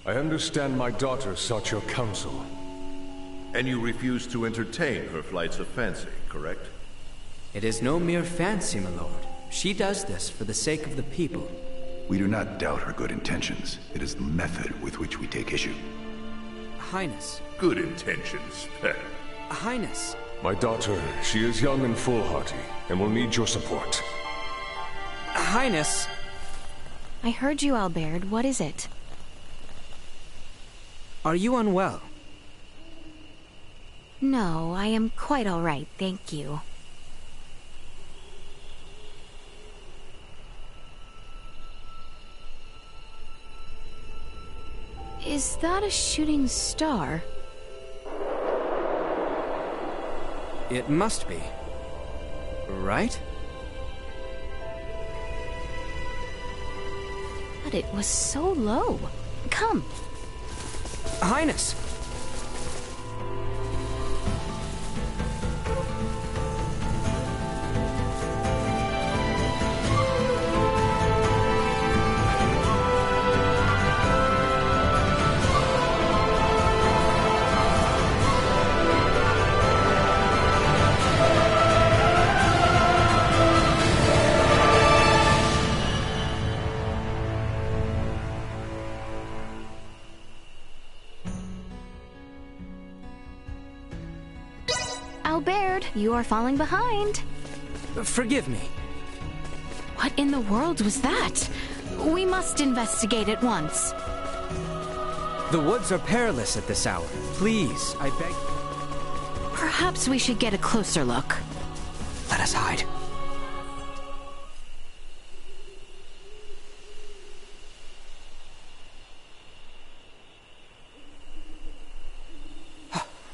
I understand my daughter sought your counsel. And you refuse to entertain her flights of fancy, correct? It is no mere fancy, my lord. She does this for the sake of the people. We do not doubt her good intentions. It is the method with which we take issue. Highness. Good intentions. Highness. My daughter, she is young and foolhardy, and will need your support. Highness. I heard you, Albert. What is it? Are you unwell? No, I am quite all right, thank you. Is that a shooting star? It must be. Right? But it was so low. Come. Highness! Albert, you are falling behind. Forgive me. What in the world was that? We must investigate at once. The woods are perilous at this hour. Please, I beg. Perhaps we should get a closer look. Let us hide.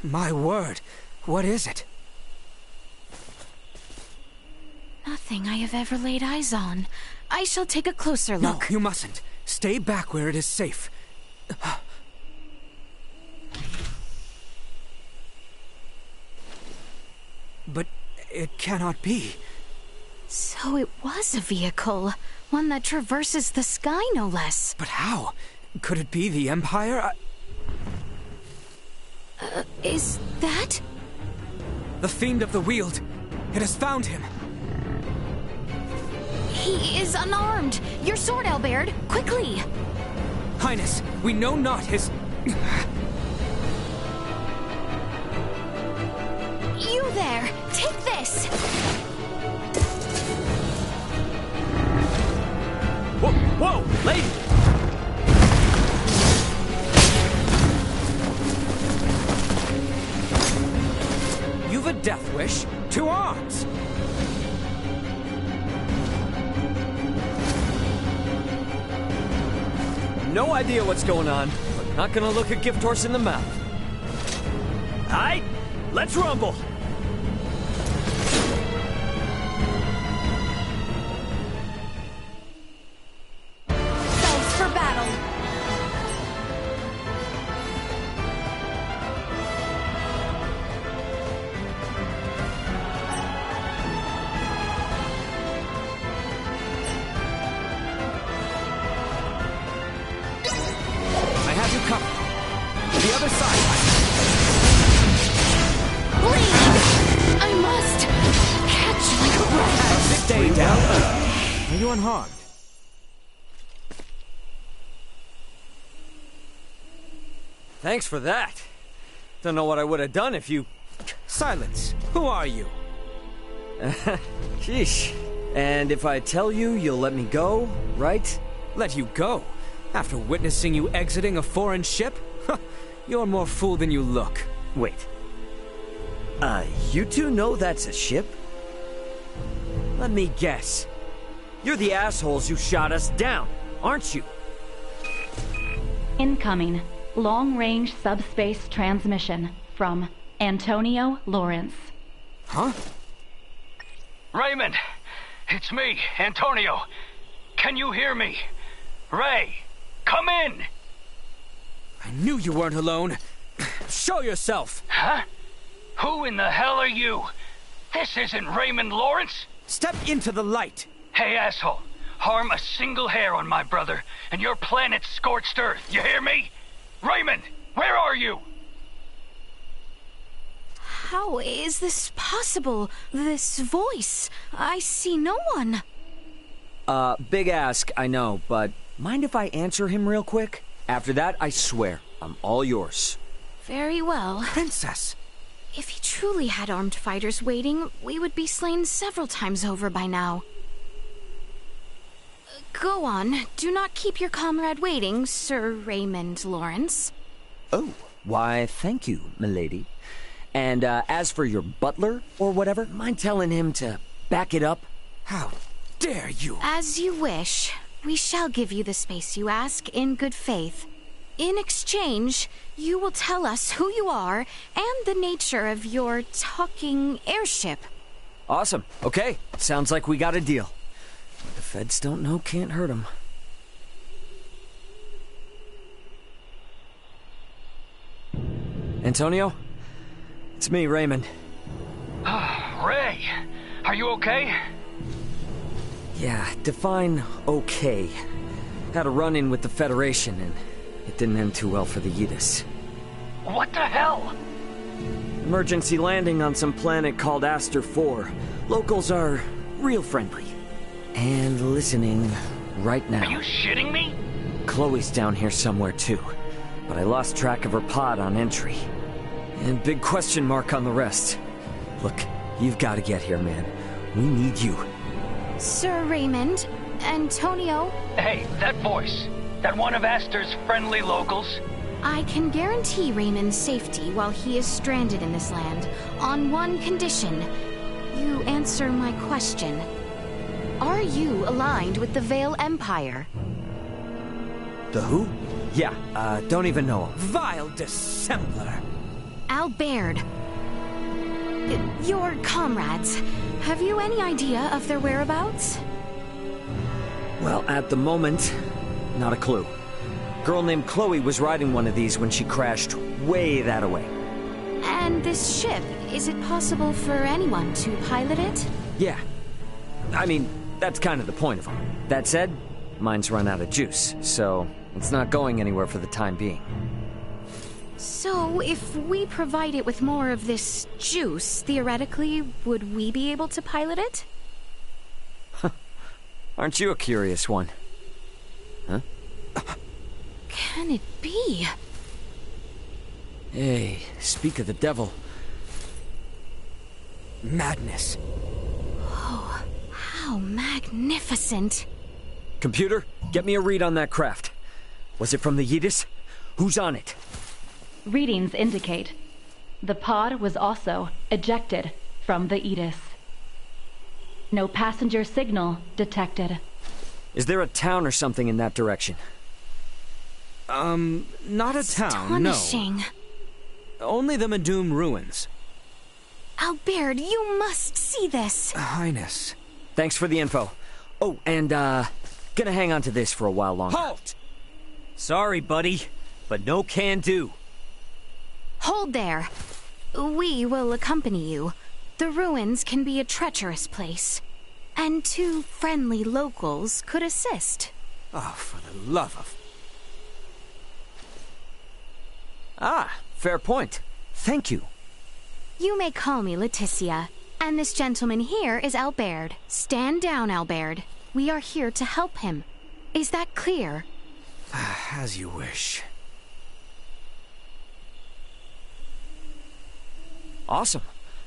My word, what is it? Nothing I have ever laid eyes on. I shall take a closer look. No, you mustn't. Stay back where it is safe. But it cannot be. So it was a vehicle. One that traverses the sky, no less. But how? Could it be the Empire? Is that? The Fiend of the Weald. It has found him. He is unarmed. Your sword, Albert. Quickly. Highness, we know not his... You there! Take this! Whoa, whoa, lady! You've a death wish. To arms! No idea what's going on, but not gonna look a gift horse in the mouth. Aight, let's rumble! Selves for battle! I have you covered. The other side. Bleed! I must catch my breath. Stay down. Are you unharmed? Thanks for that. Don't know what I would have done if you... Silence. Who are you? Sheesh. And if I tell you, you'll let me go, right? Let you go? After witnessing you exiting a foreign ship? You're more fool than you look. Wait. You two know that's a ship? Let me guess. You're the assholes who shot us down, aren't you? Incoming. Long-range subspace transmission from Antonio Lawrence. Huh? Raymond! It's me, Antonio. Can you hear me? Ray, come in! I knew you weren't alone. Show yourself! Huh? Who in the hell are you? This isn't Raymond Lawrence? Step into the light! Hey, asshole. harm a single hair on my brother, and your planet's scorched earth. You hear me? Raymond, where are you? How is this possible? This voice? I see no one. Big ask, I know, but mind if I answer him real quick? After that, I swear, I'm all yours. Very well. Princess! If he truly had armed fighters waiting, we would be slain several times over by now. Go on. Do not keep your comrade waiting, Sir Raymond Lawrence. Oh, why, thank you, milady. And, as for your butler, or whatever, mind telling him to back it up? How dare you! As you wish. We shall give you the space you ask in good faith. In exchange, you will tell us who you are and the nature of your talking airship. Awesome. Okay, sounds like we got a deal. What the feds don't know can't hurt them. Antonio? It's me, Raymond. Ray, are you okay? Yeah, define okay. Had a run-in with the Federation, and it didn't end too well for the Yeetus. What the hell? Emergency landing on some planet called Aster 4. Locals are real friendly. And listening right now. Are you shitting me? Chloe's down here somewhere too, but I lost track of her pod on entry. And big question mark on the rest. Look, you've got to get here, man. We need you. Sir Raymond, Antonio, Hey, that voice. That one of Astor's friendly locals? I can guarantee Raymond's safety while he is stranded in this land, on one condition. You answer my question. Are you aligned with the Vale Empire? The who? Yeah, don't even know him. Vile dissembler! Albert. Your comrades. Have you any idea of their whereabouts? Well, at the moment, not a clue. Girl named Chloe was riding one of these when she crashed way that away. And this ship, is it possible for anyone to pilot it? Yeah. I mean, that's kind of the point of them. That said, mine's run out of juice, so it's not going anywhere for the time being. So, if we provide it with more of this juice, theoretically, would we be able to pilot it? Aren't you a curious one? Huh? Can it be? Hey, speak of the devil. Madness. Oh, how magnificent. Computer, get me a read on that craft. Was it from the Yeetus? Who's on it? Readings indicate the pod was also ejected from the Yeetus. No passenger signal detected. Is there a town or something in that direction? Not a town, no. Astonishing. Only the Medum ruins. Albert, you must see this. Highness. Thanks for the info. Oh, and, gonna hang on to this for a while longer. Halt! Sorry, buddy, but no can do. Hold there. We will accompany you. The ruins can be a treacherous place. And 2 friendly locals could assist. Oh, for the love of... Ah, fair point. Thank you. You may call me Leticia. And this gentleman here is Albert. Stand down, Albert. We are here to help him. Is that clear? As you wish. Awesome.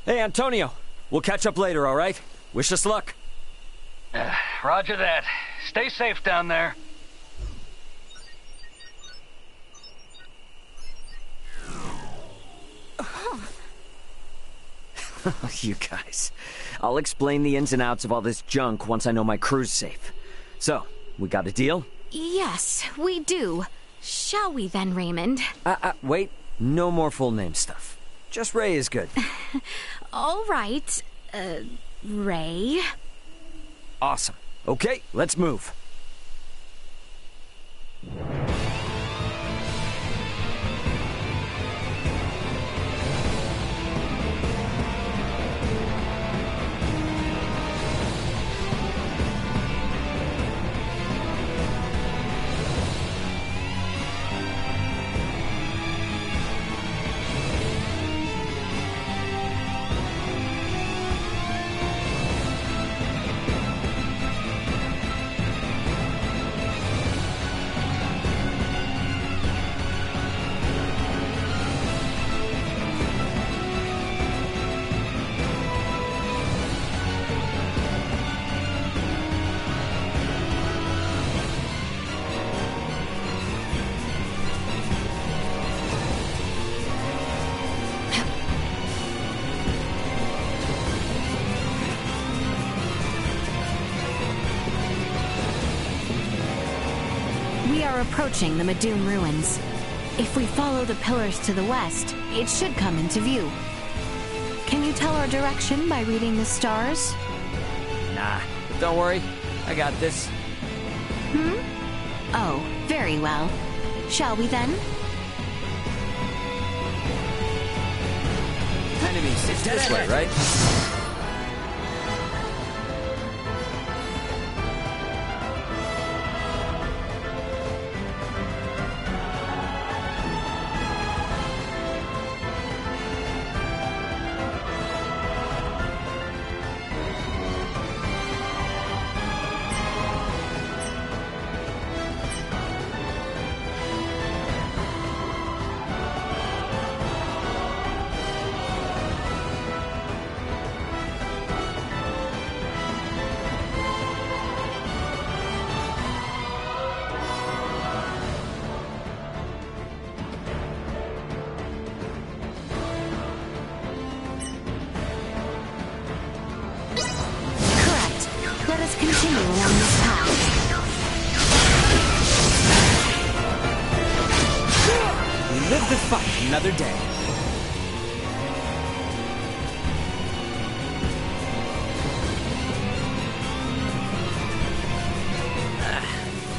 Hey, Antonio. We'll catch up later, all right? Wish us luck. Roger that. Stay safe down there. You guys. I'll explain the ins and outs of all this junk once I know my crew's safe. So, we got a deal? Yes, we do. Shall we then, Raymond? Wait. No more full name stuff. Just Ray is good. All right. Ray? Awesome. Okay, let's move. We are approaching the Madum ruins. If we follow the pillars to the west, it should come into view. Can you tell our direction by reading the stars? Nah, but don't worry. I got this. Oh, very well. Shall we then? Enemies, it's this way, right? Let us continue along this path. We live to fight another day.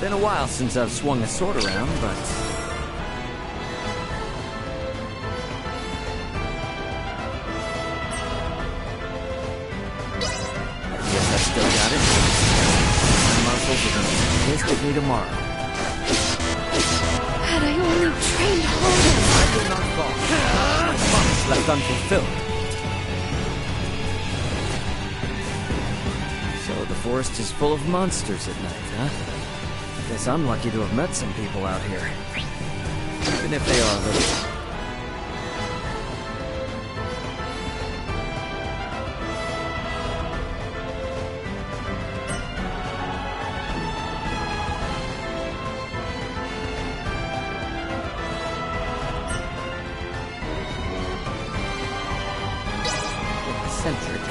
Been a while since I've swung a sword around, but... I still got it. My muscles are gonna be pissed at me tomorrow. Had I only trained harder! I did not fall. My promise left unfulfilled. So the forest is full of monsters at night, huh? Guess I'm lucky to have met some people out here. Even if they are little. Eccentric.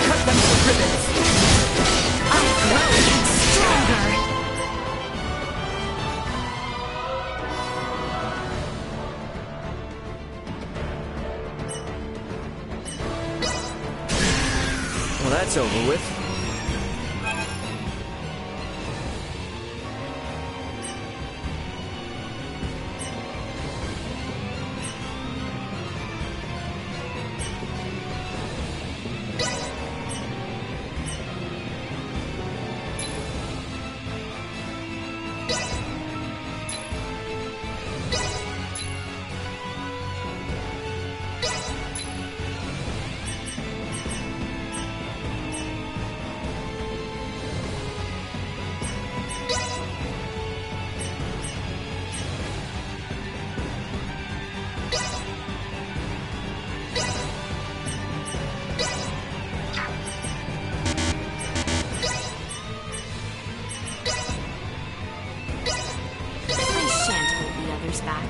Cut them to ribbons! I grow stronger! Well, that's over with. I shan't hold the others back.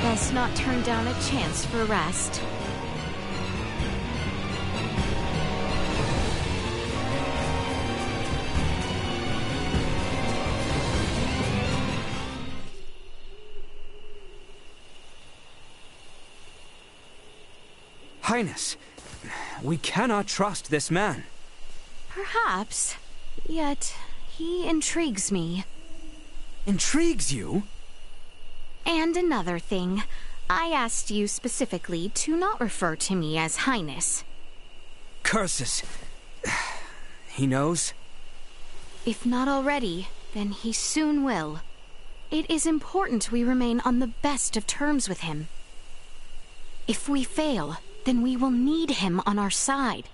Best not turn down a chance for rest. Highness, we cannot trust this man. Perhaps. Yet, he intrigues me. Intrigues you? And another thing. I asked you specifically to not refer to me as Highness. Curses. He knows? If not already, then he soon will. It is important we remain on the best of terms with him. If we fail, then we will need him on our side.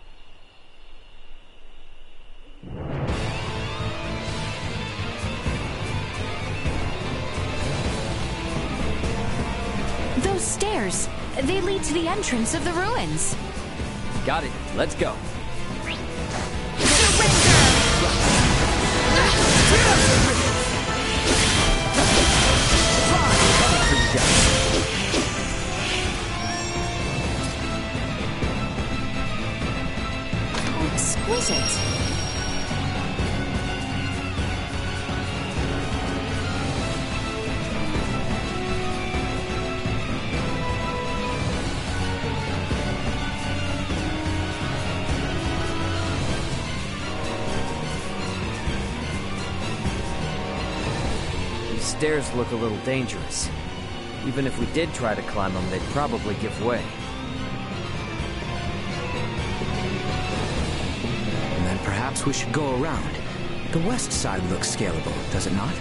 Those stairs, they lead to the entrance of the ruins. Got it. Let's go. Exquisite. These stairs look a little dangerous. Even if we did try to climb them, they'd probably give way. Then perhaps we should go around. The west side looks scalable, does it not?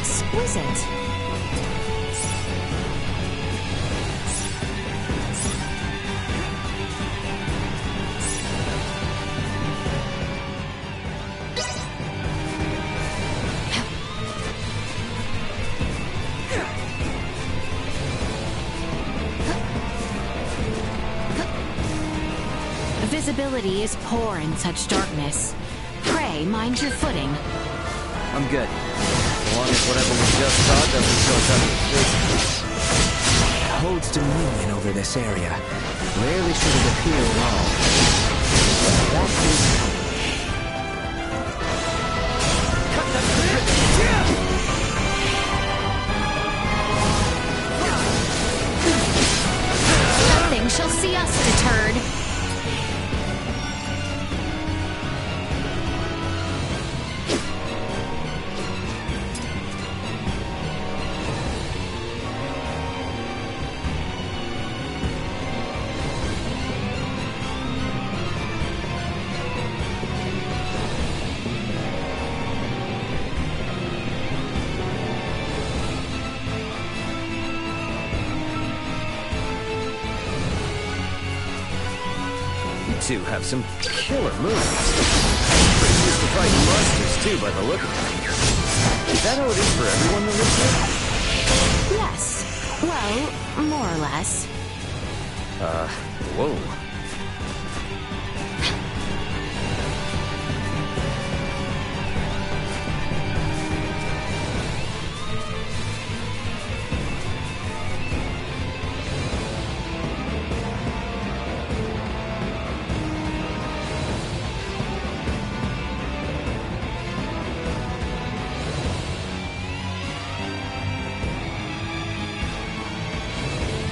Exquisite. Visibility is poor in such darkness. Pray mind your footing. I'm good. As long as whatever we just saw doesn't show us up as It holds dominion over this area. Rarely should it appear at all. That is... Nothing shall see us deterred. two have some killer moves. Pretty used to fighting monsters too, by the look of it. Is that how it is for everyone that lives here? Yes. Well, more or less. Whoa.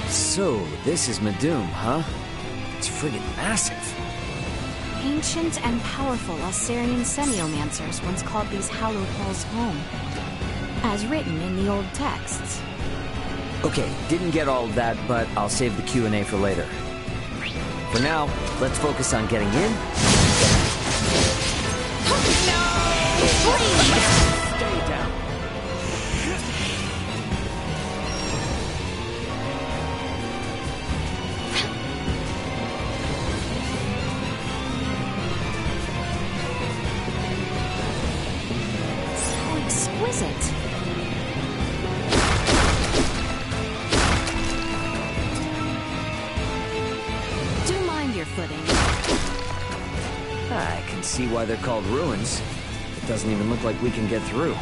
So, this is Madum, huh? It's friggin' massive. Ancient and powerful Elssarian semiomancers once called these hallowed halls home, as written in the old texts. Okay, didn't get all of that, but I'll save the Q&A for later. For now, let's focus on getting in. Stay down. Exquisite. Do mind your footing. I can see why they're called ruins. It doesn't even look like we can get through.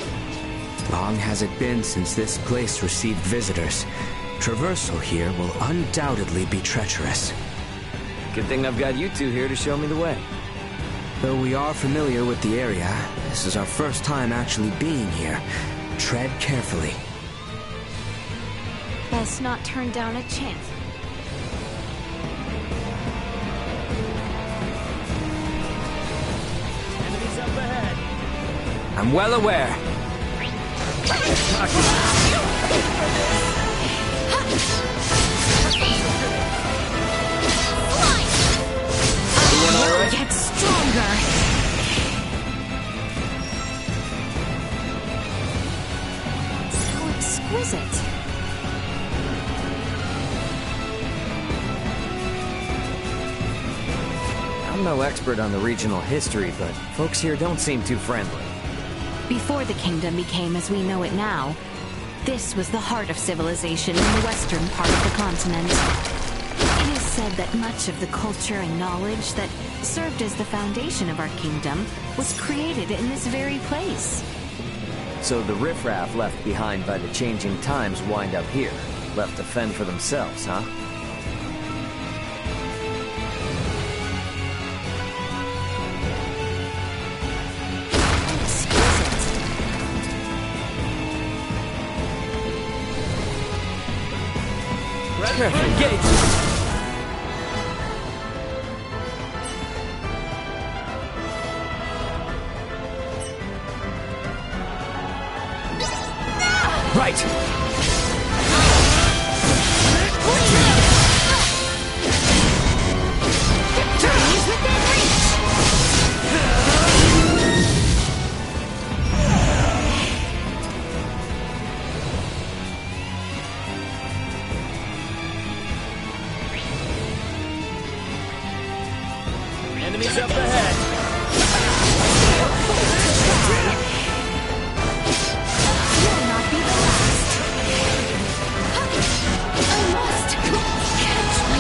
Long has it been since this place received visitors. Traversal here will undoubtedly be treacherous. Good thing I've got you two here to show me the way. Though we are familiar with the area, this is our first time actually being here. Tread carefully. Best not turn down a chance. I'm well aware. Get stronger! So exquisite. I'm no expert on the regional history, but folks here don't seem too friendly. Before the kingdom became as we know it now, this was the heart of civilization in the western part of the continent. It is said that much of the culture and knowledge that served as the foundation of our kingdom was created in this very place. So the riffraff left behind by the changing times wind up here, left to fend for themselves, huh? Engage! Right! Victory is within reach! Enemies up ahead! Will not be the last. I must catch my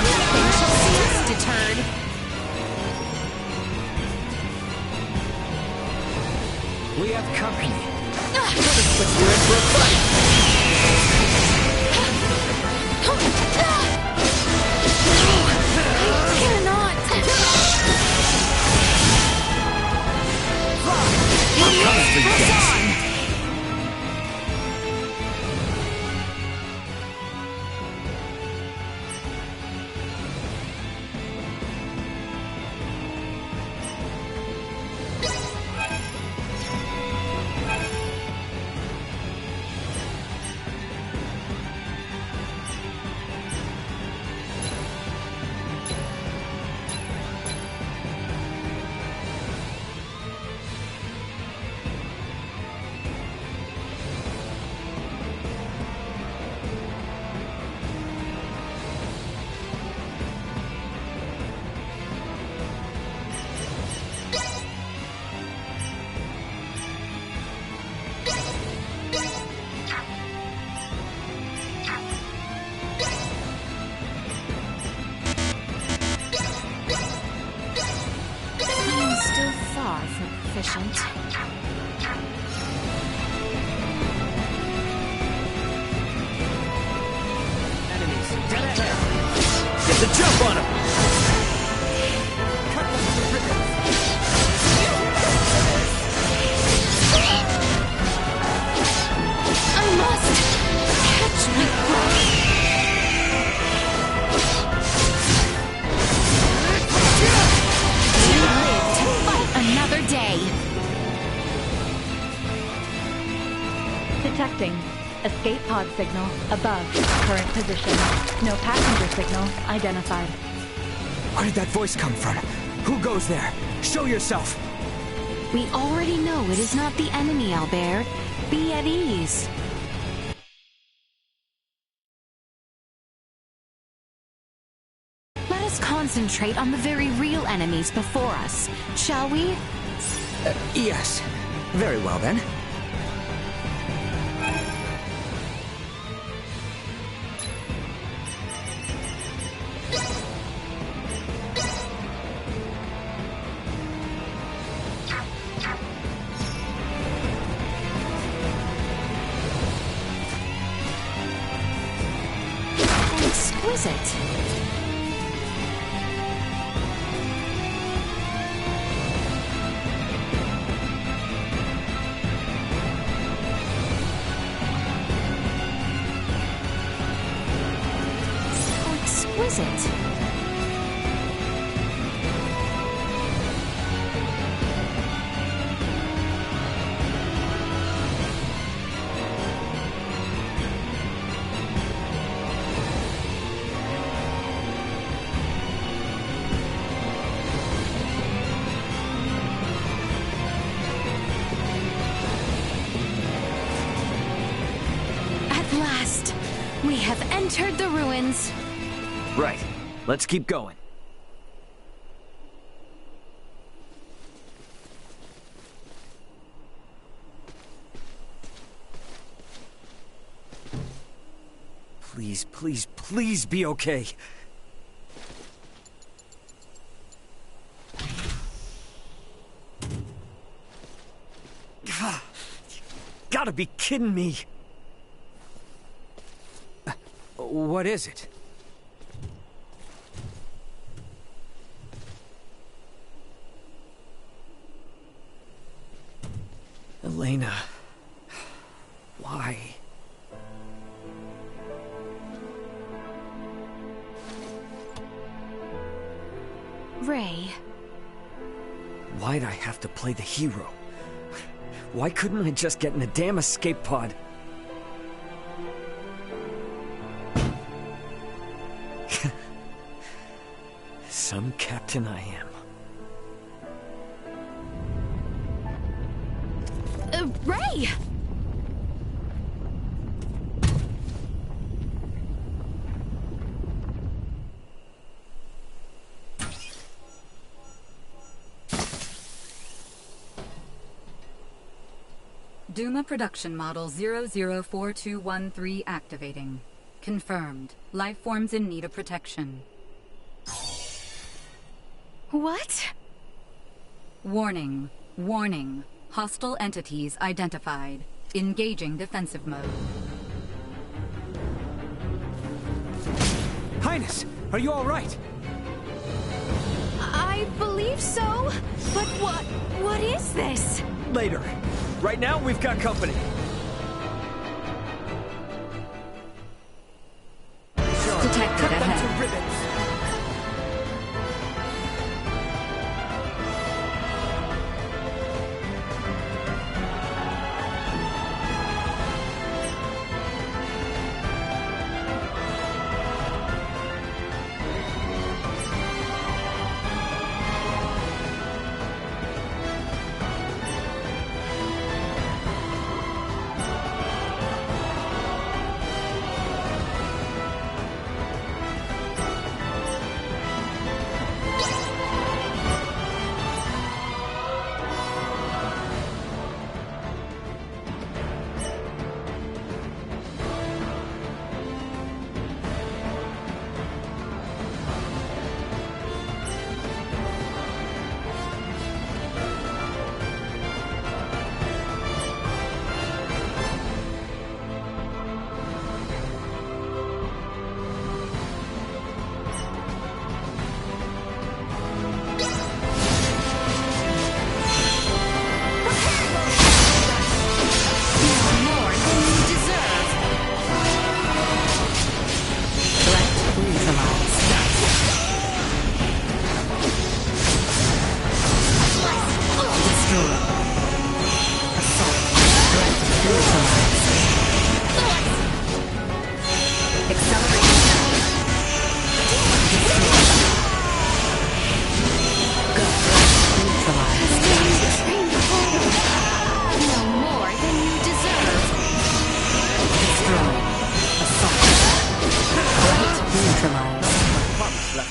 Nothing shall see us deterred. We have company. This puts you in for a fight! Efficient. Enemies, dead ahead! Get the jump on him! Cut them to ribbons! I must catch my breath. To live to fight another day. Detecting. Escape pod signal above current position. No passenger signal identified. Where did that voice come from? Who goes there? Show yourself! We already know it is not the enemy, Albert. Be at ease. Let us concentrate on the very real enemies before us, shall we? Yes. Very well then. Exquisite. So exquisite. We have entered the ruins. Right. Let's keep going. Please, please, please be okay. Gotta be kidding me. What is it? Elena. Why? Ray. Why'd I have to play the hero? Why couldn't I just get in a damn escape pod? Some captain I am. Ray! Duma Production Model 004213 activating. Confirmed. Life forms in need of protection. What? Warning. Warning. Hostile entities identified. Engaging defensive mode. Highness, are you all right? I believe so. But what is this? Later. Right now, we've got company. Detected ahead. To ribbons.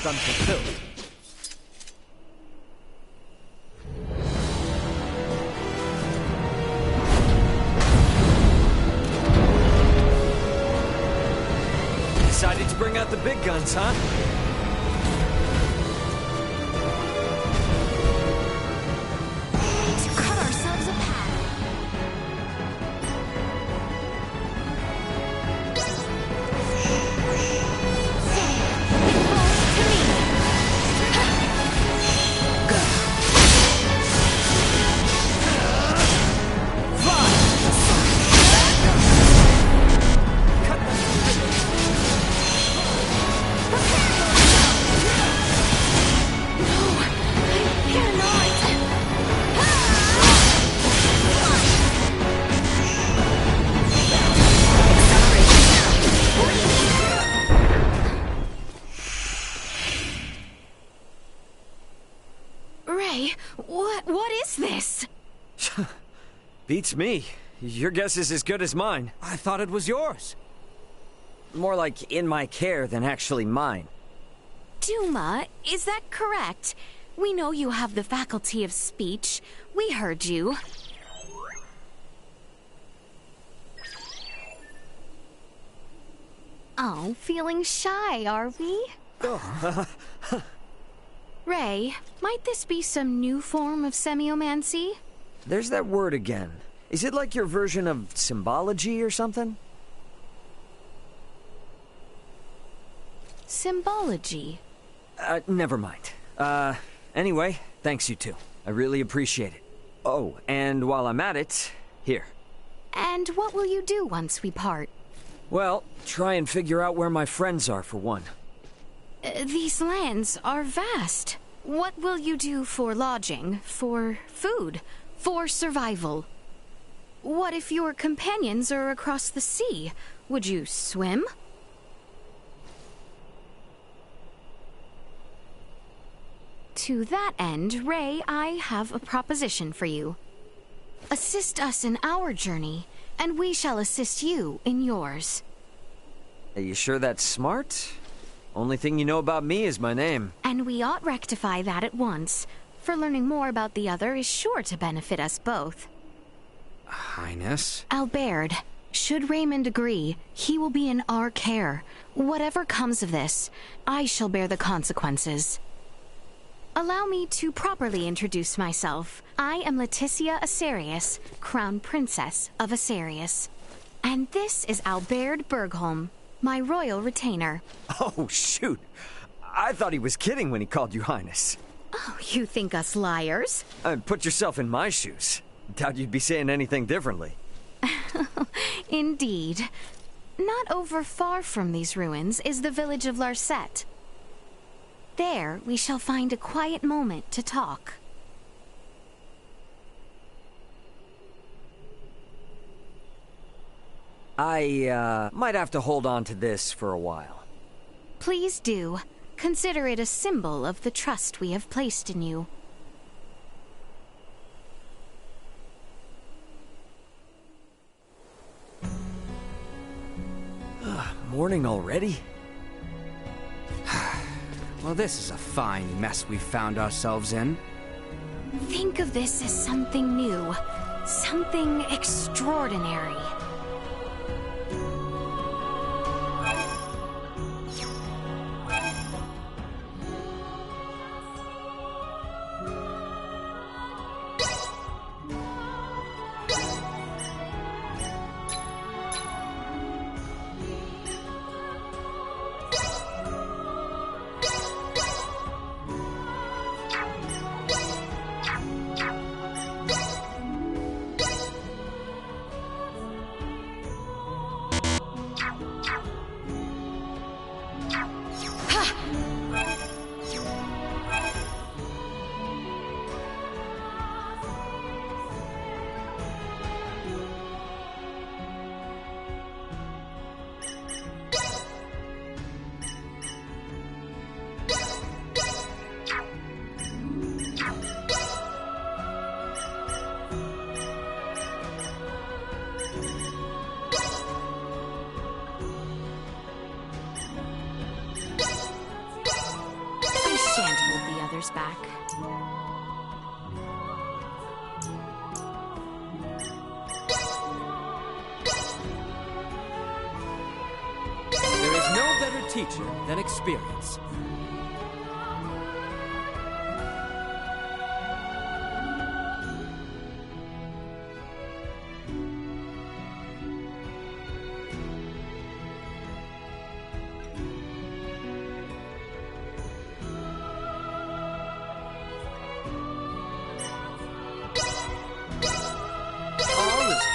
Unfulfilled. Decided to bring out the big guns, huh? To cut ourselves a path. What is this? Beats me. Your guess is as good as mine. I thought it was yours. more like in my care than actually mine. Duma, is that correct? We know you have the faculty of speech. We heard you. Oh, feeling shy, are we? Ray, might this be some new form of semiomancy? There's that word again. Is it like your version of symbology or something? Symbology? Never mind. Anyway, thanks you two. I really appreciate it. Oh, and while I'm at it, here. And what will you do once we part? Well, try and figure out where my friends are, for one. These lands are vast. What will you do for lodging, for food, for survival? What if your companions are across the sea? Would you swim? To that end, Ray, I have a proposition for you. Assist us in our journey, and we shall assist you in yours. Are you sure that's smart? Only thing you know about me is my name. And we ought rectify that at once, for learning more about the other is sure to benefit us both. Highness? Albert, should Raymond agree, he will be in our care. Whatever comes of this, I shall bear the consequences. Allow me to properly introduce myself. I am Leticia Asarius, Crown Princess of Asarius. And this is Albert Bergholm, my royal retainer. Oh, shoot. I thought he was kidding when he called you Highness. Oh, you think us liars? Put yourself in my shoes. Doubt you'd be saying anything differently. Indeed. Not over far from these ruins is the village of Larset. There, we shall find a quiet moment to talk. I, might have to hold on to this for a while. Please do. Consider it a symbol of the trust we have placed in you. Morning already? Well, this is a fine mess we've found ourselves in. Think of this as something new, something extraordinary. Back. There is no better teacher than experience.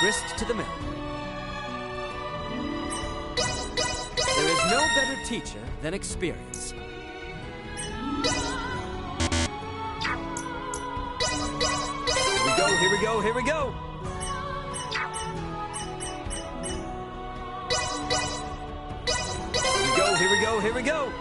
Grist to the mill. There is no better teacher than experience. Here we go, here we go! Here we go, here we go!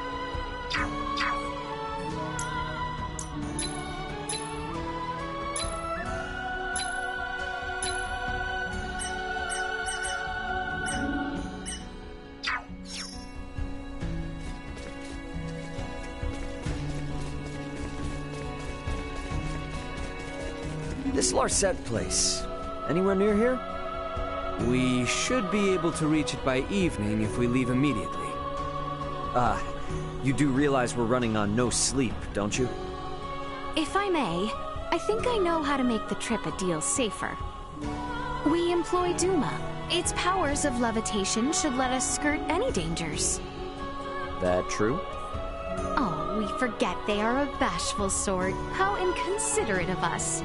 This Larset place, anywhere near here? We should be able to reach it by evening if we leave immediately. You do realize we're running on no sleep, don't you? If I may, I think I know how to make the trip a deal safer. We employ Duma. Its powers of levitation should let us skirt any dangers. That true? Oh, we forget they are a bashful sort. How inconsiderate of us.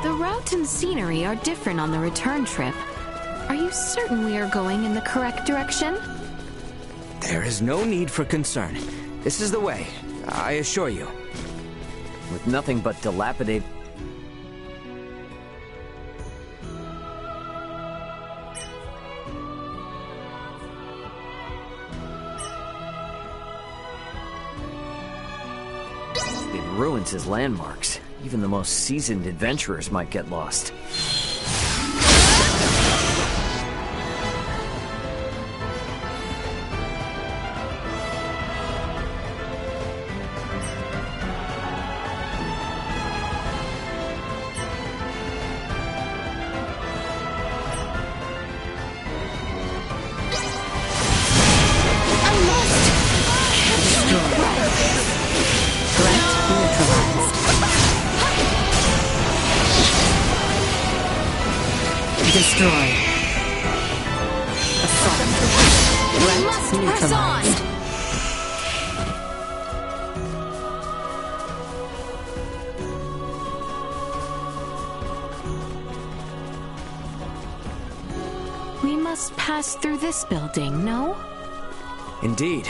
The route and scenery are different on the return trip. Are you certain we are going in the correct direction? There is no need for concern. This is the way, I assure you. With nothing but dilapidated... ruins as landmarks. Even the most seasoned adventurers might get lost. Destroy. Assault. Threat neutralized. We must pass through this building, no? Indeed.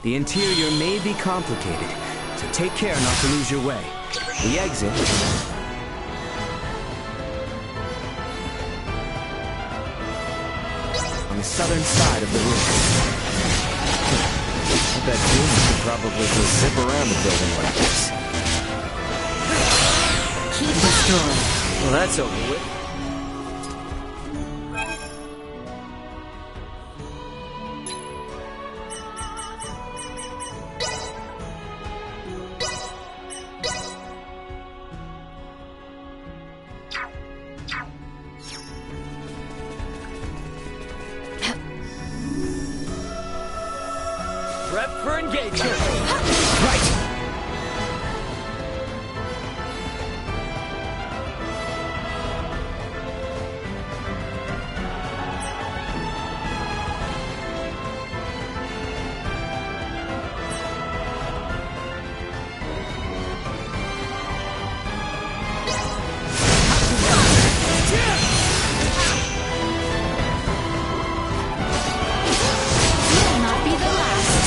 The interior may be complicated, so take care not to lose your way. The exit... on the southern side of the room. I bet Duma could probably just zip around the building like this. Destroy. Well, that's over with. Prep for engagement. Right. Will not be the last.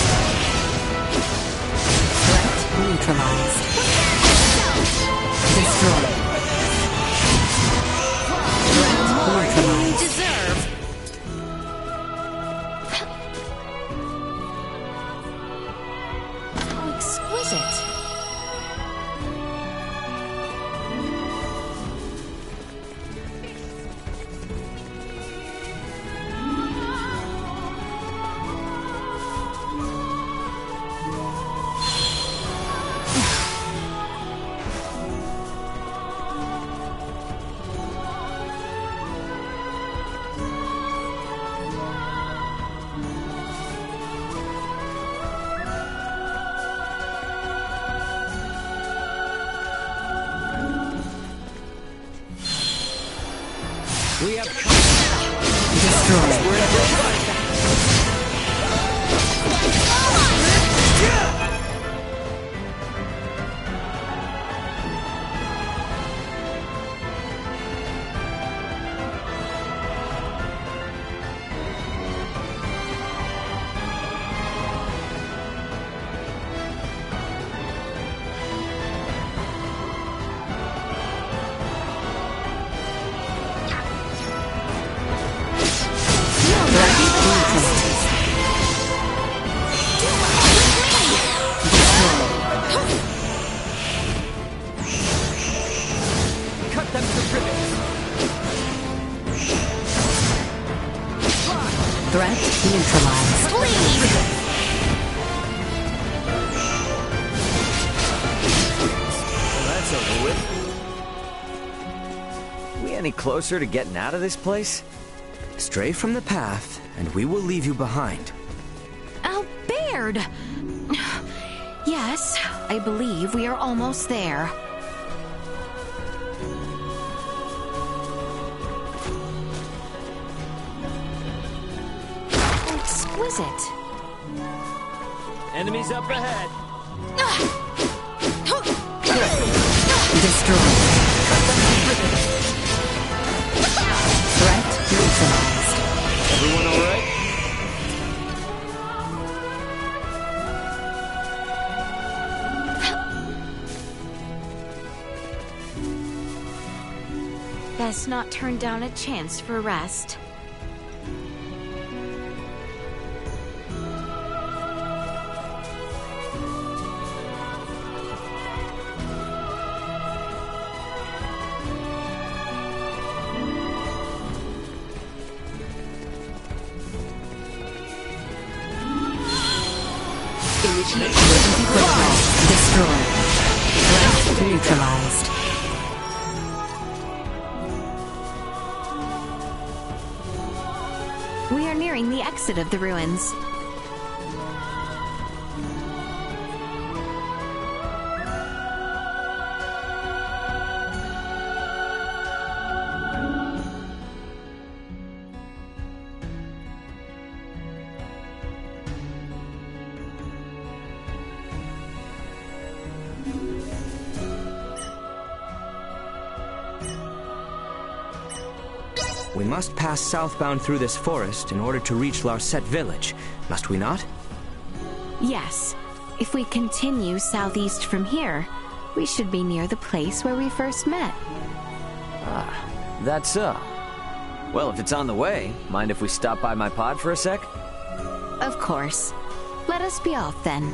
Cut them to ribbons! Threat neutralized. That's over with. We any closer to getting out of this place? Stray from the path, and we will leave you behind. Albert! Yes, I believe we are almost there. Exquisite. Enemies up ahead. Destroyed. Threat neutralized. Everyone all right? Best not turn down a chance for rest. Destroyed. Threat neutralized. We are nearing the exit of the ruins. We must pass southbound through this forest in order to reach Larset village, must we not? Yes. If we continue southeast from here, we should be near the place where we first met. Ah, that's so. Well, if it's on the way, mind if we stop by my pod for a sec? Of course. Let us be off then.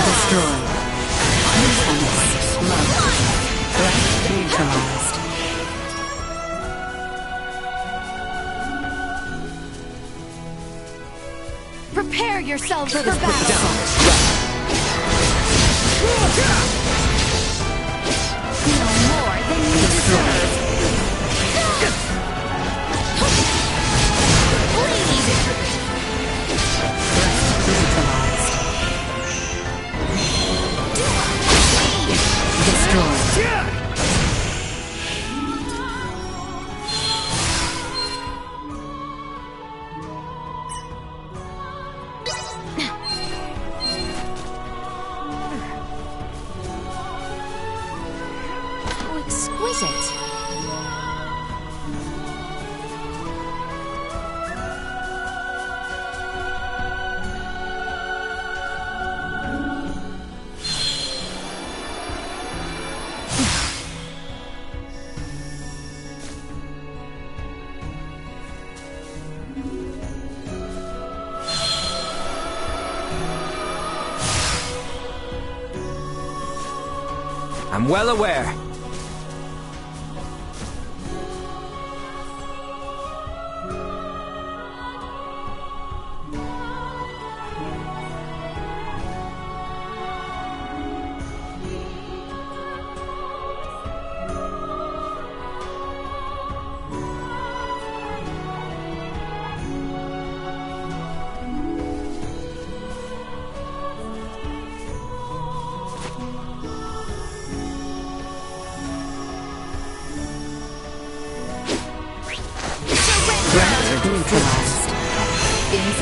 Destroyed. Threat neutralized. Prepare yourselves for battle! No more than you deserve! How exquisite! I'm well aware.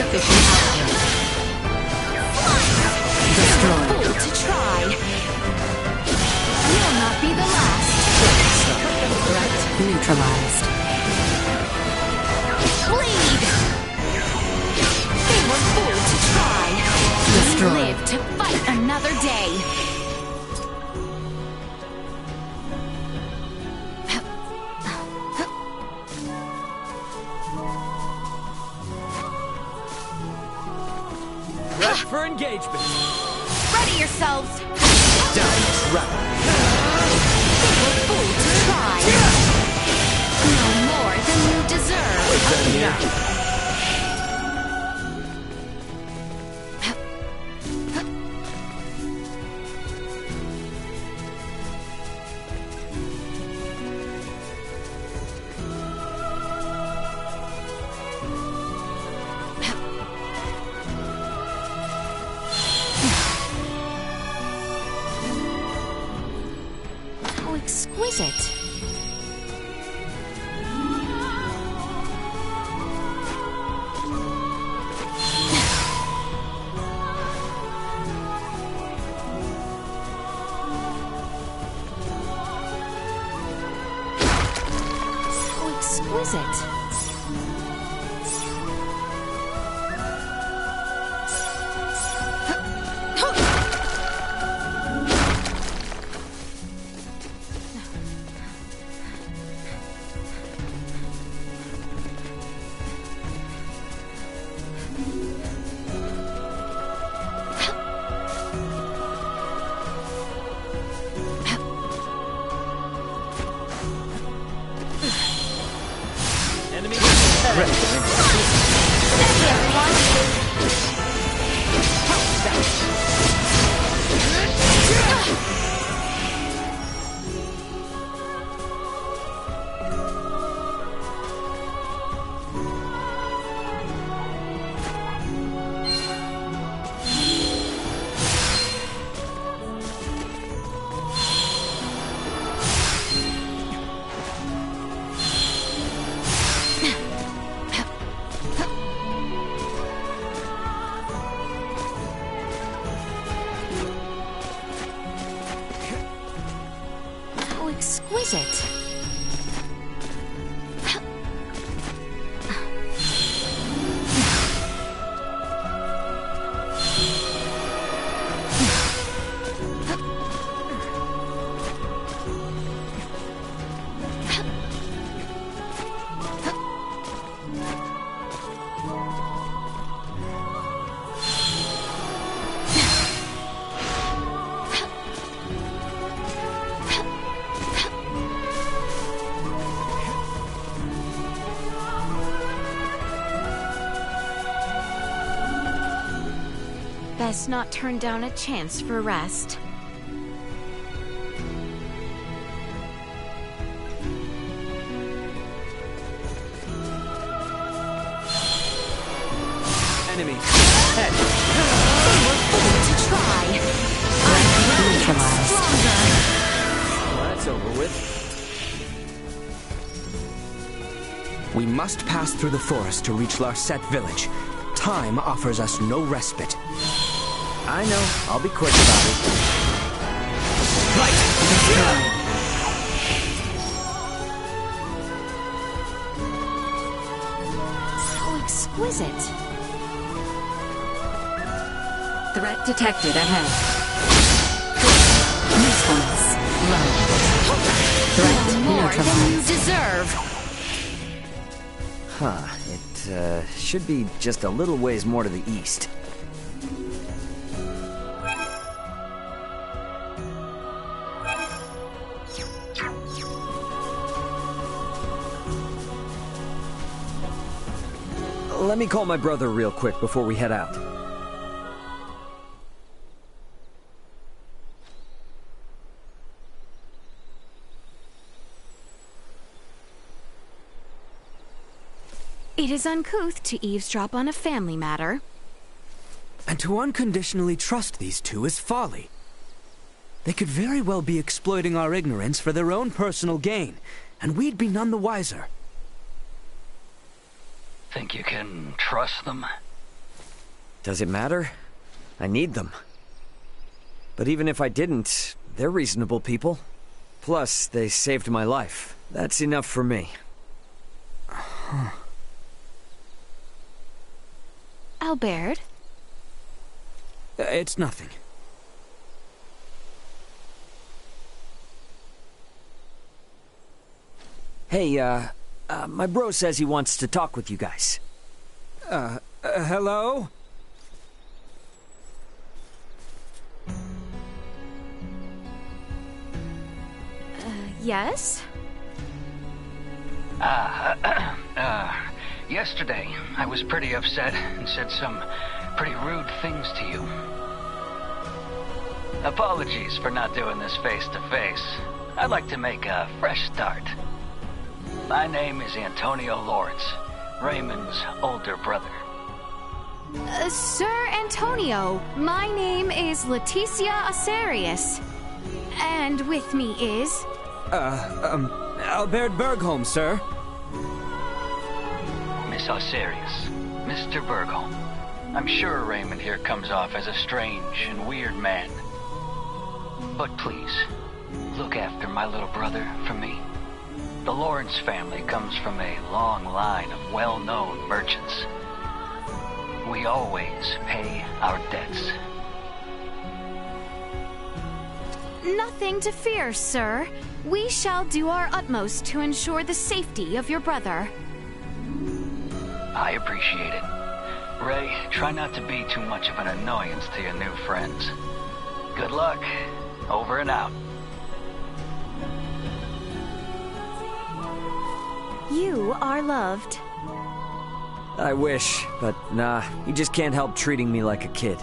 Insufficient output. Destroyed. Fool to try. You'll not be the last. Threat neutralized. Bleed! They were fooled to try. Destroyed. Live to fight another day. Prep for engagement. Ready yourselves. Down this rebel. They were fooled to try. No more than you deserve. How exquisite. How exquisite. Enemy How exquisite. Best not turn down a chance for rest. enemy. Head. To try. Neutralized. Well, that's over with. We must pass through the forest to reach Larset village. Time offers us no respite. I know. I'll be quick about it. Right! How exquisite. Threat detected ahead. Usefulness low. Threat More than you neutralized. deserve. Huh. It should be just a little ways more to the east. Let me call my brother real quick before we head out. It is uncouth to eavesdrop on a family matter. And to unconditionally trust these two is folly. They could very well be exploiting our ignorance for their own personal gain, and we'd be none the wiser. Think you can trust them? Does it matter? I need them. But even if I didn't, they're reasonable people. Plus, they saved my life. That's enough for me. Albert? It's nothing. Hey, my bro says he wants to talk with you guys. Hello? Yes? Yesterday, I was pretty upset and said some pretty rude things to you. Apologies for not doing this face to face. I'd like to make a fresh start. My name is Antonio Lawrence, Raymond's older brother. Sir Antonio, my name is Leticia Asarius. And with me is... Albert Bergholm, sir. Miss Asarius, Mr. Bergholm. I'm sure Raymond here comes off as a strange and weird man. But please, look after my little brother for me. The Lawrence family comes from a long line of well-known merchants. We always pay our debts. Nothing to fear, sir. We shall do our utmost to ensure the safety of your brother. I appreciate it. Ray, try not to be too much of an annoyance to your new friends. Good luck. Over and out. You are loved. I wish, but nah, you just can't help treating me like a kid.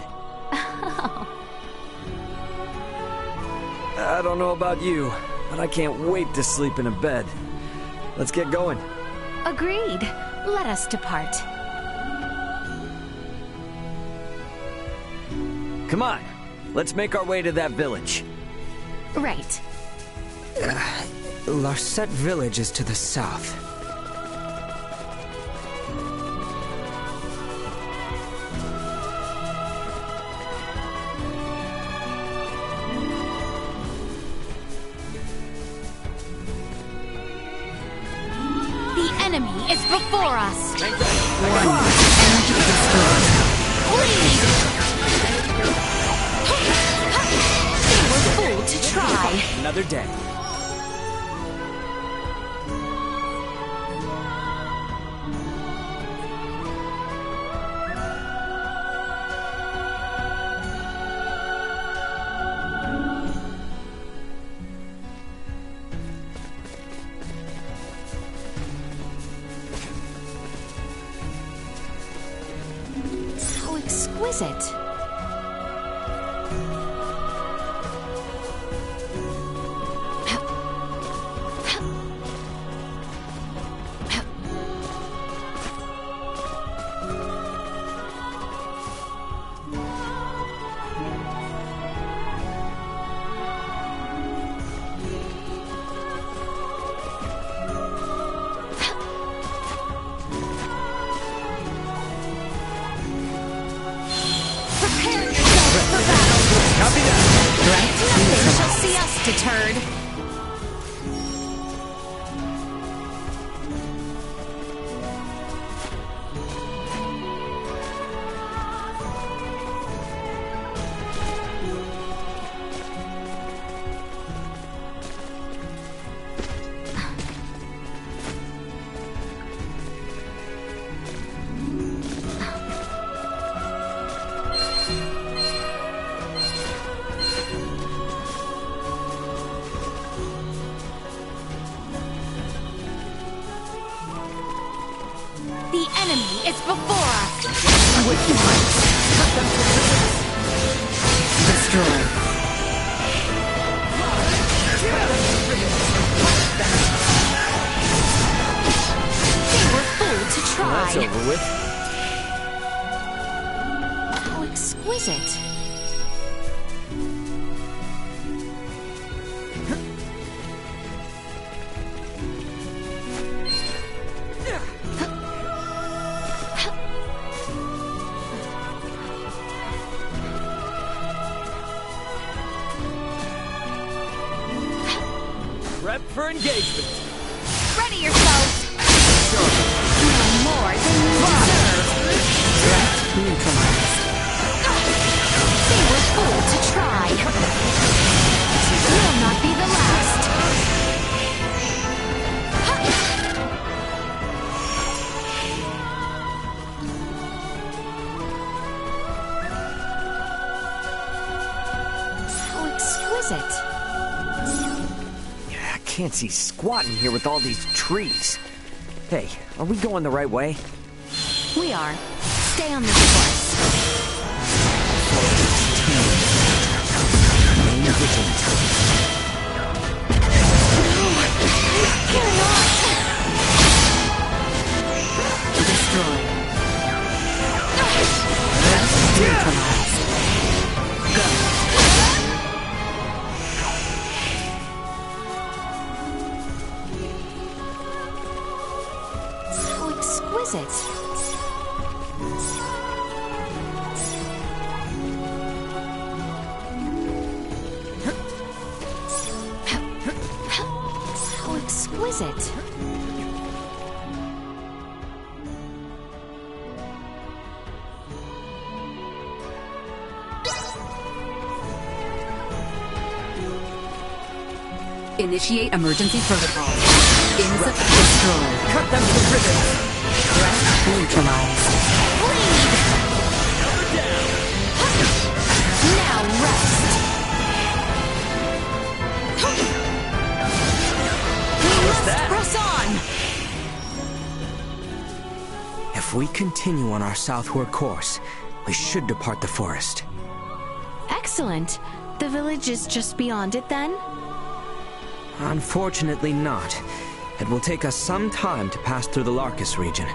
I don't know about you, but I can't wait to sleep in a bed. Let's get going. Agreed. Let us depart. Come on, let's make our way to that village. Right. Larset Village is to the south. The enemy is before us. Energy destroyed. They were fooled to try. Another day. How exquisite. Prepare yourself for battle. Nothing shall see us deterred. The enemy is before us. Destroyed. They were fooled to try. That's over with. How exquisite. Prep for engagement. Ready yourselves! No more than you deserve! Threat neutralized. They were fooled to try. You'll not be the last. How exquisite. I can't see squat in here with all these trees. Hey, are we going the right way? We are. Stay on this course. Remain vigilant. Destroy. Neutralized. Go. How exquisite. How exquisite. Initiate emergency protocol. Destroy. Cut them to ribbons. Neutralized. Now rest. We must press on. If we continue on our southward course, we should depart the forest. Excellent. The village is just beyond it then? Unfortunately not. It will take us some time to pass through the Larkus region.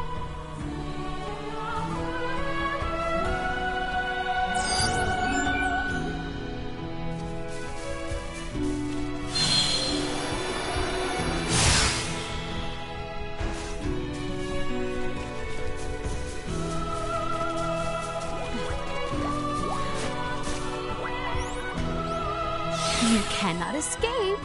You cannot escape.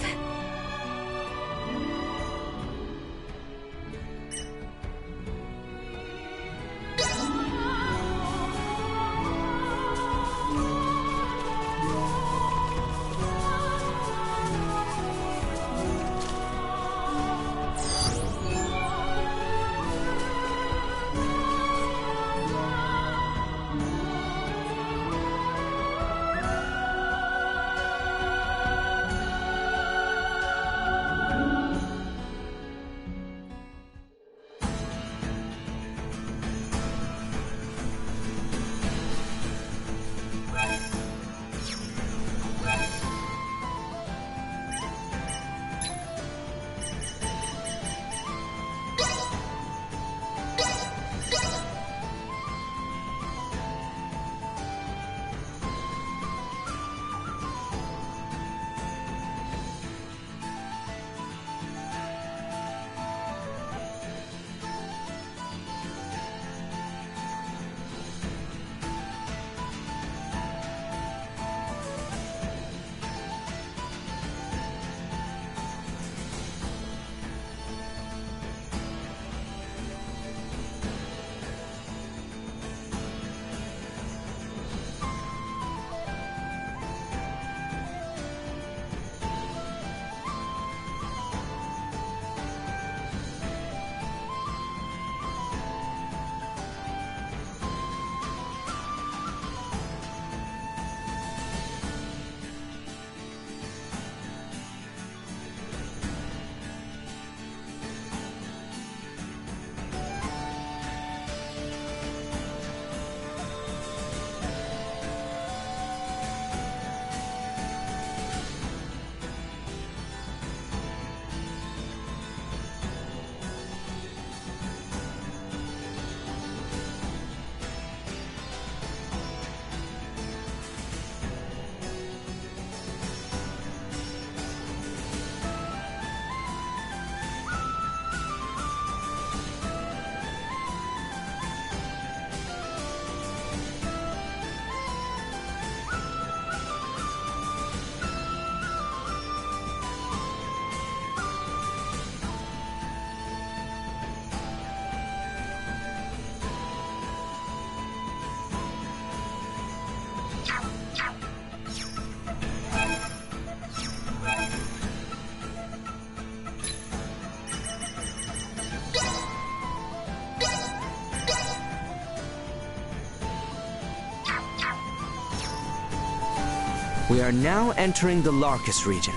We are now entering the Larkus region.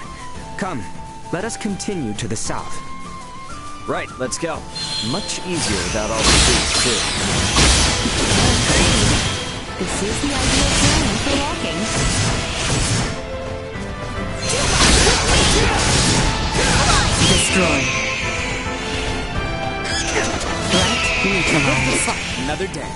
Come, let us continue to the south. Right, let's go. Much easier without all the boots, too. This is the ideal terrain for walking. Destroy. Threat neutralized. Another day.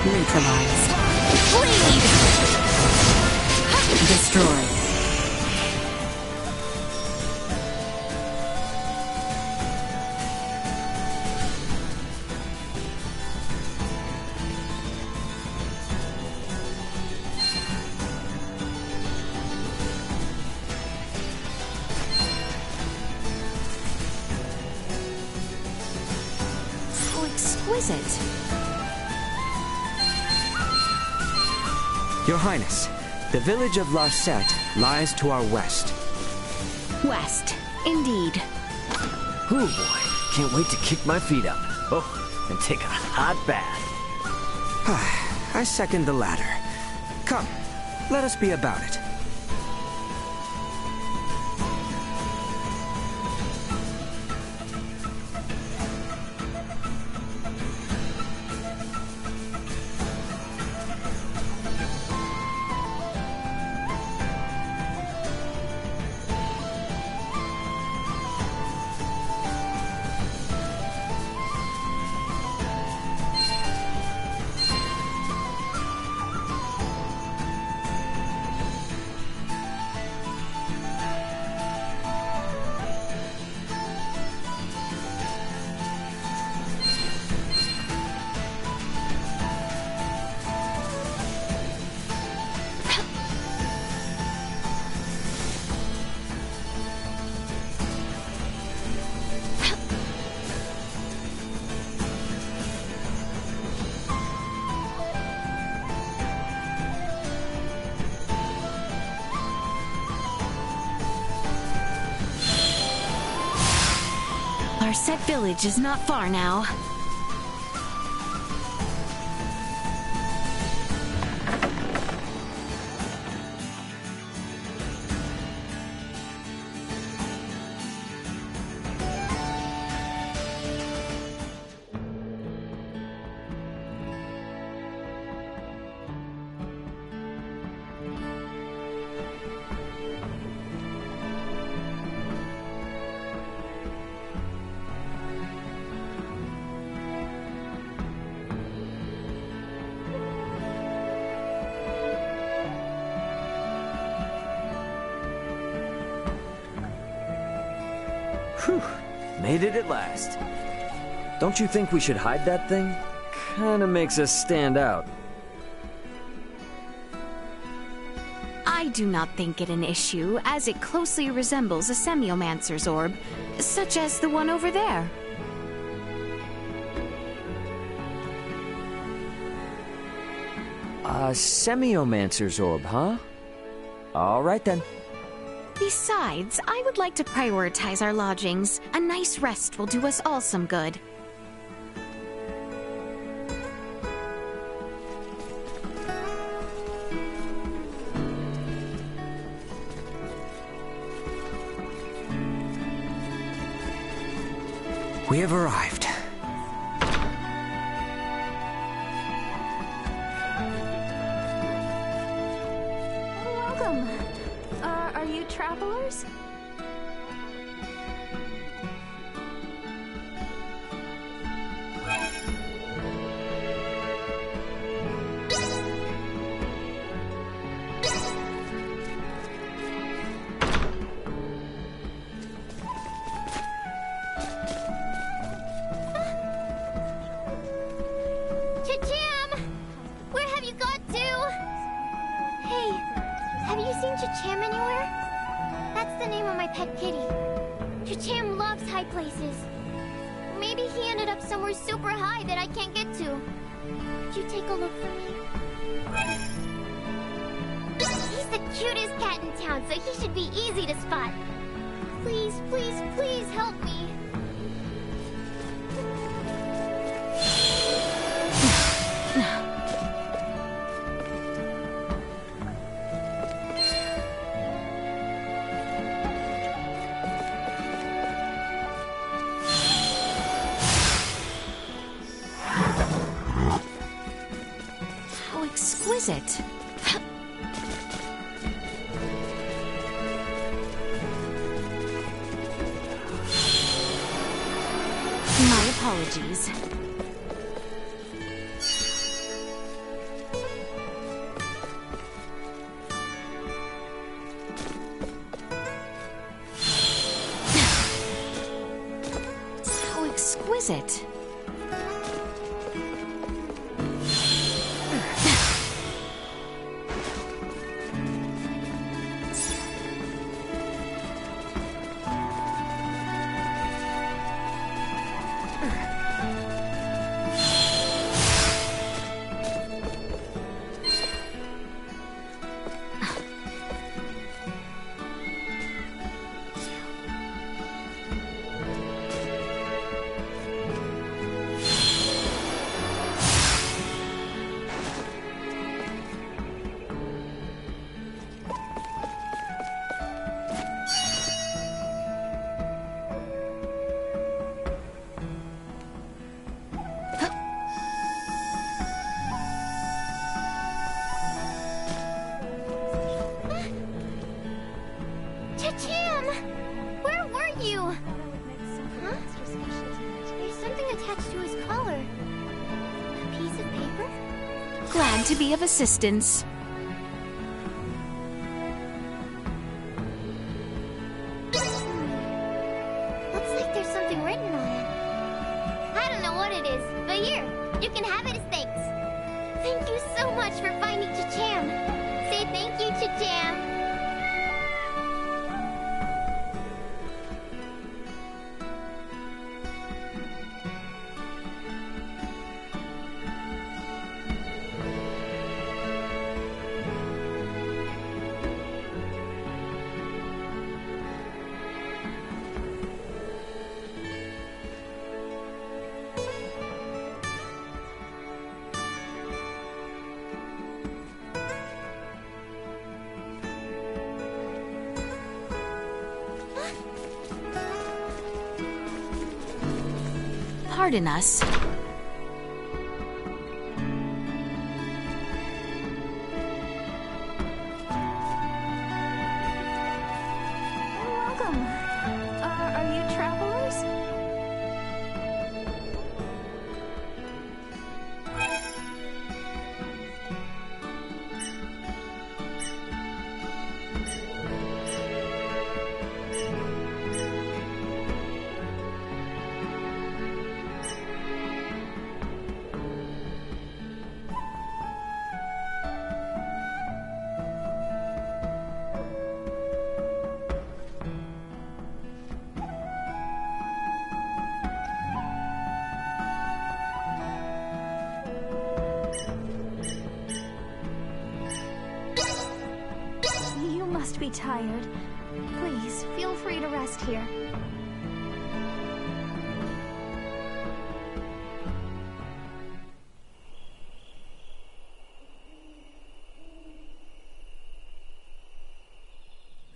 Neutralized. Bleed! Destroy. How exquisite. Your Highness, the village of Larset lies to our west. West, indeed. Ooh, boy. Can't wait to kick my feet up. Oh, and take a hot bath. I second the latter. Come, let us be about it. Larset village is not far now. Whew. Made it at last. Don't you think we should hide that thing? Kinda makes us stand out. I do not think it an issue, as it closely resembles a Semiomancer's orb, such as the one over there. A Semiomancer's orb, huh? All right then. Besides, I would like to prioritize our lodgings. A nice rest will do us all some good. We have arrived. Welcome. Are you travelers? the name of my pet kitty. Chacham loves high places. Maybe he ended up somewhere super high that I can't get to. Could you take a look for me? He's the cutest cat in town, so he should be easy to spot. Please, please, please help me. How exquisite. My apologies. How exquisite. Chacham! Where were you? Huh? There's something attached to his collar. A piece of paper? Glad to be of assistance. Looks like there's something written on it. I don't know what it is, but here, you can have it as thanks. Thank you so much for finding Chacham. Say thank you, Chacham. Pardon us. Welcome. Are you travelers? You must be tired. Please, feel free to rest here.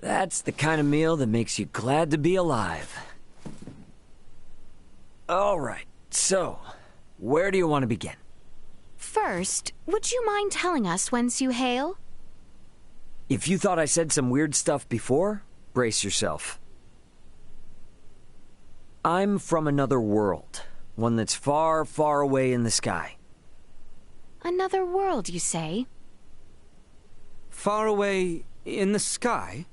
That's the kind of meal that makes you glad to be alive. All right, so, where do you want to begin? First, would you mind telling us whence you hail? If you thought I said some weird stuff before, brace yourself. I'm from another world, one that's far, far away in the sky. Another world, you say? Far away in the sky?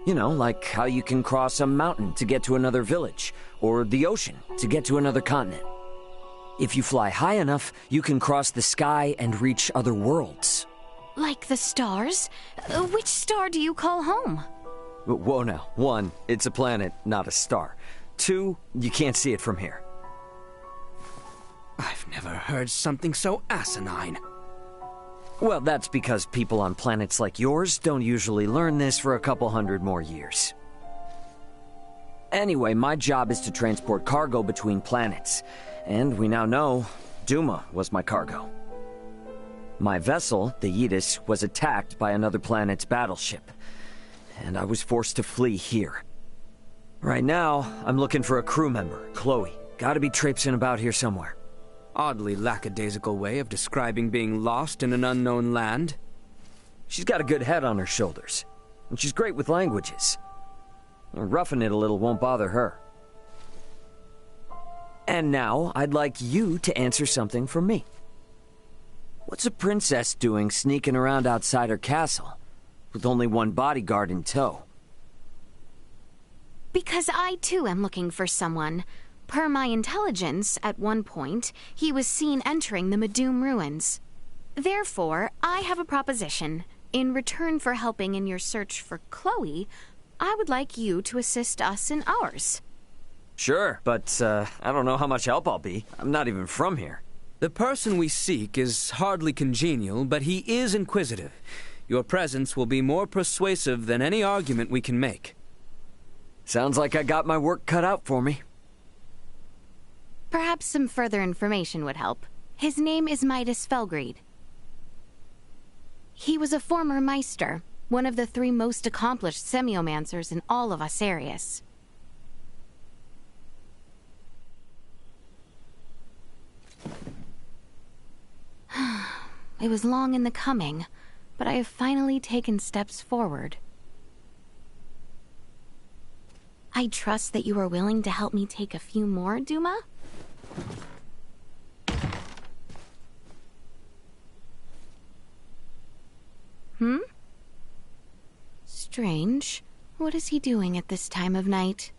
You know, like how you can cross a mountain to get to another village, or the ocean to get to another continent. If you fly high enough, you can cross the sky and reach other worlds. Like the stars? Which star do you call home? Whoa now. 1, it's a planet, not a star. 2, you can't see it from here. I've never heard something so asinine. Well, that's because people on planets like yours don't usually learn this for a couple hundred more years. Anyway, my job is to transport cargo between planets. And we now know Duma was my cargo. My vessel, the Yidis, was attacked by another planet's battleship. And I was forced to flee here. Right now, I'm looking for a crew member, Chloe. Gotta be traipsing about here somewhere. Oddly lackadaisical way of describing being lost in an unknown land. She's got a good head on her shoulders. And she's great with languages. Roughing it a little won't bother her. And now, I'd like you to answer something for me. What's a princess doing sneaking around outside her castle, with only one bodyguard in tow? Because I too am looking for someone. Per my intelligence, at one point, he was seen entering the Medum ruins. Therefore, I have a proposition. In return for helping in your search for Chloe, I would like you to assist us in ours. Sure, but I don't know how much help I'll be. I'm not even from here. The person we seek is hardly congenial, but he is inquisitive. Your presence will be more persuasive than any argument we can make. Sounds like I got my work cut out for me. Perhaps some further information would help. His name is Midas Felgreed. He was a former Meister, one of the 3 most accomplished semiomancers in all of Asarius. It was long in the coming, but I have finally taken steps forward. I trust that you are willing to help me take a few more, Duma? Strange. What is he doing at this time of night?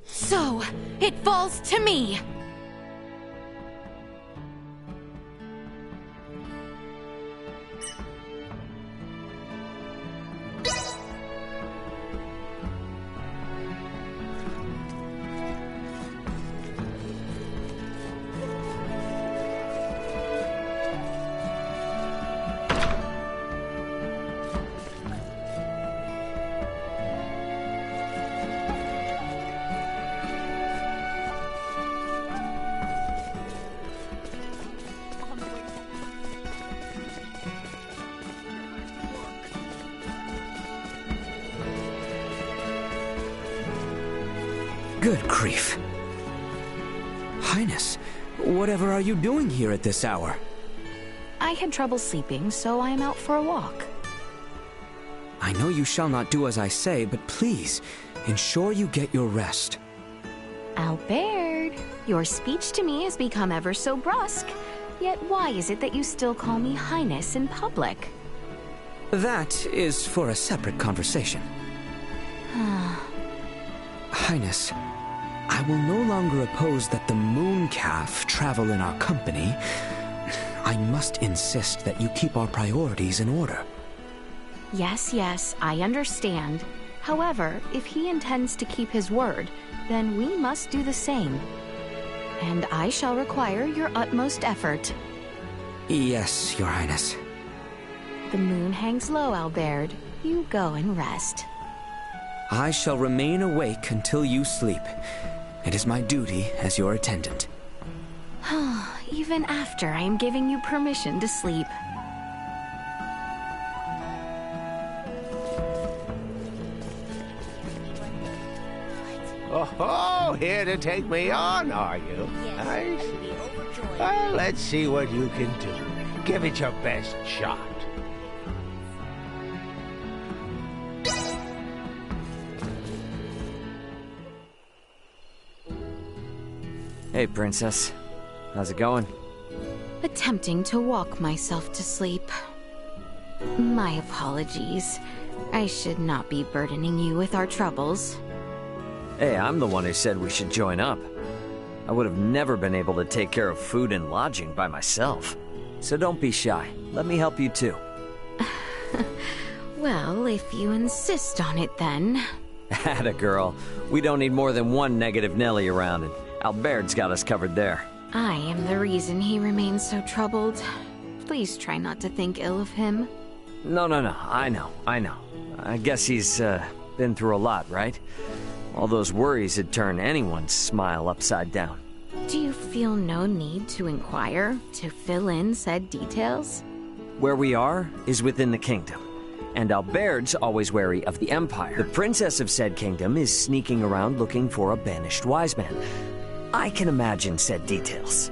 So, it falls to me! Good grief. Highness, whatever are you doing here at this hour? I had trouble sleeping, so I am out for a walk. I know you shall not do as I say, but please, ensure you get your rest. Albert, your speech to me has become ever so brusque. Yet why is it that you still call me Highness in public? That is for a separate conversation. Highness, I will no longer oppose that the Mooncalf travel in our company. I must insist that you keep our priorities in order. Yes, I understand. However, if he intends to keep his word, then we must do the same. And I shall require your utmost effort. Yes, Your Highness. The moon hangs low, Albert. You go and rest. I shall remain awake until you sleep. It is my duty as your attendant. Even after I am giving you permission to sleep. Oh, here to take me on, are you? I see. Well, let's see what you can do. Give it your best shot. Hey, Princess. How's it going? Attempting to walk myself to sleep. My apologies. I should not be burdening you with our troubles. Hey, I'm the one who said we should join up. I would have never been able to take care of food and lodging by myself. So don't be shy. Let me help you too. Well, if you insist on it then. Atta girl. We don't need more than one negative Nelly around, and Albert's got us covered there. I am the reason he remains so troubled. Please try not to think ill of him. No. I know. I guess he's, been through a lot, right? All those worries would turn anyone's smile upside down. Do you feel no need to inquire, to fill in said details? Where we are is within the kingdom, and Albert's always wary of the Empire. The princess of said kingdom is sneaking around looking for a banished wise man. I can imagine said details.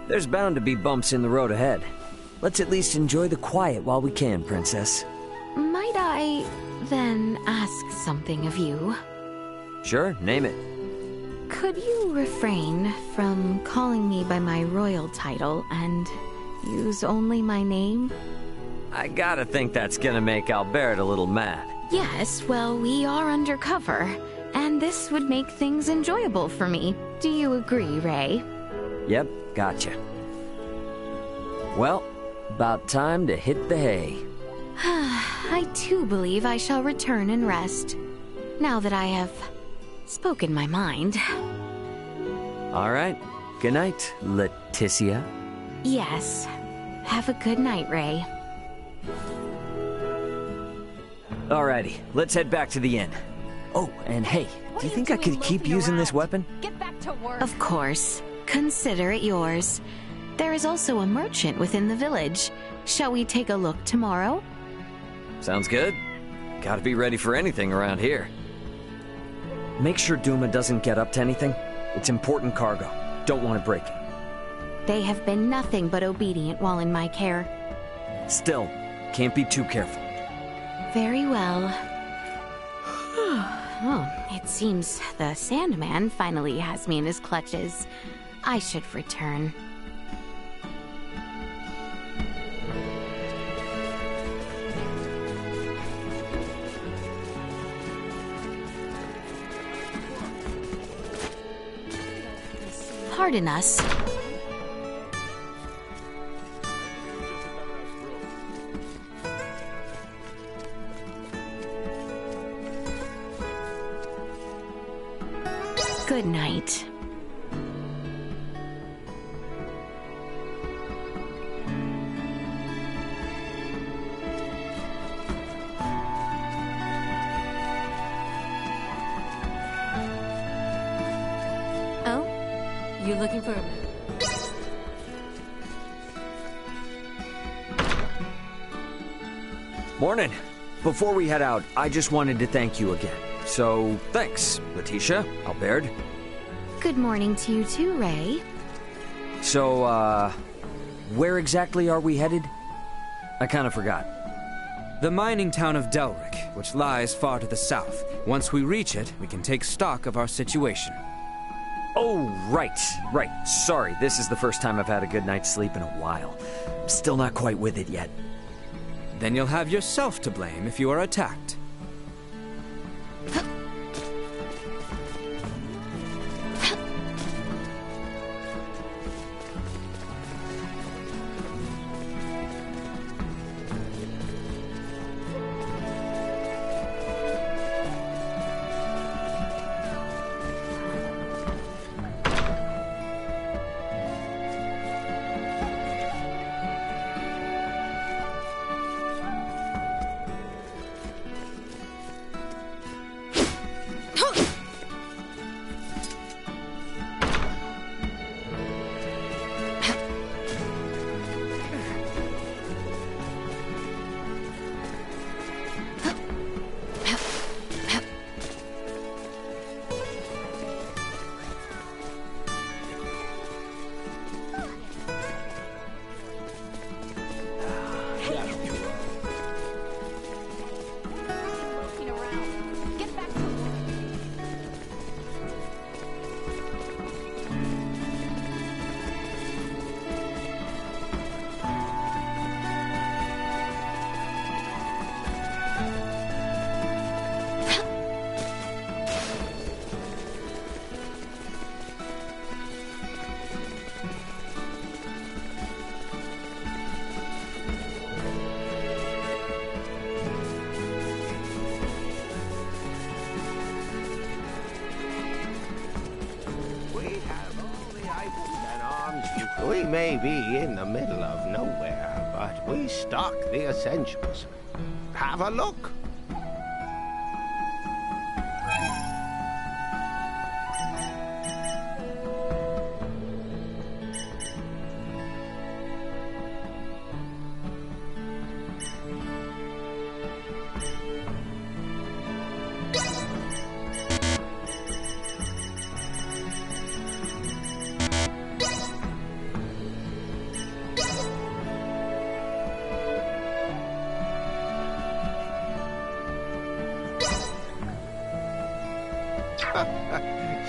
There's bound to be bumps in the road ahead. Let's at least enjoy the quiet while we can, Princess. Might I, then, ask something of you? Sure, name it. Could you refrain from calling me by my royal title and use only my name? I gotta think that's gonna make Albert a little mad. Yes, well, we are undercover, and this would make things enjoyable for me. Do you agree, Ray? Yep, gotcha. Well, about time to hit the hay. I too believe I shall return and rest, now that I have spoken my mind. All right. Good night, Leticia. Yes. Have a good night, Ray. Alrighty, let's head back to the inn. Oh, and hey, do you think I could keep using this weapon? Get back to work. Of course. Consider it yours. There is also a merchant within the village. Shall we take a look tomorrow? Sounds good. Gotta be ready for anything around here. Make sure Duma doesn't get up to anything. It's important cargo. Don't want it breaking. They have been nothing but obedient while in my care. Still, can't be too careful. Very well. Oh, it seems the Sandman finally has me in his clutches. I should return. Pardon us. Good night. Oh? You looking for... Morning. Before we head out, I just wanted to thank you again. So, thanks, Leticia, Albert. Good morning to you too, Ray. So, where exactly are we headed? I kind of forgot. The mining town of Delric, which lies far to the south. Once we reach it, we can take stock of our situation. Oh, right. Sorry, this is the first time I've had a good night's sleep in a while. I'm still not quite with it yet. Then you'll have yourself to blame if you are attacked. We may be in the middle of nowhere, but we stock the essentials. Have a look.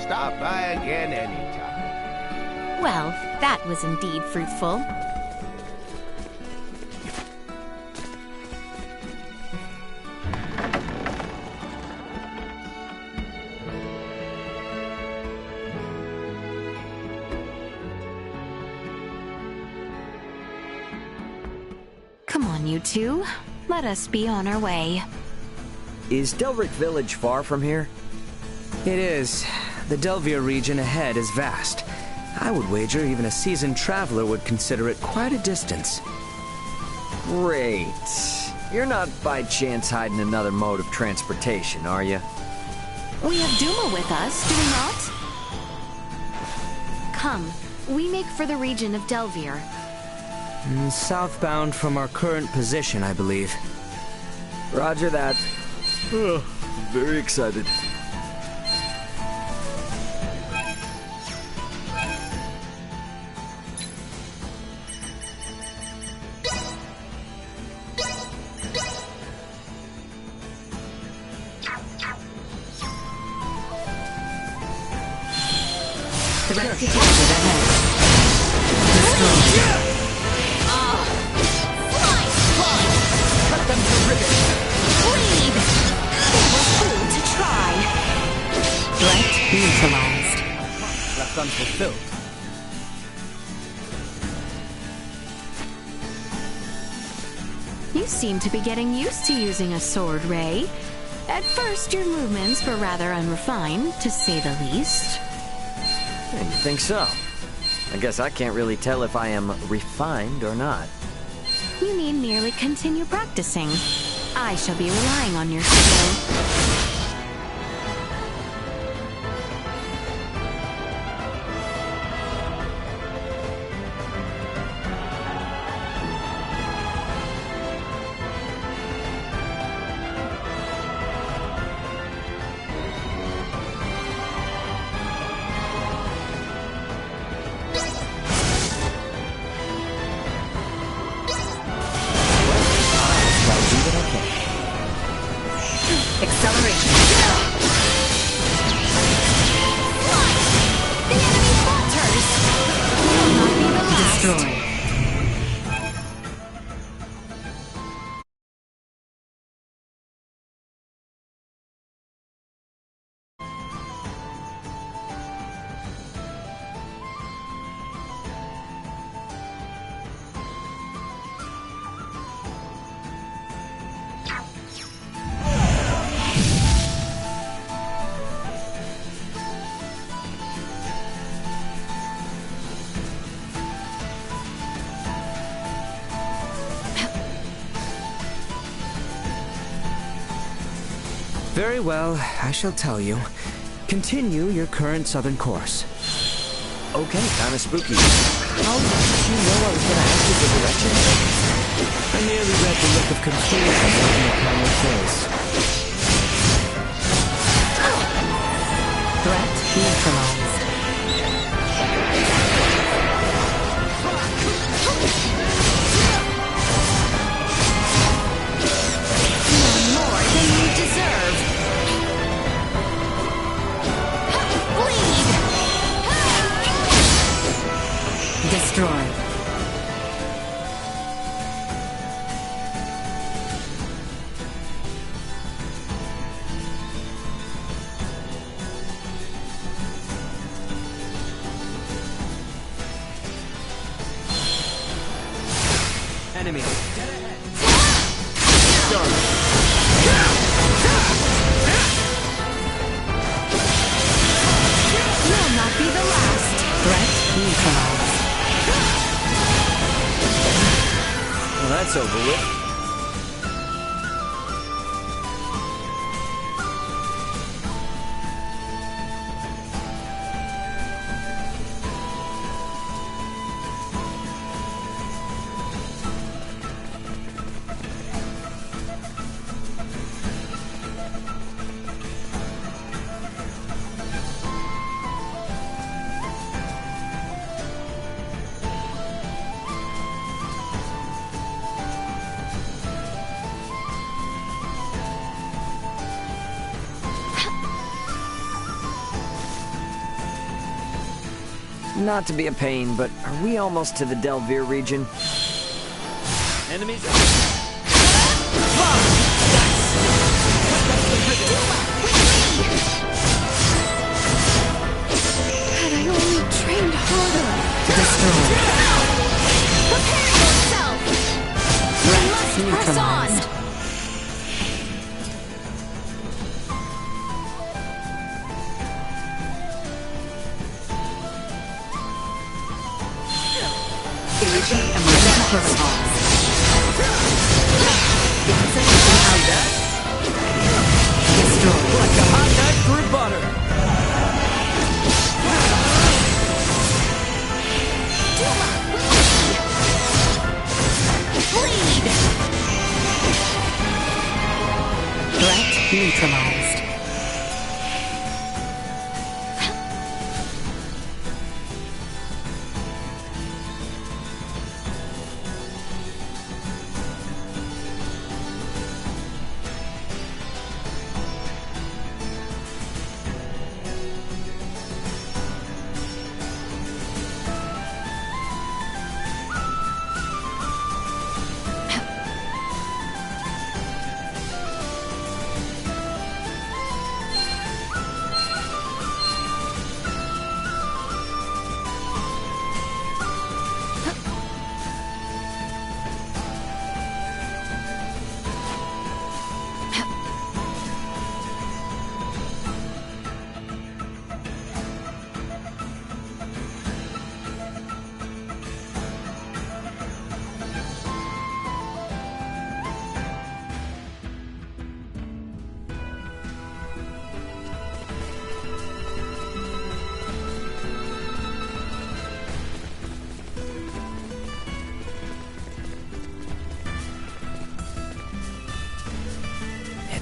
Stop by again anytime. Well, that was indeed fruitful. Come on, you two. Let us be on our way. Is Delric Village far from here? It is. The Delvir region ahead is vast. I would wager even a seasoned traveler would consider it quite a distance. Great. You're not by chance hiding another mode of transportation, are you? We have Duma with us, do we not? Come, we make for the region of Delvir. Southbound from our current position, I believe. Roger that. Very excited. Threat detected ahead. Destroy. Cut them to ribbons. Bleed! They were fool to try. Threat neutralized. Left unfulfilled. You seem to be getting used to using a sword, Ray. At first, your movements were rather unrefined, to say the least. You think so? I guess I can't really tell if I am refined or not. You need merely continue practicing. I shall be relying on your skill. Acceleration. The enemy falters! Will not be the last. Destroy. Very well, I shall tell you. Continue your current southern course. Okay, kinda spooky. How did you know I was gonna ask you for directions? I merely read the look of confusion on your face. Threat neutralized. More than you deserve. Bleed! Destroy. Enemy. Will not be the last. Threat neutralized. that's over with. Not to be a pain, but are we almost to the Delvir region? Enemies. Had I only trained harder. Destroyed. Prepare yourself! We must press on! Emergency protocols. Destroyed. Like a hot knife through butter. Bleed! Threat neutralized.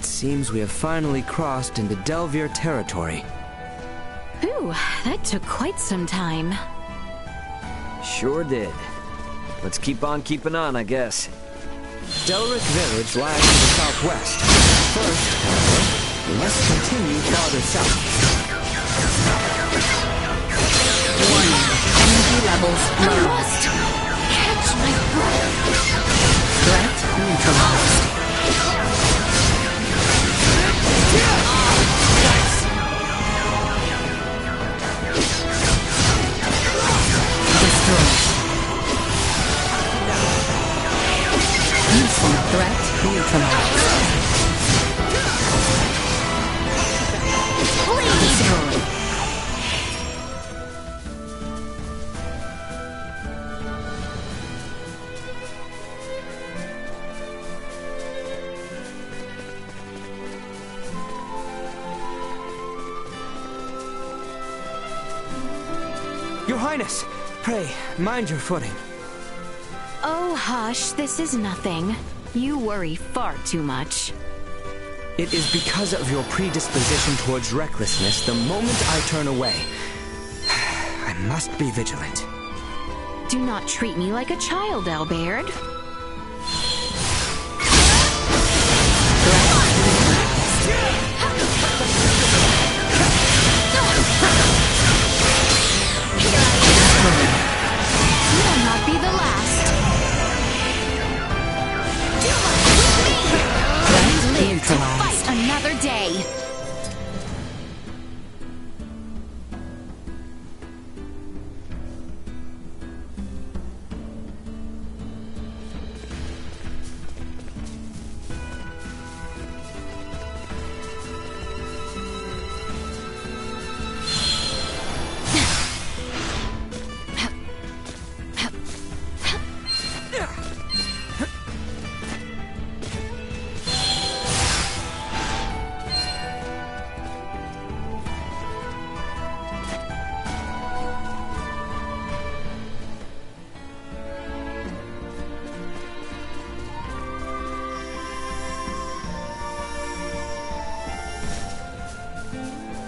Seems we have finally crossed into Delvir territory. Ooh, that took quite some time. Sure did. Let's keep on keeping on, I guess. Delric Village lies to the southwest. First, however, we must continue farther south. Energy levels low. I must catch my breath. Threat neutralized. Useful threat neutralized. Destroyed. Your Highness, pray, mind your footing. Oh, hush, this is nothing. You worry far too much. It is because of your predisposition towards recklessness the moment I turn away. I must be vigilant. Do not treat me like a child, Albert. Will not be the last. Live to fight another day.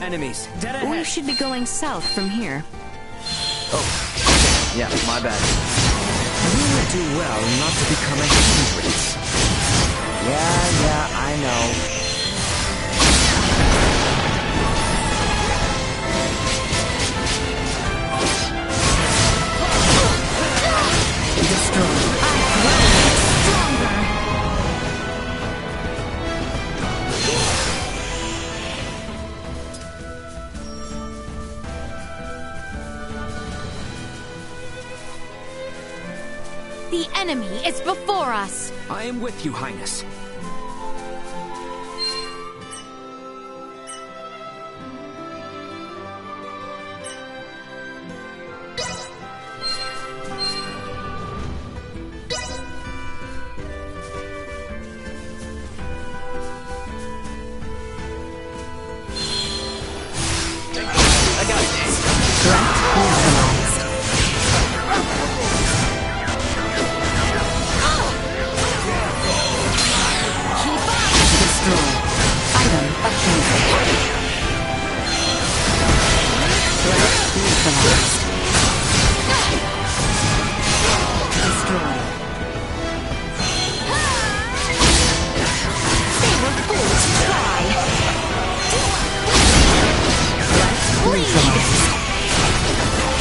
Enemies, dead ahead. We should be going south from here. Oh, yeah, my bad. You would do well not to become a hindrance. Yeah, I know. The enemy is before us! I am with you, Highness.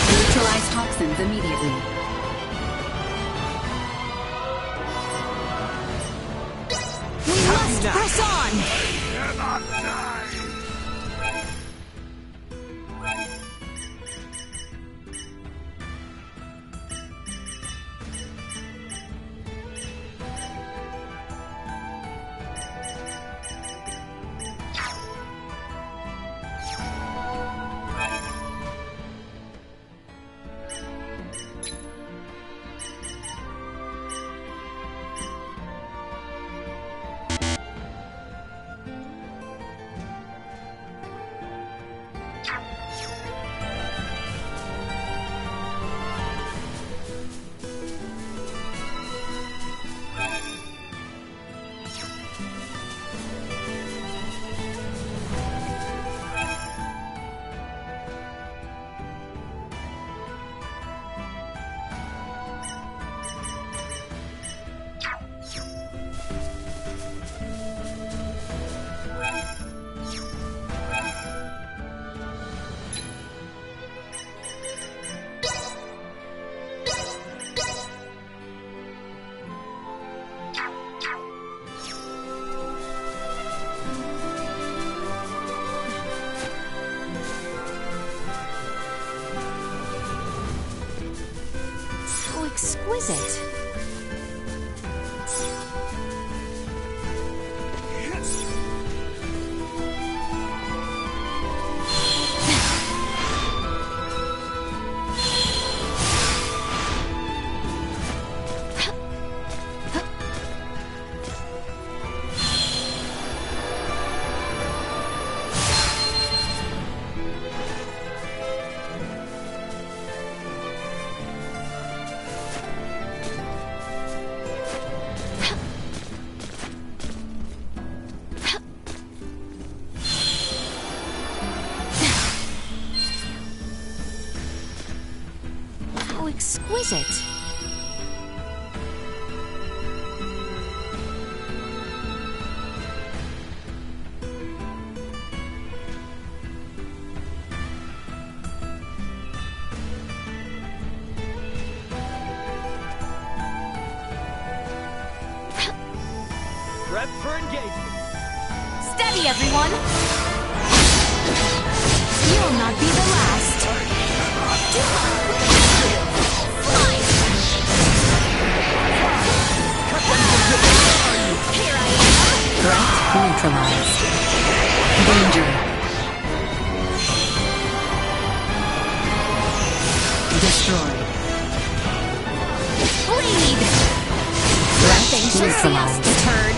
Neutralize toxins immediately. We must press on! Exquisite. Exquisite. Prep for engagement. Steady, everyone! You'll not be the last. Here I am! Threat neutralized. Danger. Destroy. Bleed! Nothing should see us deterred.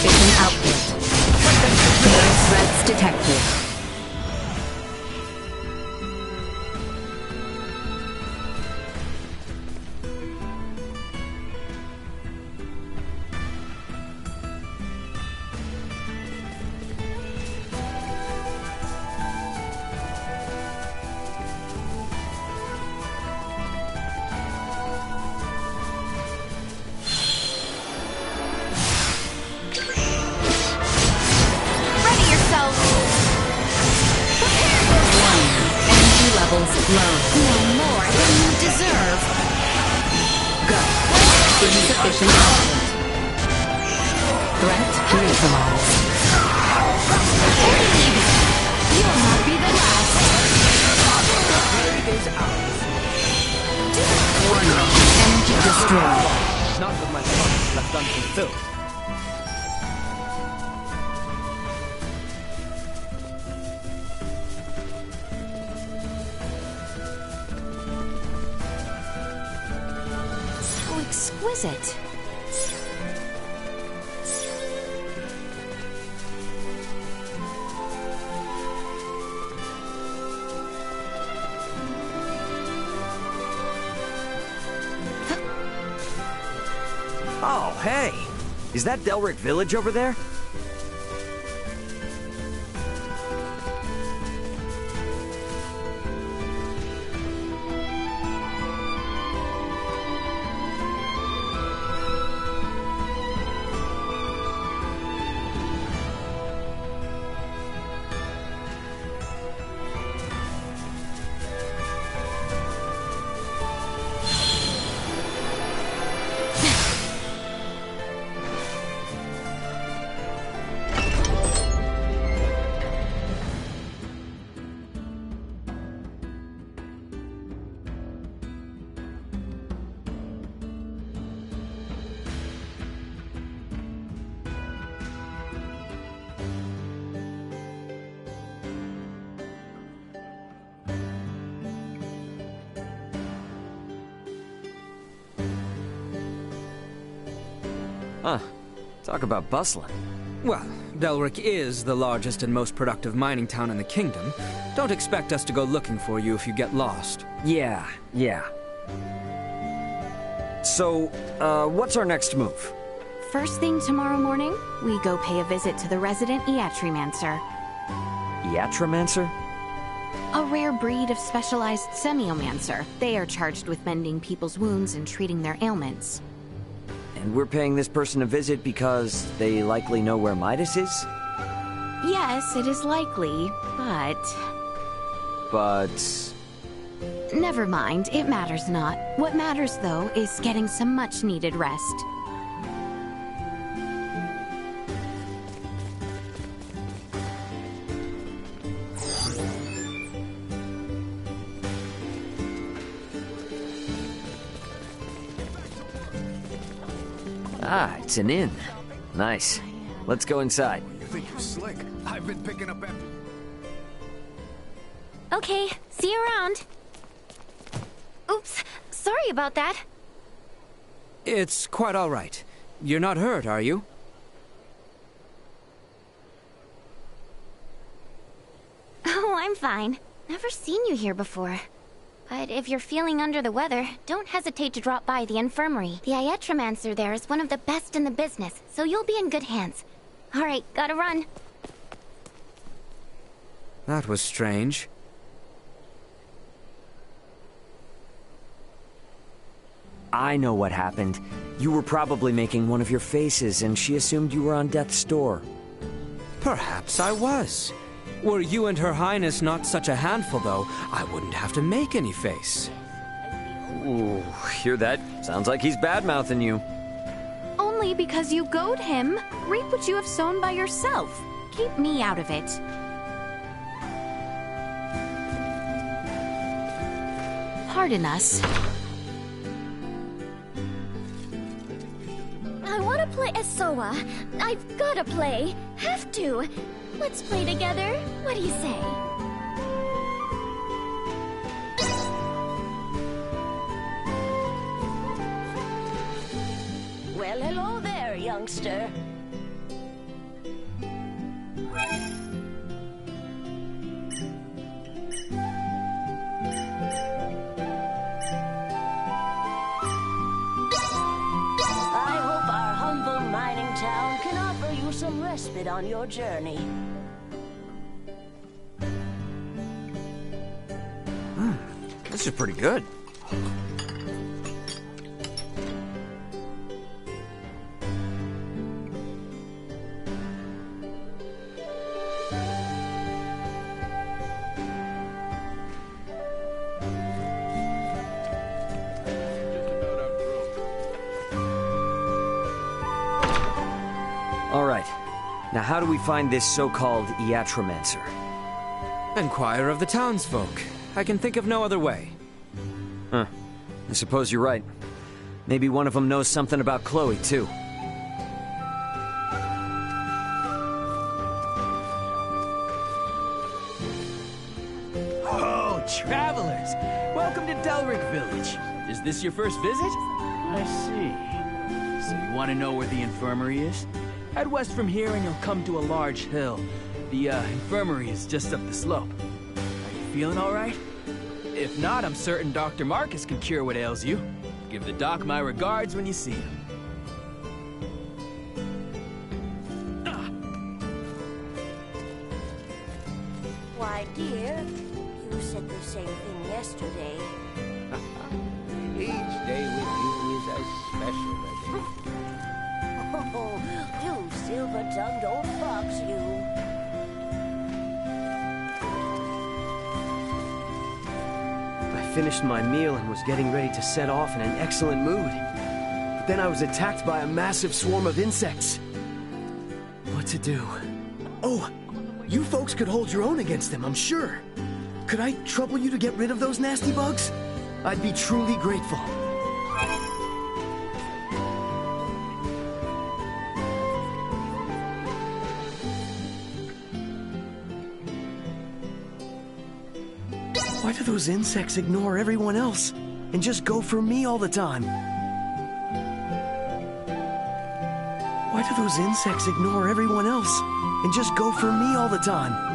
Insufficient output. No threats detected. Insufficient output. Threat neutralized. You'll not be the last. Energy destroyed. Not with my promise left unfulfilled. Exquisite. Oh, hey! Is that Delric Village over there? Huh. Talk about bustling. Well, Delric is the largest and most productive mining town in the kingdom. Don't expect us to go looking for you if you get lost. Yeah. So, what's our next move? First thing tomorrow morning, we go pay a visit to the resident Iatromancer. Iatromancer? A rare breed of specialized semiomancer. They are charged with mending people's wounds and treating their ailments. And we're paying this person a visit because they likely know where Midas is? Yes, it is likely, but... Never mind, it matters not. What matters, though, is getting some much-needed rest. Ah, it's an inn. Nice. Let's go inside. You think you're slick? I've been picking up empty. Okay, see you around. Oops, sorry about that. It's quite all right. You're not hurt, are you? Oh, I'm fine. Never seen you here before. But if you're feeling under the weather, don't hesitate to drop by the infirmary. The Iatromancer there is one of the best in the business, so you'll be in good hands. Alright, gotta run. That was strange. I know what happened. You were probably making one of your faces, and she assumed you were on death's door. Perhaps I was. Were you and Her Highness not such a handful, though, I wouldn't have to make any face. Ooh, hear that? Sounds like he's bad-mouthing you. Only because you goad him. Reap what you have sown by yourself. Keep me out of it. Pardon us. I want to play as Soa. I've gotta play. Have to. Let's play together. What do you say? Well, hello there, youngster. I hope our humble mining town can offer you some respite on your journey. This is pretty good. All right. Now how do we find this so-called Iatromancer? Inquire of the townsfolk. I can think of no other way. Huh. I suppose you're right. Maybe one of them knows something about Chloe, too. Oh, travelers! Welcome to Delric Village. Is this your first visit? I see. So you want to know where the infirmary is? Head west from here and you'll come to a large hill. The infirmary is just up the slope. Are you feeling all right? If not, I'm certain Dr. Marcus can cure what ails you. Give the doc my regards when you see him. Why, dear, you said the same thing yesterday. Each day with you is a special day. Oh, you silver-tongued old fox, you. I finished my meal and was getting ready to set off in an excellent mood. But then I was attacked by a massive swarm of insects. What to do? Oh, you folks could hold your own against them, I'm sure. Could I trouble you to get rid of those nasty bugs? I'd be truly grateful. Why do those insects ignore everyone else and just go for me all the time? Why do those insects ignore everyone else and just go for me all the time?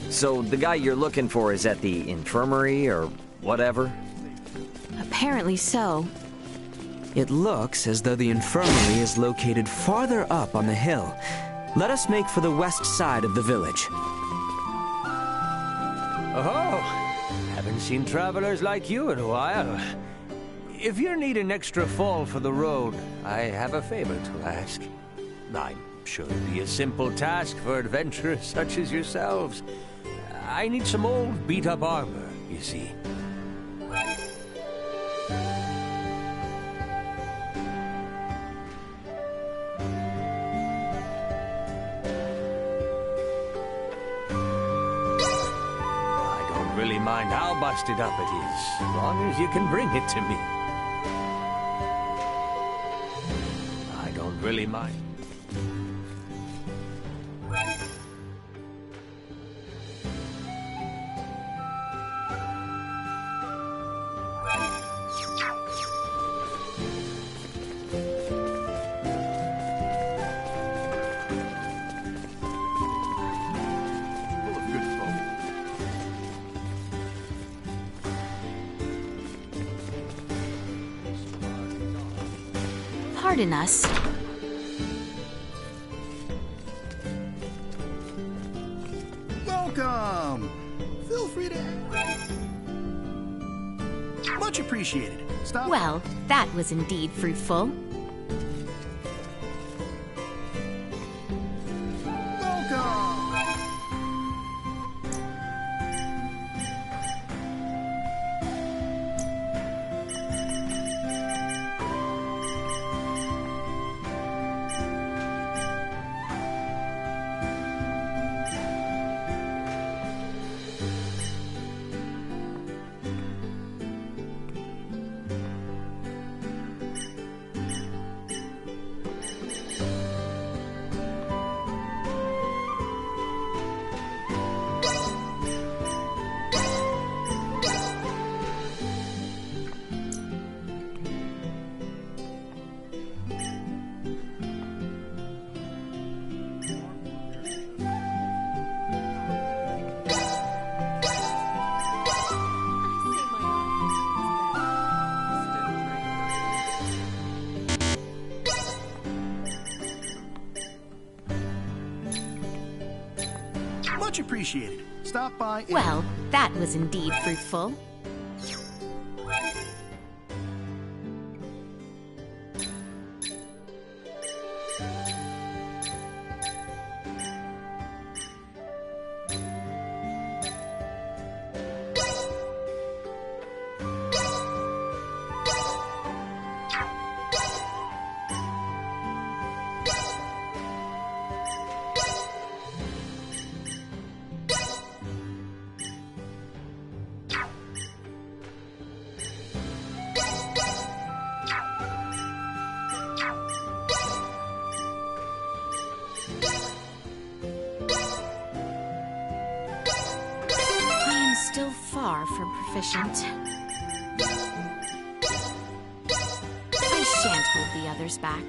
So the guy you're looking for is at the infirmary or whatever? Apparently so. It looks as though the infirmary is located farther up on the hill. Let us make for the west side of the village. Oh, haven't seen travelers like you in a while. If you need an extra fall for the road, I have a favor to ask. I'm sure it'd be a simple task for adventurers such as yourselves. I need some old beat-up armor, you see. I don't really mind how busted up it is, as long as you can bring it to me. I don't really mind. Pardon us. Welcome! Feel free to... Much appreciated. Stop. Well, that was indeed fruitful. Much appreciated. Stop by and... Well, that was indeed fruitful. Still far from proficient. I shan't hold the others back.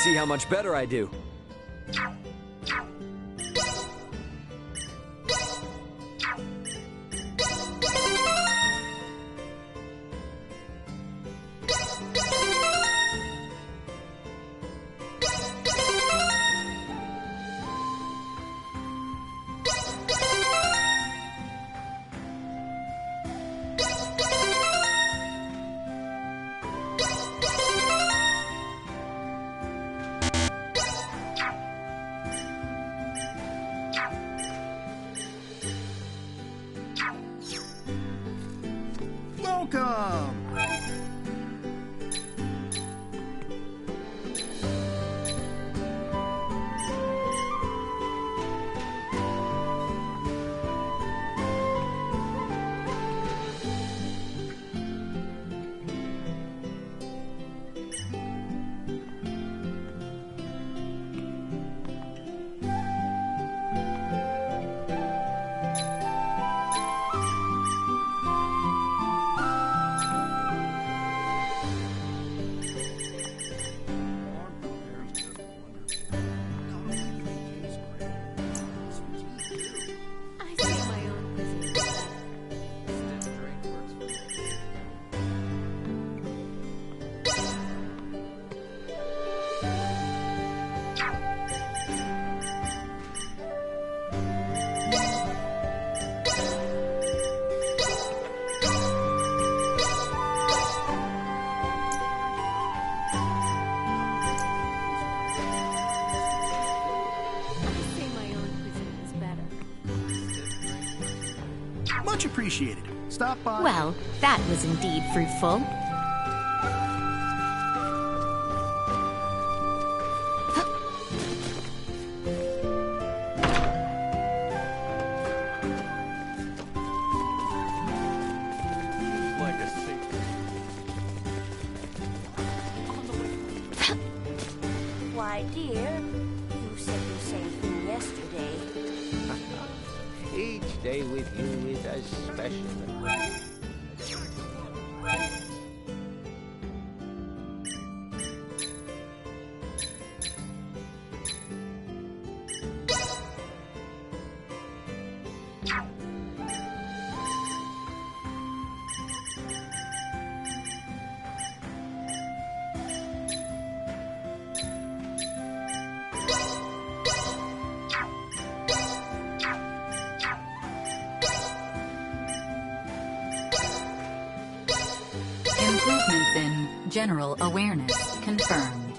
see how much better I do. Welcome! Much appreciated. Stop by. Well, that was indeed fruitful. Why, dear, you said the same thing yesterday. Each day with you is a special one. Improvements in general awareness confirmed.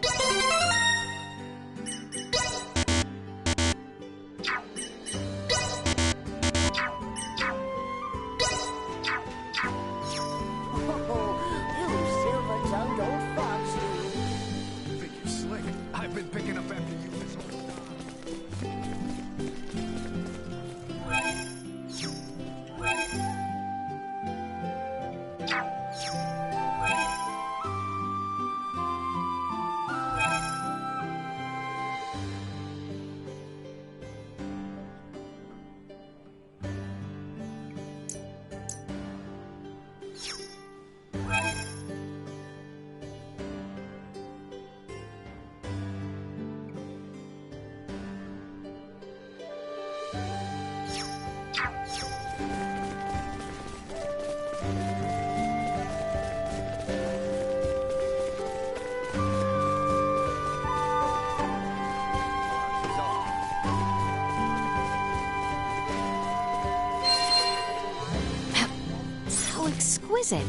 You silver-tongued old fox, you. Think you're slick? I've been picking up after you this whole How exquisite.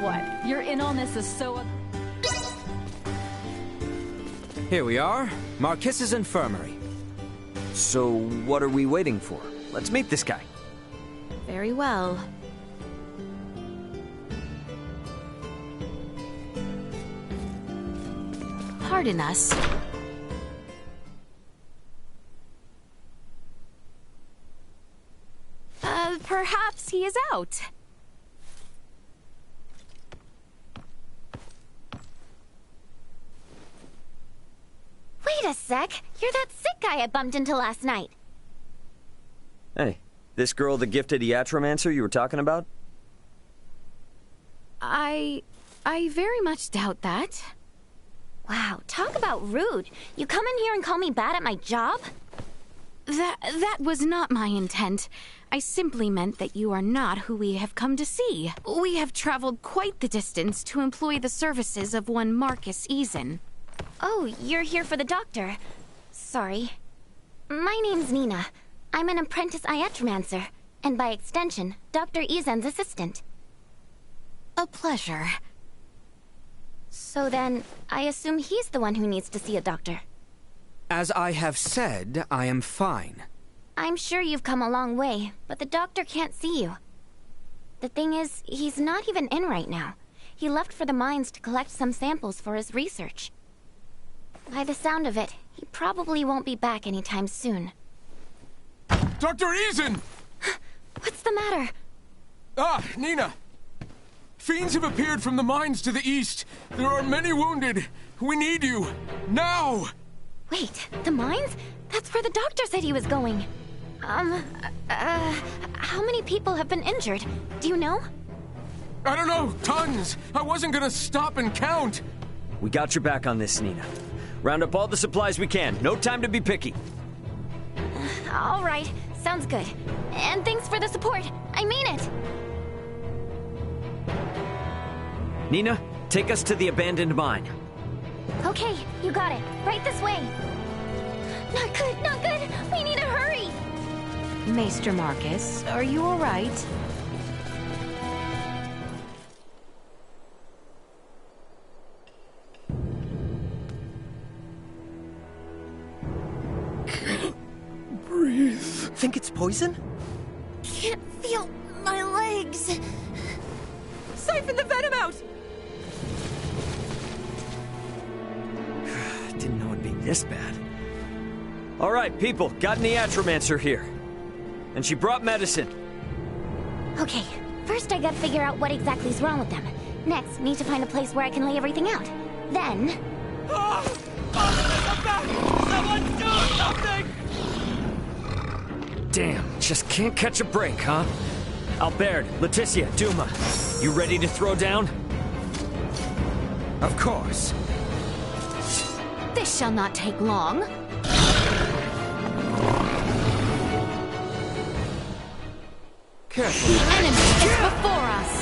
What? Your in on this is so... Here we are, Marquis's infirmary. So, what are we waiting for? Let's meet this guy. Very well. Pardon us. Perhaps he is out. a sec. You're that sick guy I bumped into last night. Hey, this girl the gifted Iatromancer you were talking about? I very much doubt that. Wow, talk about rude. You come in here and call me bad at my job? That was not my intent. I simply meant that you are not who we have come to see. We have traveled quite the distance to employ the services of one Marcus Eason. Oh, you're here for the doctor. Sorry. My name's Nina. I'm an apprentice Iatromancer, and by extension, Dr. Eason's assistant. A pleasure. So then, I assume he's the one who needs to see a doctor. As I have said, I am fine. I'm sure you've come a long way, but the doctor can't see you. The thing is, he's not even in right now. He left for the mines to collect some samples for his research. By the sound of it, he probably won't be back anytime soon. Dr. Eason! What's the matter? Ah, Nina! Fiends have appeared from the mines to the east. There are many wounded. We need you. Now! Wait, the mines? That's where the doctor said he was going. How many people have been injured? Do you know? I don't know. Tons. I wasn't gonna stop and count. We got your back on this, Nina. Round up all the supplies we can. No time to be picky. All right. Sounds good. And thanks for the support. I mean it. Nina, take us to the abandoned mine. Okay, you got it. Right this way. Not good, not good. We need to hurry. Maester Marcus, are you all right? Can't breathe. Think it's poison? Can't feel my legs. Siphon the venom out! Didn't know it'd be this bad. All right, people, got an Iatromancer here. And she brought medicine. Okay, first I gotta figure out what exactly is wrong with them. Next, need to find a place where I can lay everything out. Then... Someone do something! Damn, just can't catch a break, huh? Albert, Leticia, Duma, you ready to throw down? Of course. This shall not take long. Careful. The enemy is before us.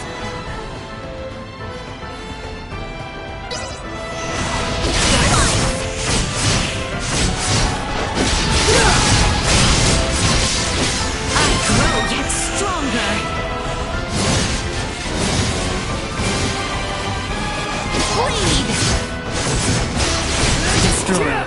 I grow yet stronger. Bleed. Destroy.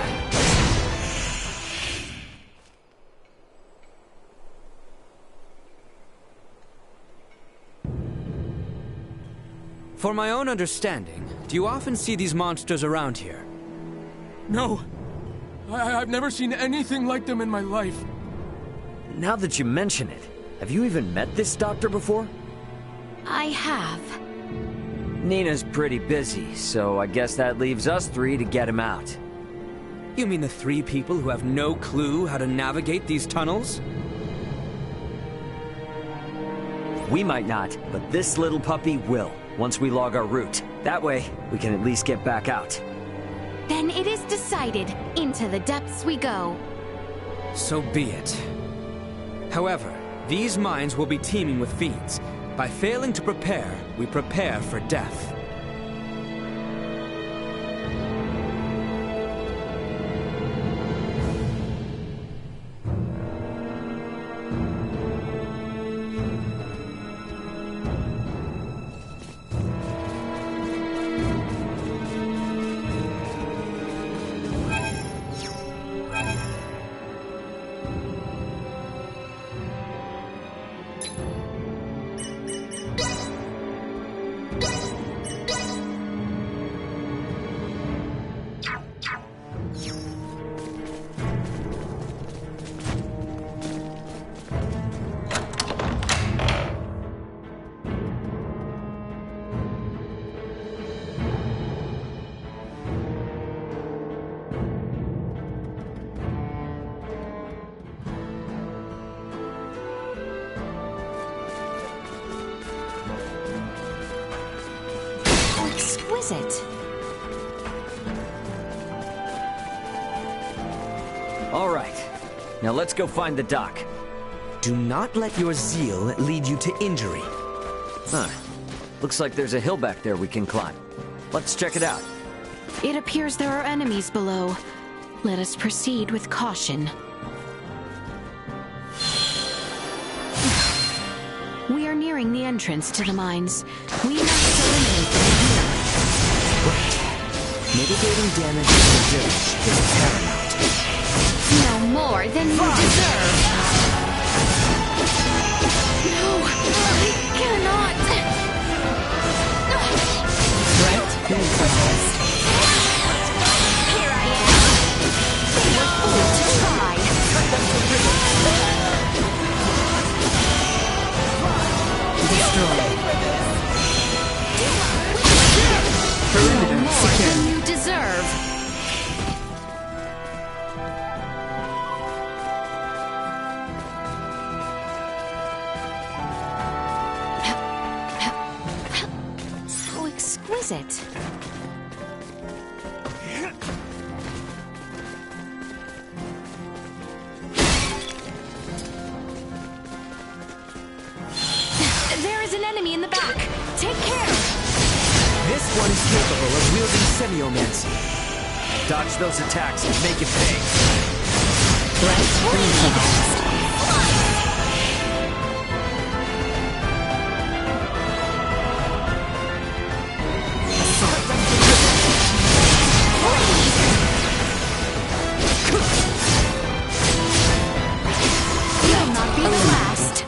For my own understanding, do you often see these monsters around here? No. I've never seen anything like them in my life. Now that you mention it, have you even met this doctor before? I have. Nina's pretty busy, so I guess that leaves us three to get him out. You mean the 3 people who have no clue how to navigate these tunnels? We might not, but this little puppy will, once we log our route. That way, we can at least get back out. Then it is decided. Into the depths we go. So be it. However, these mines will be teeming with fiends. By failing to prepare, we prepare for death. exquisite. All right. Now let's go find the dock. Do not let your zeal lead you to injury. Huh. Looks like there's a hill back there we can climb. Let's check it out. It appears there are enemies below. Let us proceed with caution. We are nearing the entrance to the mines. We must eliminate them here. Right. Mitigating damage to the village is paramount. No more than you deserve. No, I cannot. Threat neutralized. Here I am. They were fools to try. Destroyed. No more than you deserve. How exquisite. There is an enemy in the back. Take care. This one is capable of wielding semiomancy. Dodge those attacks and make it pay. Threat neutralized. You'll not be the last.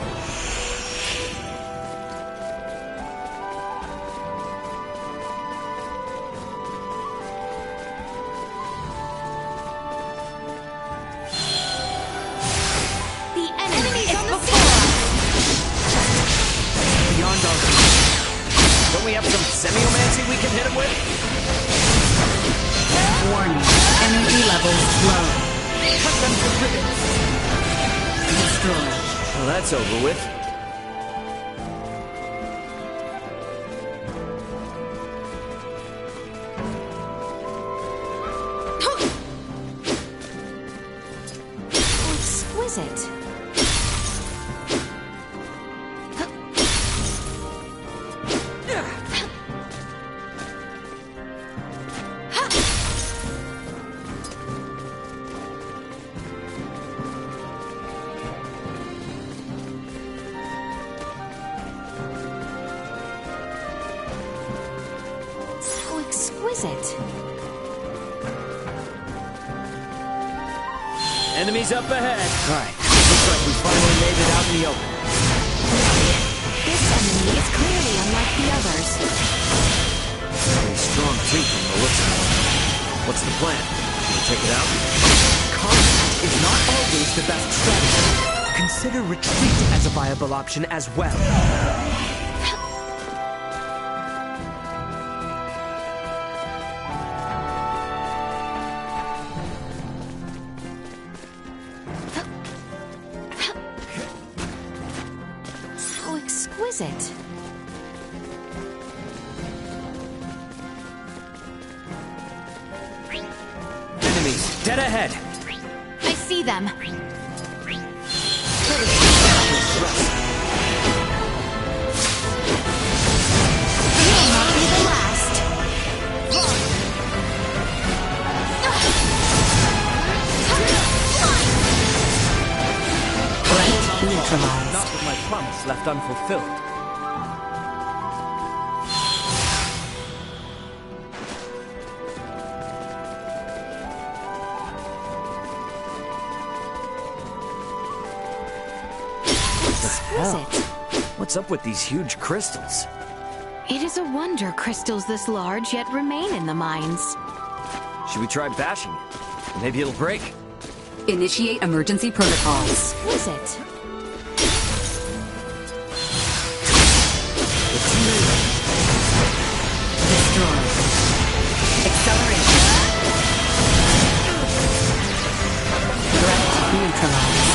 The enemy is before us. Beyond our reach. Don't we have some semiomancy we can hit him with? Warning. Energy levels low. Cut them to ribbons. Destroyed. Well, that's over with. How exquisite. How exquisite. Enemies up ahead. All right. Looks like we finally made it out in the open. This enemy is clearly unlike the others. Pretty strong too from the looks of it. What's the plan? Can we take it out? Combat is not always the best strategy. Consider retreat as a viable option as well. How exquisite. Enemies, dead ahead. I see them. You'll not be the last. Threat neutralized. Not with my promise left unfulfilled. Exquisite. What's up with these huge crystals? It is a wonder crystals this large yet remain in the mines. Should we try bashing it? Maybe it'll break. Initiate emergency protocols. Exquisite. Destroyed. Acceleration. Threat neutralized.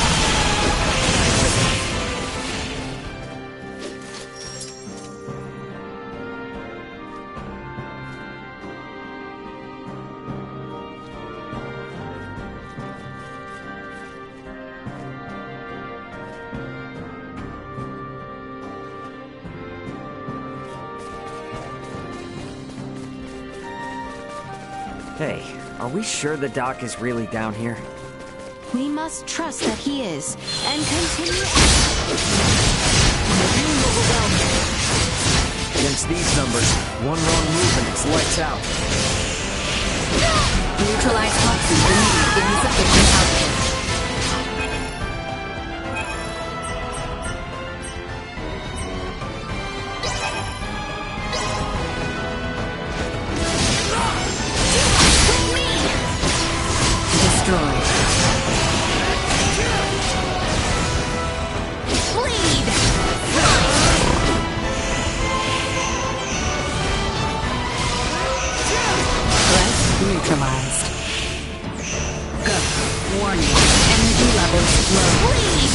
Hey, are we sure the doc is really down here? We must trust that he is, and continue. We're being overwhelmed. Against these numbers, one wrong move and it's lights out. Neutralize toxins immediately. Insufficient output. Destroyed. Bleed! Threat neutralized. Go. Warning. Energy levels low. Bleed!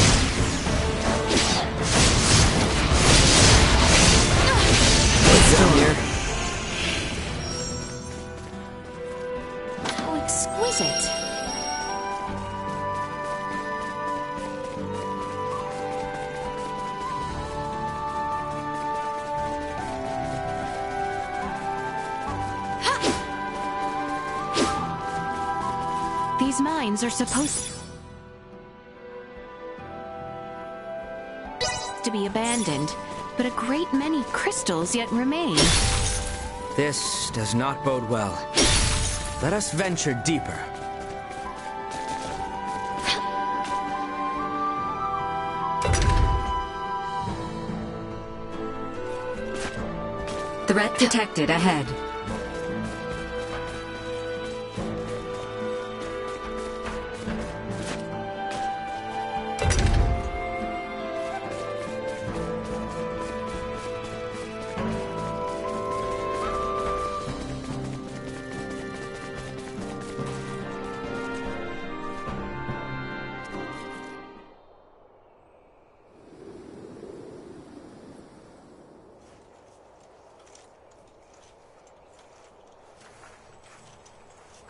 Here. How exquisite. These mines are supposed to be abandoned, but a great many crystals yet remain. This does not bode well. Let us venture deeper. Threat detected ahead.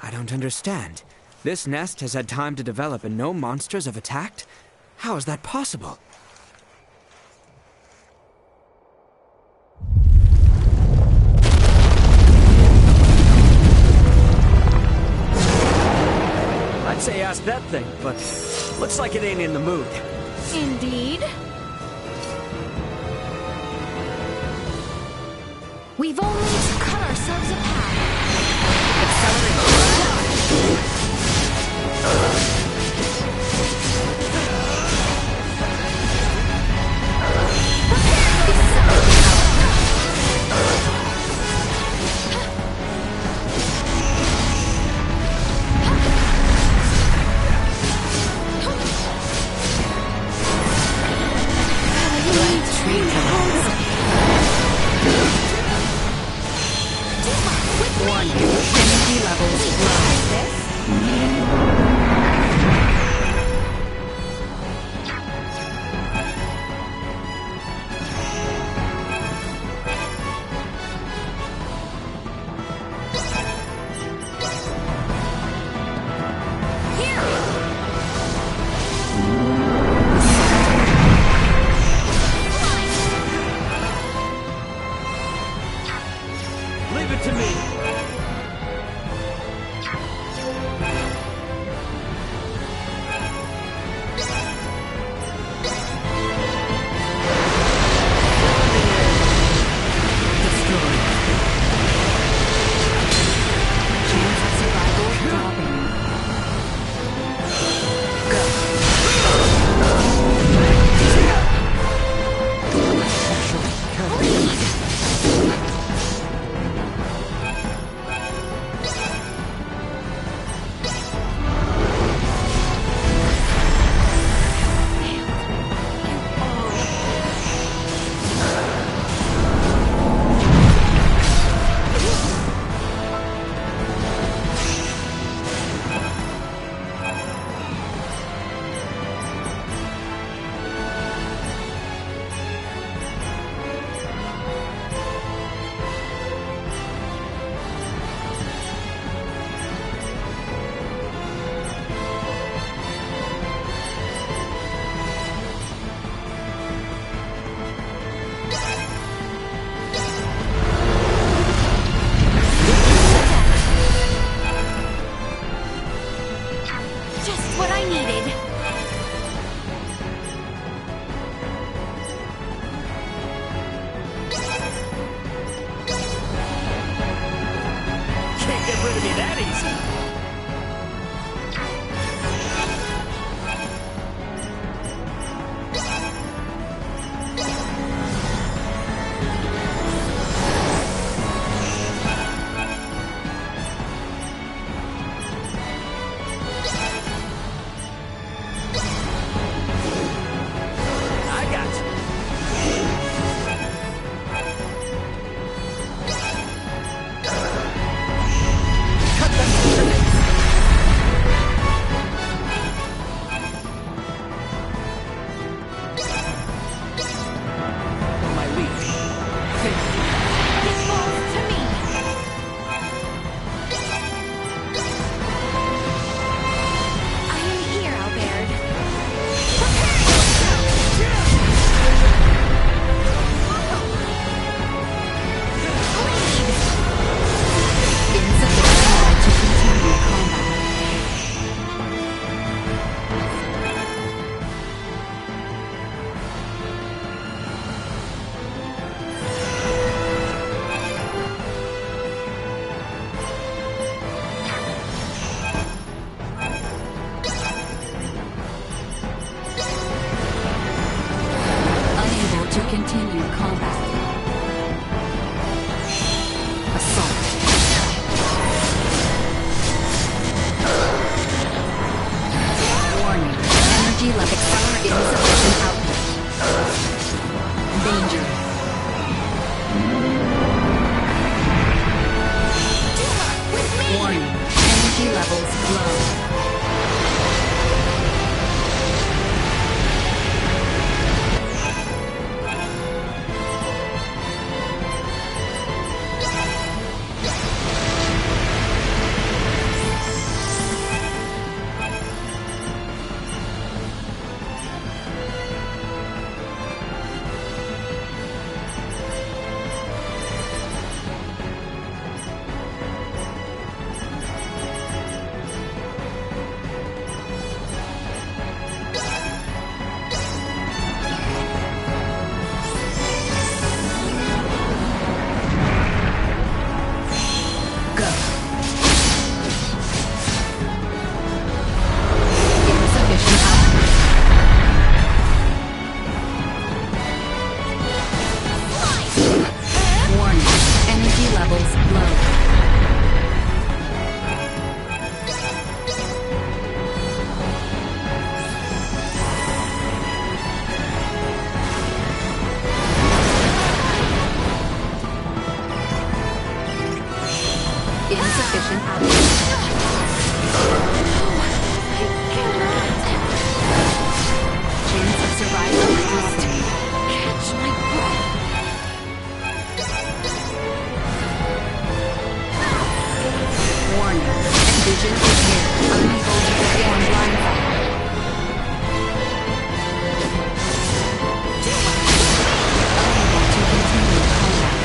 I don't understand. This nest has had time to develop and no monsters have attacked? How is that possible? I'd say ask that thing, but looks like it ain't in the mood. Indeed. We've only cut ourselves a path. Accelerate. levels low. Insufficient output. Chance of survival reduced. Catch my breath. Warning. Vision impaired. Unable to perform blindfold. Unable to continue combat.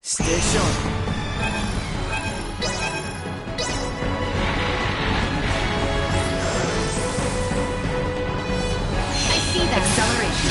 Stay sharp. I see that. Acceleration.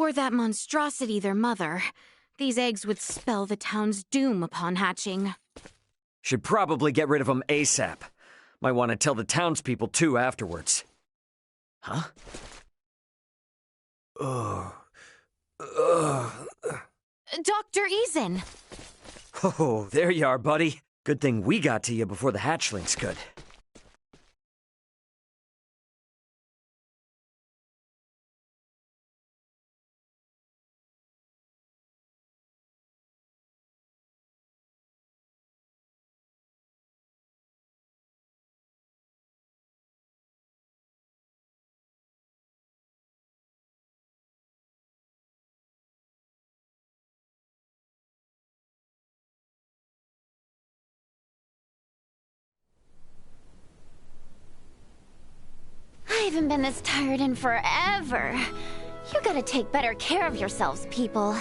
Were that monstrosity their mother, these eggs would spell the town's doom upon hatching. Should probably get rid of them ASAP. Might want to tell the townspeople too afterwards. Huh? Dr. Eason! Oh, there you are, buddy. Good thing we got to you before the hatchlings could. I haven't been this tired in forever. You gotta take better care of yourselves, people.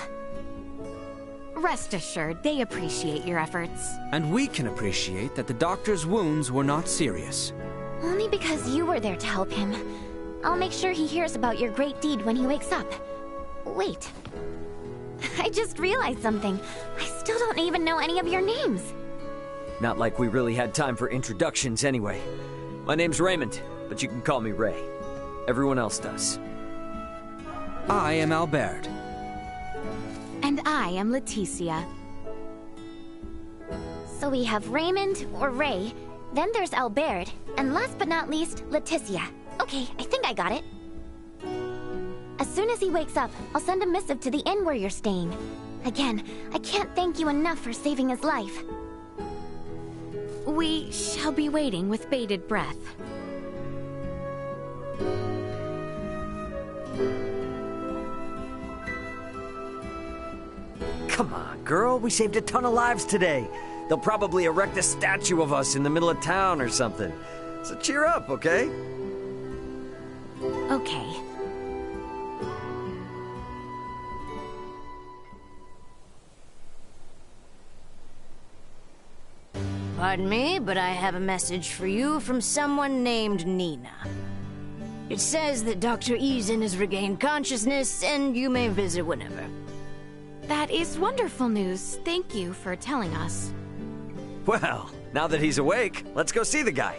Rest assured, they appreciate your efforts. And we can appreciate that the doctor's wounds were not serious. Only because you were there to help him. I'll make sure he hears about your great deed when he wakes up. Wait. I just realized something. I still don't even know any of your names. Not like we really had time for introductions anyway. My name's Raymond, but you can call me Ray. Everyone else does. I am Albert. And I am Leticia. So we have Raymond, or Ray, then there's Albert, and last but not least, Leticia. Okay, I think I got it. As soon as he wakes up, I'll send a missive to the inn where you're staying. Again, I can't thank you enough for saving his life. We shall be waiting with bated breath. Come on, girl. We saved a ton of lives today. They'll probably erect a statue of us in the middle of town or something. So cheer up, okay? Okay. Pardon me, but I have a message for you from someone named Nina. It says that Dr. Eason has regained consciousness, and you may visit whenever. That is wonderful news. Thank you for telling us. Well, now that he's awake, let's go see the guy.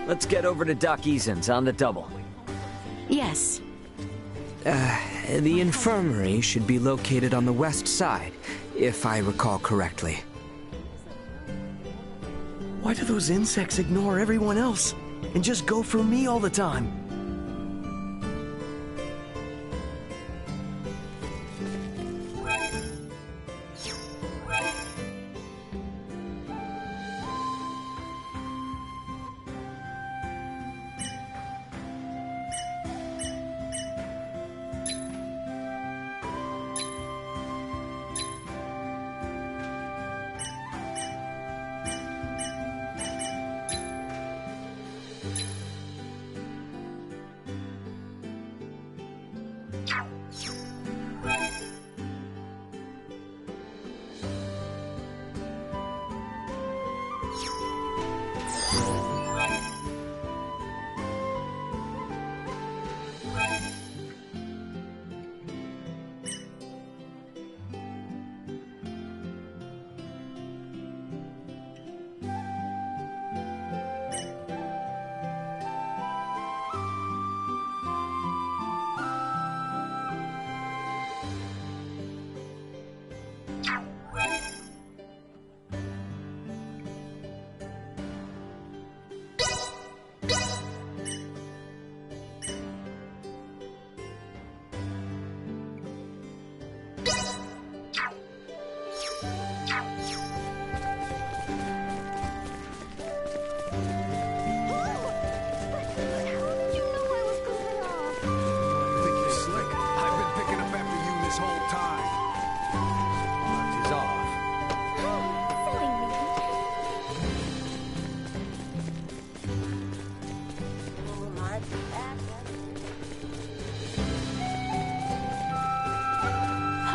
let's get over to Doc Eason's on the double. Yes. The infirmary should be located on the west side, if I recall correctly. Why do those insects ignore everyone else and just go for me all the time?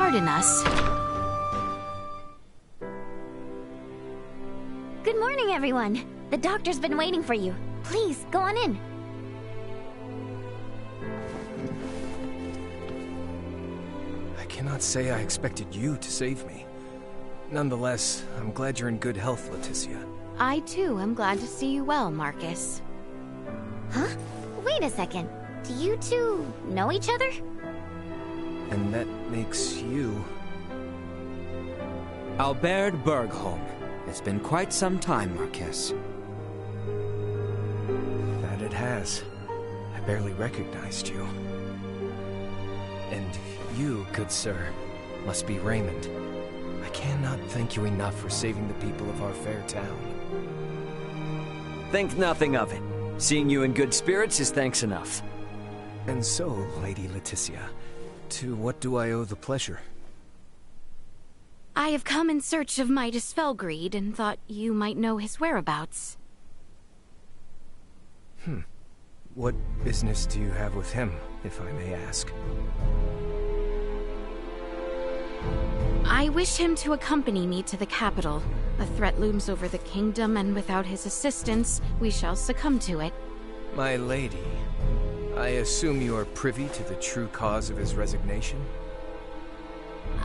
Pardon us. Good morning, everyone. The doctor's been waiting for you. Please, go on in. I cannot say I expected you to save me. Nonetheless, I'm glad you're in good health, Leticia. I, too, am glad to see you well, Marcus. Huh? Wait a second. Do you two know each other? And that makes you... Albert Bergholm. It's been quite some time, Marquess. That it has. I barely recognized you. And you, good sir, must be Raymond. I cannot thank you enough for saving the people of our fair town. Think nothing of it. Seeing you in good spirits is thanks enough. And so, Lady Leticia, to what do I owe the pleasure? I have come in search of Midas Felgreed and thought you might know his whereabouts. What business do you have with him, if I may ask? I wish him to accompany me to the capital. A threat looms over the kingdom, and without his assistance, we shall succumb to it. My lady, I assume you are privy to the true cause of his resignation?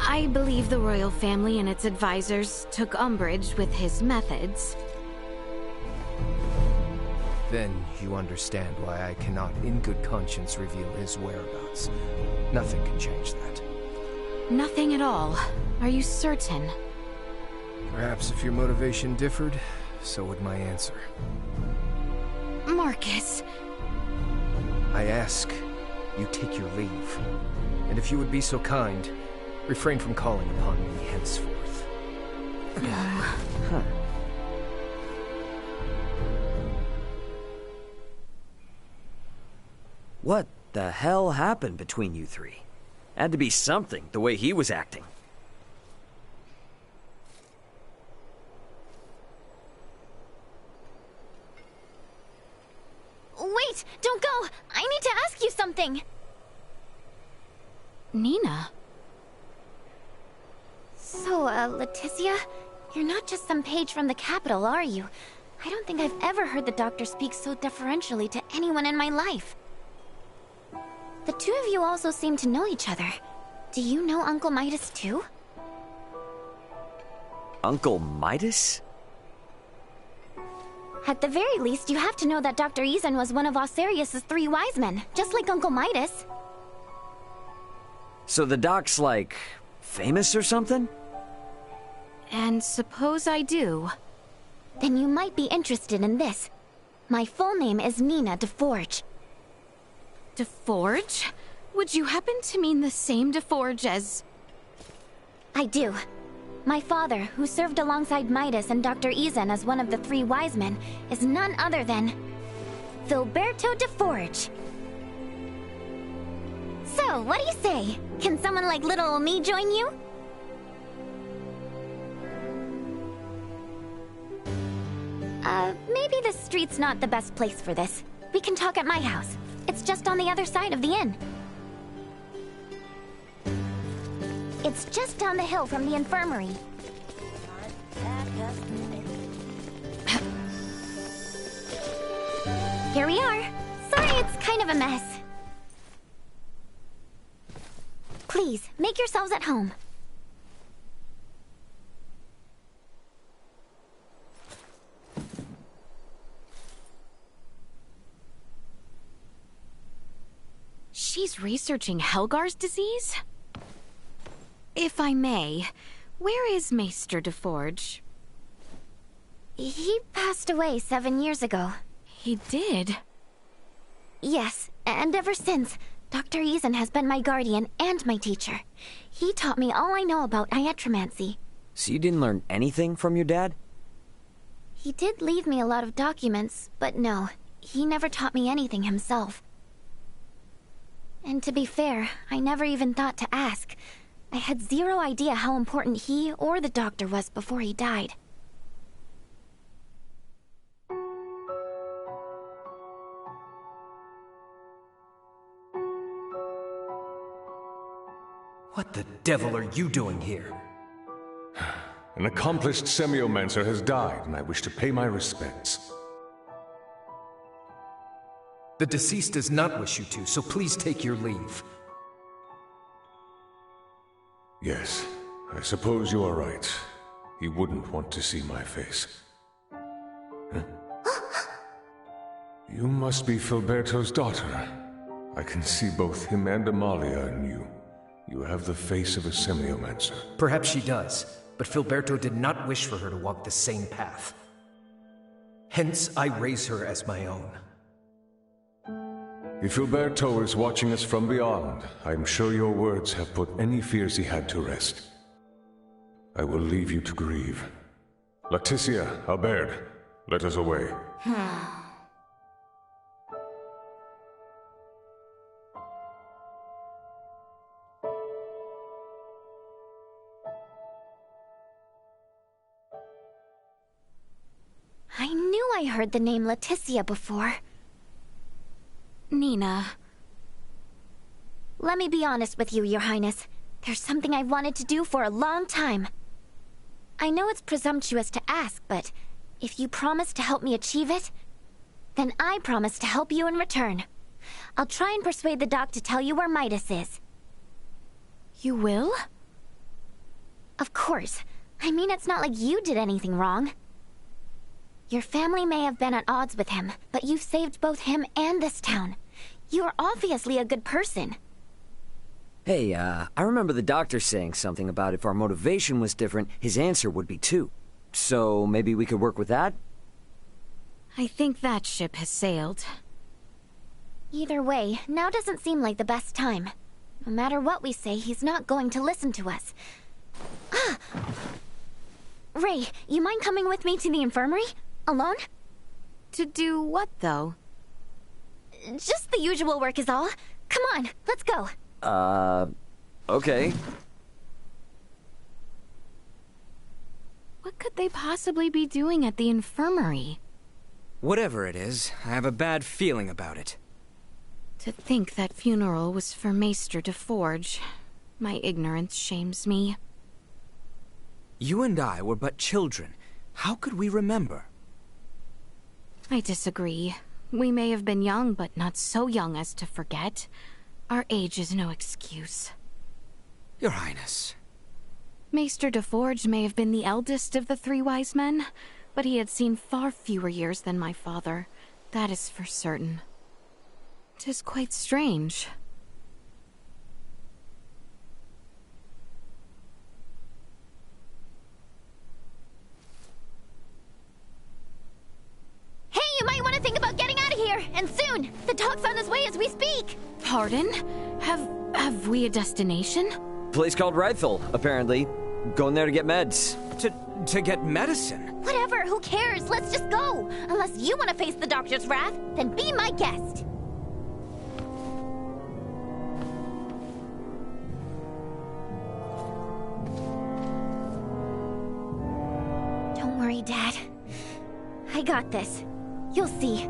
I believe the royal family and its advisors took umbrage with his methods. Then you understand why I cannot in good conscience reveal his whereabouts. Nothing can change that. Nothing at all. Are you certain? Perhaps if your motivation differed, so would my answer. Marcus. I ask, you take your leave. And if you would be so kind, refrain from calling upon me henceforth. What the hell happened between you three? Had to be something, the way he was acting. Wait! Don't go! I need to ask you something! Nina? So, Leticia, you're not just some page from the capital, are you? I don't think I've ever heard the doctor speak so deferentially to anyone in my life. The two of you also seem to know each other. Do you know Uncle Midas too? Uncle Midas? At the very least, you have to know that Dr. Eason was one of Osirius's 3 wise men, just like Uncle Midas. So the doc's, like, famous or something? And suppose I do. Then you might be interested in this. My full name is Nina DeForge. DeForge? Would you happen to mean the same DeForge as... I do. My father, who served alongside Midas and Dr. Eason as one of the 3 wise men, is none other than... Filberto DeForge. So, what do you say? Can someone like little ol' me join you? Maybe the street's not the best place for this. We can talk at my house. It's just on the other side of the inn. It's just down the hill from the infirmary. Here we are. Sorry, it's kind of a mess. Please, make yourselves at home. She's researching Helgar's disease? If I may, where is Maester DeForge? He passed away 7 years ago. He did? Yes, and ever since, Dr. Eason has been my guardian and my teacher. He taught me all I know about iatromancy. So you didn't learn anything from your dad? He did leave me a lot of documents, but no, he never taught me anything himself. And to be fair, I never even thought to ask. I had zero idea how important he or the doctor was before he died. What the devil are you doing here? An accomplished semiomancer has died, and I wish to pay my respects. The deceased does not wish you to, so please take your leave. Yes, I suppose you are right. He wouldn't want to see my face. Huh? You must be Filberto's daughter. I can see both him and Amalia in you. You have the face of a semiomancer. Perhaps she does, but Filberto did not wish for her to walk the same path. Hence, I raise her as my own. If Filberto is watching us from beyond, I'm sure your words have put any fears he had to rest. I will leave you to grieve. Leticia, Albert, let us away. I knew I heard the name Leticia before. Nina. Let me be honest with you, Your Highness. There's something I've wanted to do for a long time. I know it's presumptuous to ask, but if you promise to help me achieve it, then I promise to help you in return. I'll try and persuade the doc to tell you where Midas is. You will? Of course. I mean, it's not like you did anything wrong. Your family may have been at odds with him, but you've saved both him and this town. You're obviously a good person. Hey, I remember the doctor saying something about if our motivation was different, his answer would be too. So maybe we could work with that? I think that ship has sailed. Either way, now doesn't seem like the best time. No matter what we say, he's not going to listen to us. Ray, you mind coming with me to the infirmary? Alone? To do what, though? Just the usual work is all. Come on, let's go. Okay. What could they possibly be doing at the infirmary? Whatever it is, I have a bad feeling about it. To think that funeral was for Maester DeForge. My ignorance shames me. You and I were but children. How could we remember? I disagree. We may have been young, but not so young as to forget. Our age is no excuse. Your Highness. Maester DeForge may have been the eldest of the 3 wise men, but he had seen far fewer years than my father. That is for certain. 'Tis quite strange. Hey, you might want to think about getting out of here, and soon! The dog's on his way as we speak! Pardon? Have we a destination? Place called Rifle, apparently. Going there to get meds. To get medicine? Whatever, who cares? Let's just go! Unless you want to face the doctor's wrath, then be my guest! Don't worry, Dad. I got this. You'll see.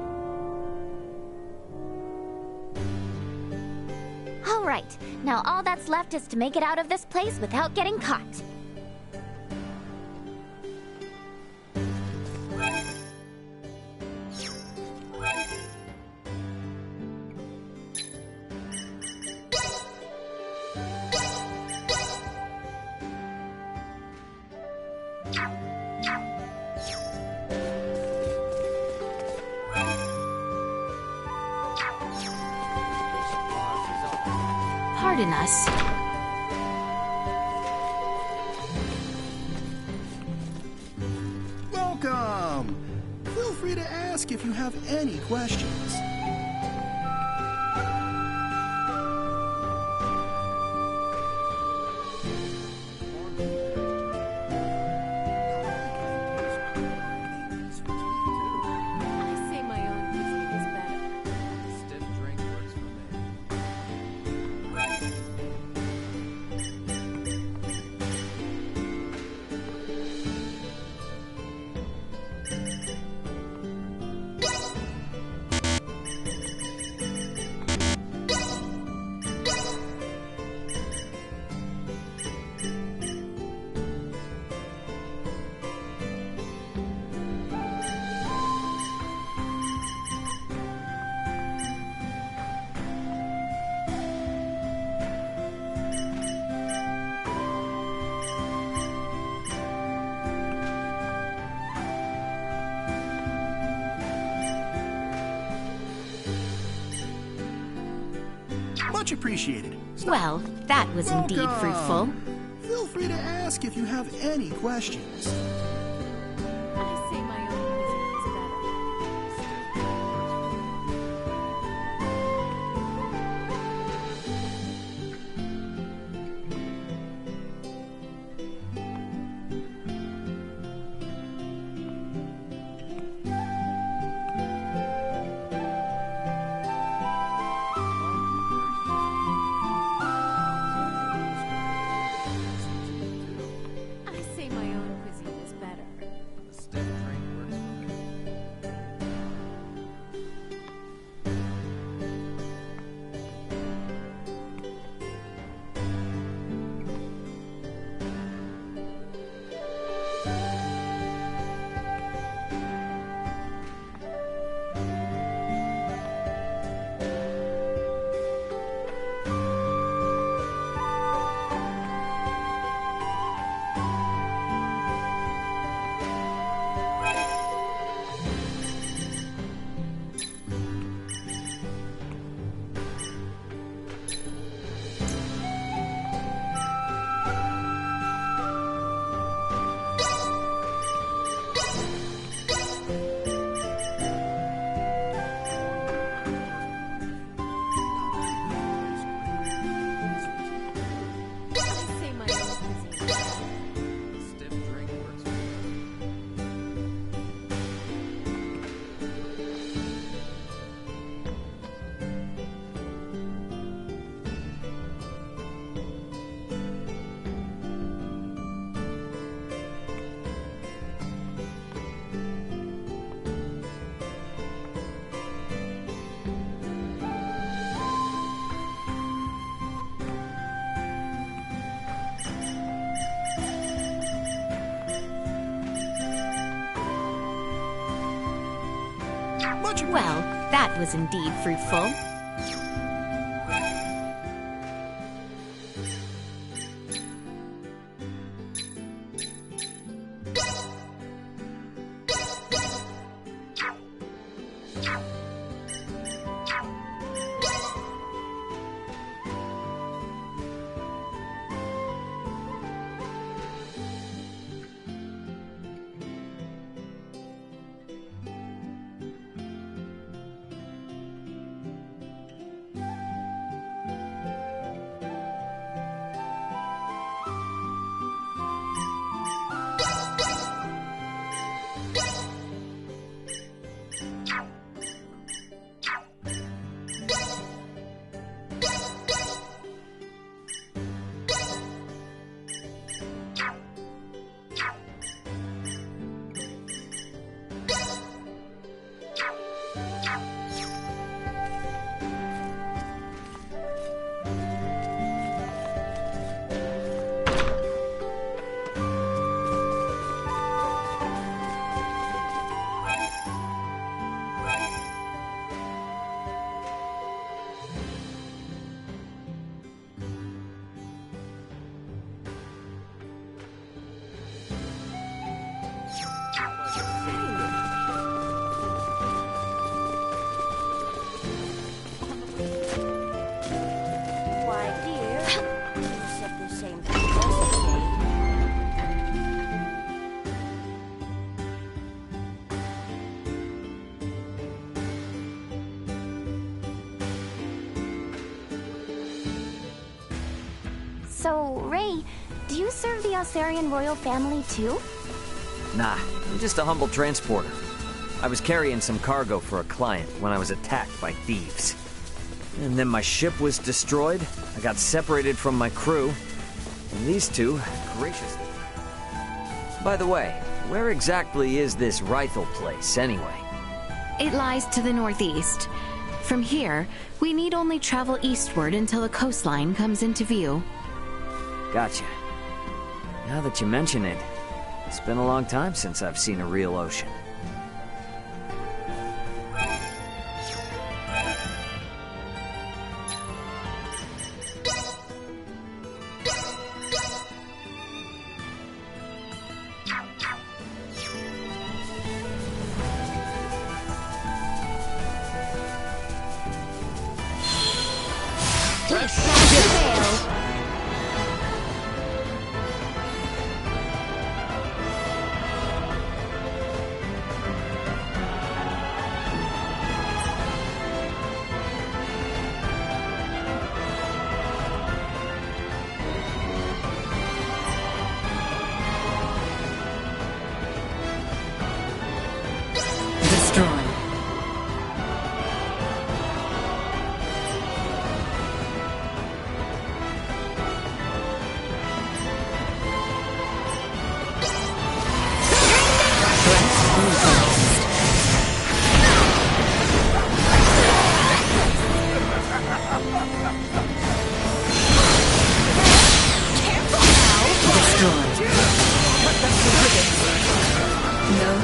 All right, now all that's left is to make it out of this place without getting caught. Pardon us. Welcome! Feel free to ask if you have any questions. Much appreciated. Well, that was indeed fruitful. Feel free to ask if you have any questions. Well, that was indeed fruitful. So, Ray, do you serve the Alcerian royal family too? Nah, I'm just a humble transporter. I was carrying some cargo for a client when I was attacked by thieves. And then my ship was destroyed, I got separated from my crew, and these two graciously... By the way, where exactly is this Rythel place, anyway? It lies to the northeast. From here, we need only travel eastward until a coastline comes into view. Gotcha. Now that you mention it, it's been a long time since I've seen a real ocean.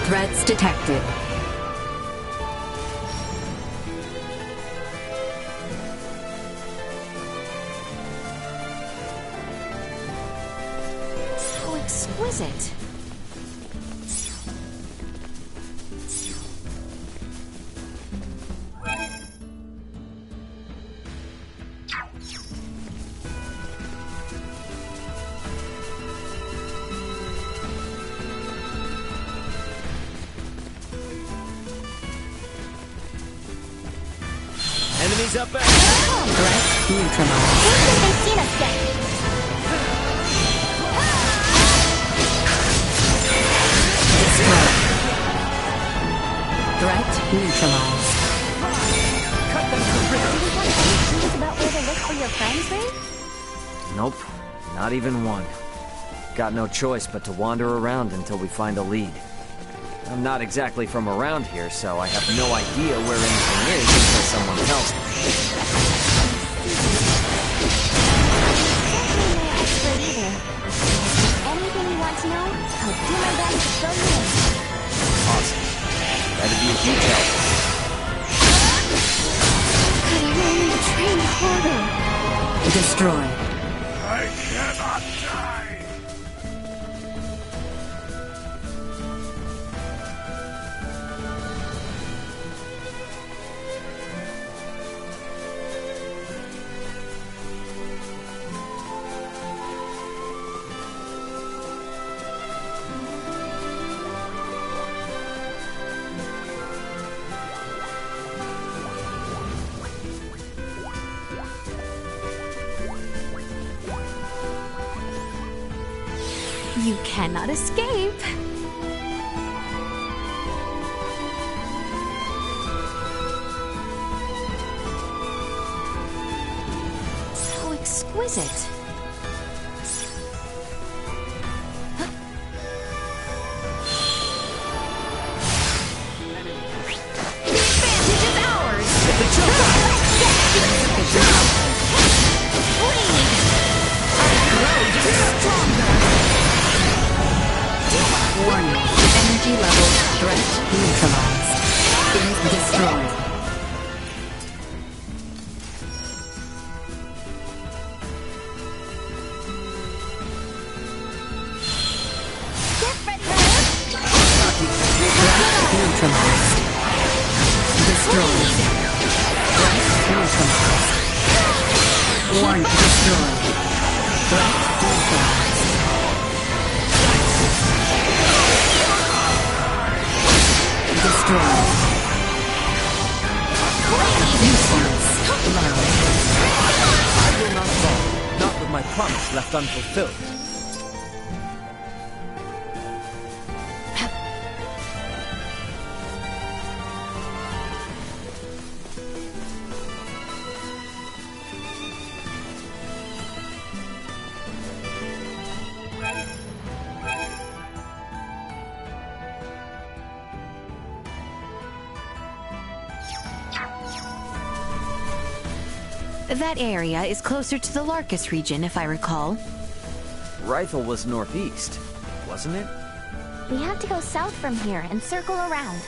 Threats detected. So exquisite. Enemies up ahead! Threat neutralized. Where have they seen us yet? Threat neutralized. Cut them to ribbons! Do you have any clues about where to look for your friends, Ray? Nope, not even one. Got no choice but to wander around until we find a lead. I'm not exactly from around here, so I have no idea where anything is until someone tells me. Anything you want to know, I'll do my best to fill you in. Awesome. That'd be a huge help. Could have only trained harder. Destroy. I cannot die! You cannot escape. So exquisite. Warning. Energy level threat neutralized. Is destroyed. Threat neutralized. Destroyed. Threat neutralized. Warning. Destroyed. Threat neutralized. Destroyed. Useless. Low. I will not fall. Not with my promised left unfulfilled. That area is closer to the Larkus region, if I recall. Rifle was northeast, wasn't it? We have to go south from here and circle around.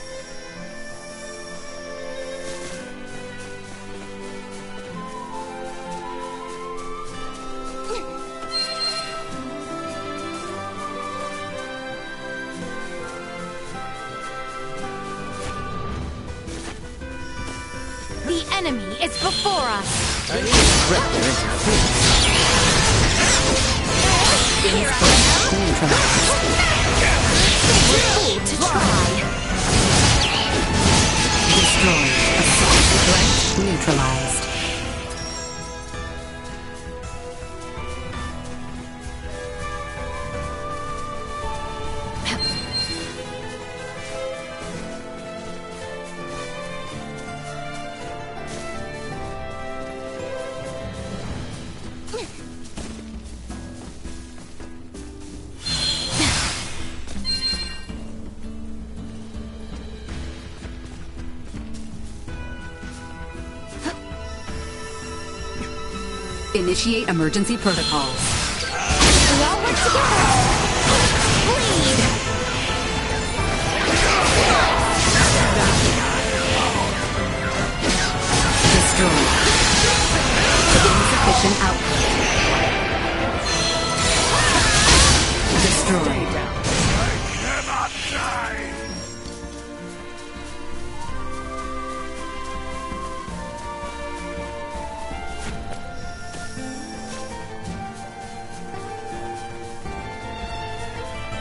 The enemy is before us! I need to grip their interference. Here I am! To try! Destroyed. Assault threat neutralized. Initiate emergency protocols. We all work together! Bleed! Destroyed. Insufficient output. Destroyed. I cannot die!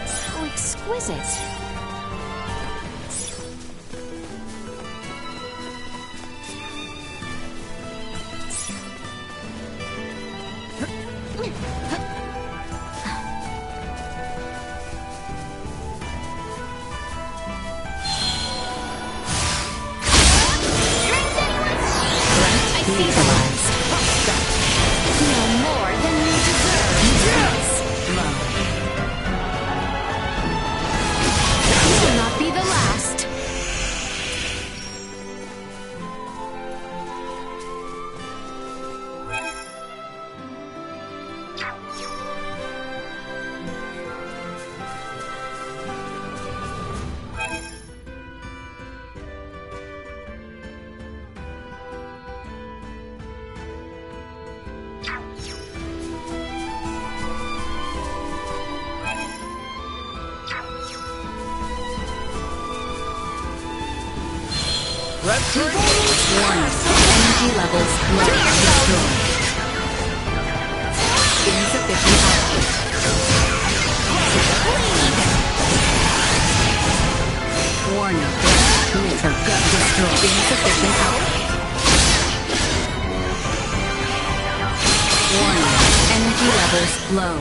So exquisite. Neutralized. No more than you deserve. You will not be the last. Warning. Energy levels low. Destroyed. Insufficient output. Warning. Neutral. Destroyed. Insufficient output. Warning. Energy levels low.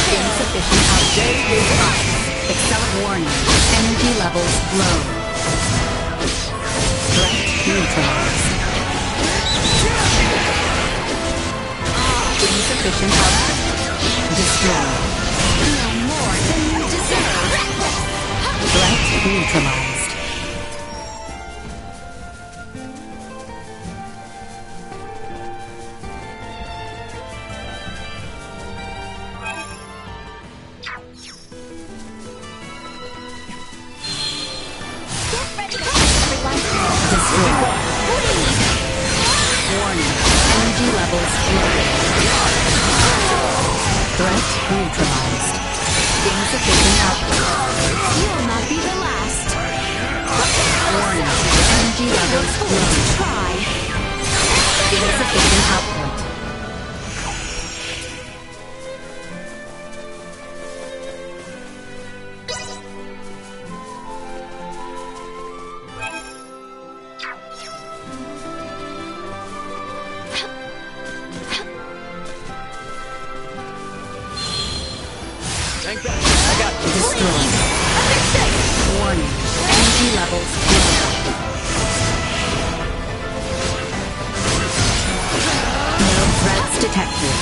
Insufficient output. Accelerate warning. Energy levels low. Threat neutralized. Insufficient output. Destroyed. No more than you deserve. Threat neutralized. Warning. Energy levels low. Threat neutralized. Insufficient output. You will not be the last. Warning. Energy levels low. Try. Insufficient output. Tank back. I got this. Destroyed. Warning. Energy levels low. No threats detected.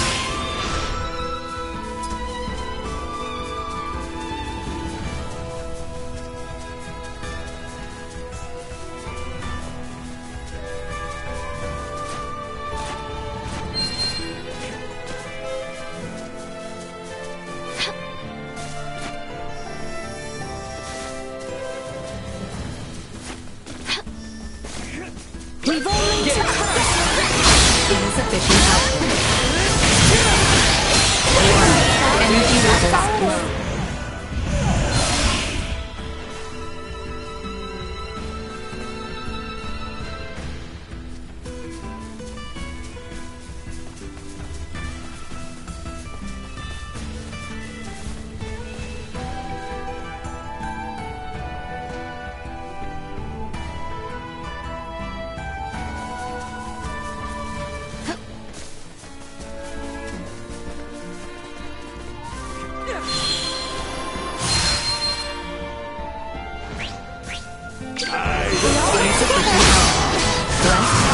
We've only insufficient output. Energy levels low.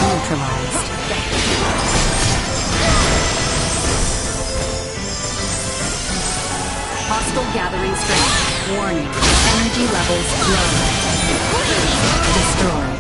Neutralized. Hostile gathering strength. Warning. Energy levels low. Destroyed.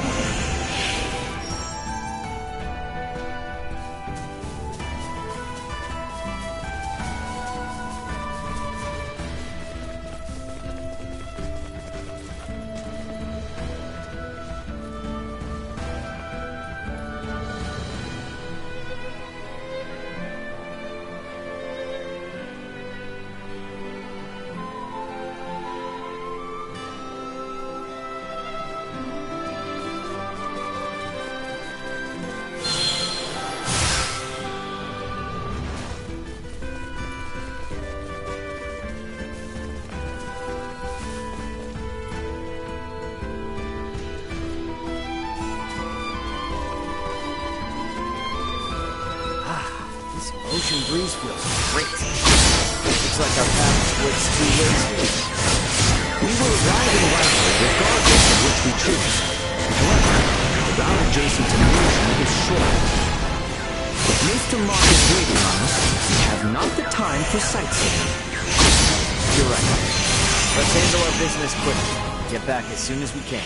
Ocean breeze feels great. Looks like our path splits 2 ways here. We will arrive in Whitehall regardless of which we choose. However, the route adjacent to the ocean is short. If Mr. Mark is waiting on us, we have not the time for sightseeing. You're right. Let's handle our business quickly. Get back as soon as we can.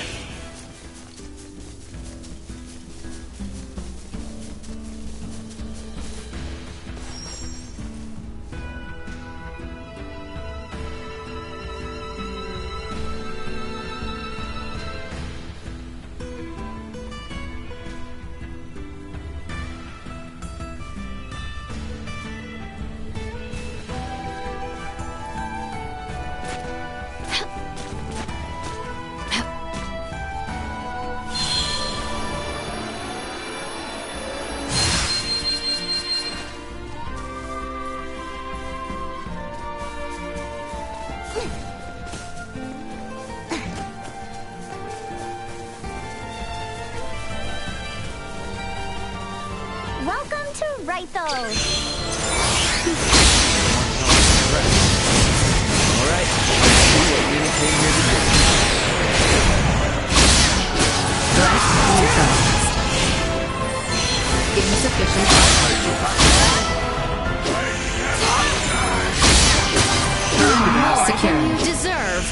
Welcome to Rythos. Alright, let's see what Nina came here to do. Threat neutralized. Insufficient output. Security. Deserve.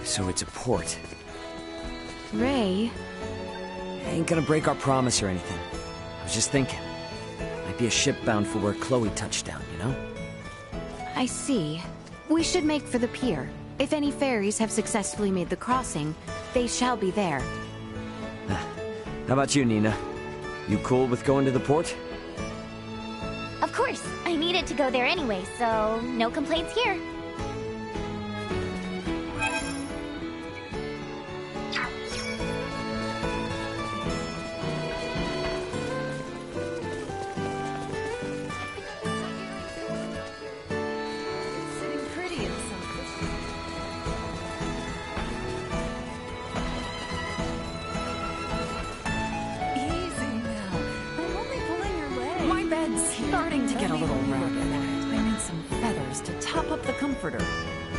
So it's a port. Ray... Ain't gonna break our promise or anything. I was just thinking. Might be a ship bound for where Chloe touched down, you know? I see. We should make for the pier. If any ferries have successfully made the crossing, they shall be there. How about you, Nina? You cool with going to the port? Of course. I needed to go there anyway, so no complaints here. Starting to get a little ragged. I need some feathers to top up the comforter.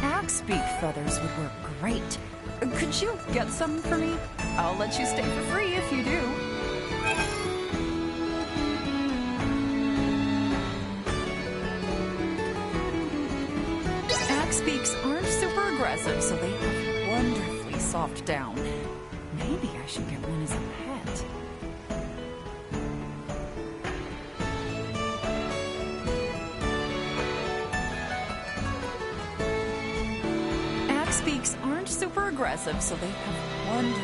Axe beak feathers would work great. Could you get some for me? I'll let you stay for free if you do. Axe beaks aren't super aggressive, so they have wonderfully soft down. Maybe I should get one as a pet. Beaks aren't super aggressive, so they have wonderful.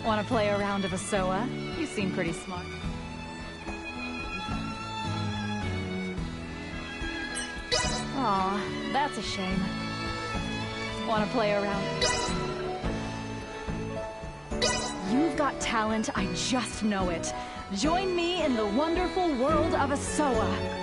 Want to play a round of Asoa? You seem pretty smart. Aw, that's a shame. Want to play a round? You've got talent, I just know it. Join me in the wonderful world of Asoa.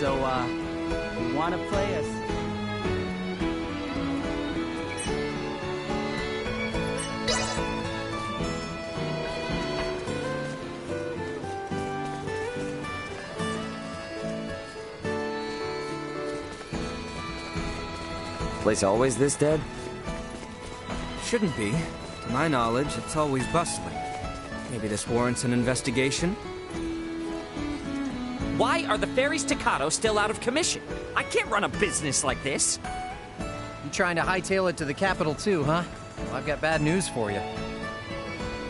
You wanna play us? Place always this dead? Shouldn't be. To my knowledge, it's always bustling. Maybe this warrants an investigation? Why are the ferries to Kato still out of commission? I can't run a business like this. You trying to hightail it to the capital too, huh? Well, I've got bad news for you.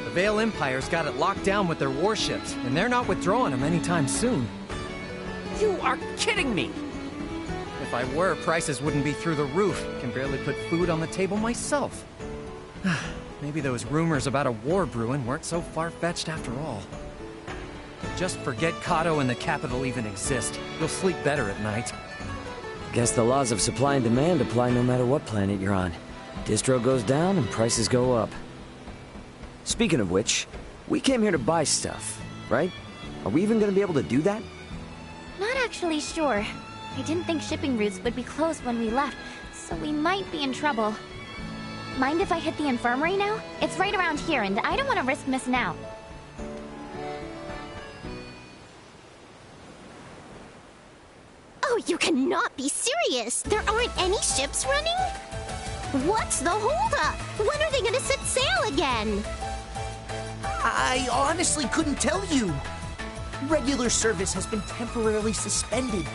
The Vale Empire's got it locked down with their warships, and they're not withdrawing them anytime soon. You are kidding me! If I were, prices wouldn't be through the roof. Can barely put food on the table myself. Maybe those rumors about a war brewing weren't so far-fetched after all. Just forget Kato and the capital even exist. You'll sleep better at night. Guess the laws of supply and demand apply no matter what planet you're on. Distro goes down and prices go up. Speaking of which, we came here to buy stuff, right? Are we even gonna be able to do that? Not actually sure. I didn't think shipping routes would be closed when we left, so we might be in trouble. Mind if I hit the infirmary now? It's right around here, and I don't want to risk missing out. Oh, you cannot be serious! There aren't any ships running? What's the holdup? When are they gonna set sail again? I honestly couldn't tell you. Regular service has been temporarily suspended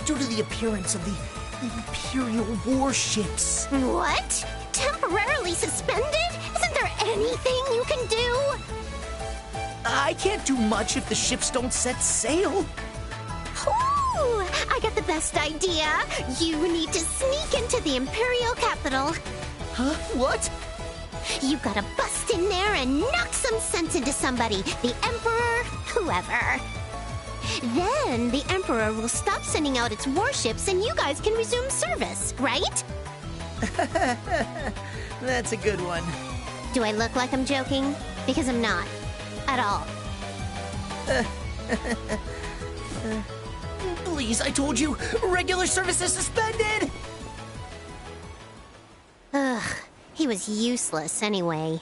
due to the appearance of the Imperial warships. What? Temporarily suspended? Isn't there anything you can do? I can't do much if the ships don't set sail. Ooh, I got the best idea. You need to sneak into the Imperial capital. Huh? What? You gotta bust in there and knock some sense into somebody. The Emperor, whoever. Then the Emperor will stop sending out its warships and you guys can resume service, right? That's a good one. Do I look like I'm joking? Because I'm not. At all. Please, I told you, regular service is suspended! Ugh, he was useless anyway.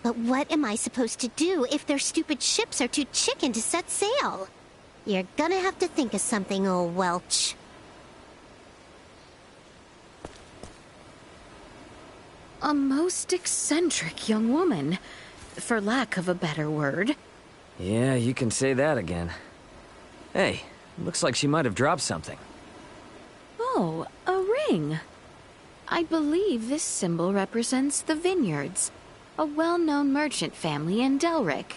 But what am I supposed to do if their stupid ships are too chicken to set sail? You're gonna have to think of something, old Welch. A most eccentric young woman, for lack of a better word. Yeah, you can say that again. Hey, looks like she might have dropped something. Oh, a ring. I believe this symbol represents the Vineyards, a well-known merchant family in Delric.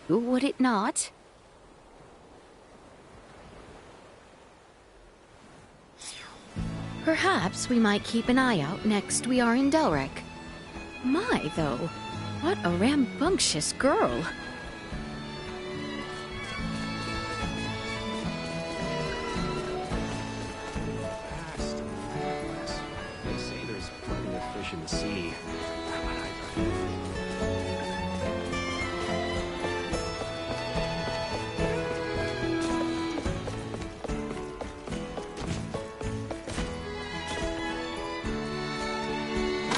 Would it not? Perhaps we might keep an eye out next we are in Delric. My, though, what a rambunctious girl. They say there's plenty of fish in the sea.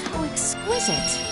How exquisite.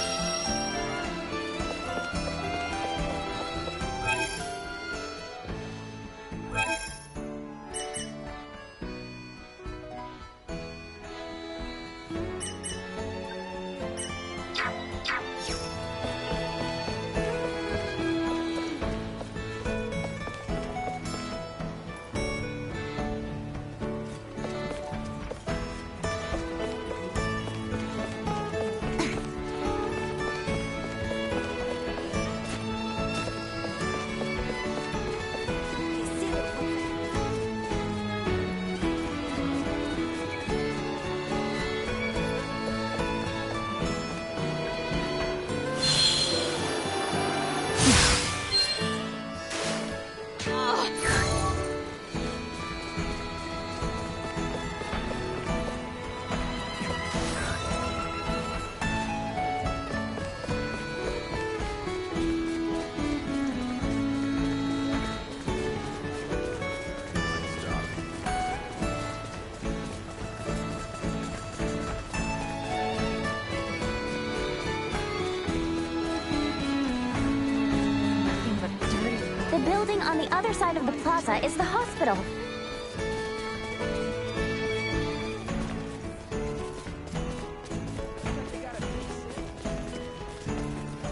The building on the other side of the plaza is the hospital.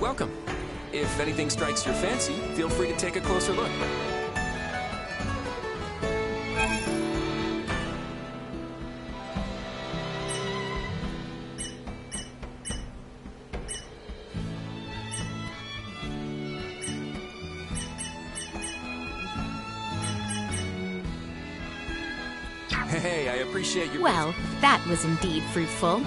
Welcome. If anything strikes your fancy, feel free to take a closer look. Hey, I appreciate your... Well, that was indeed fruitful.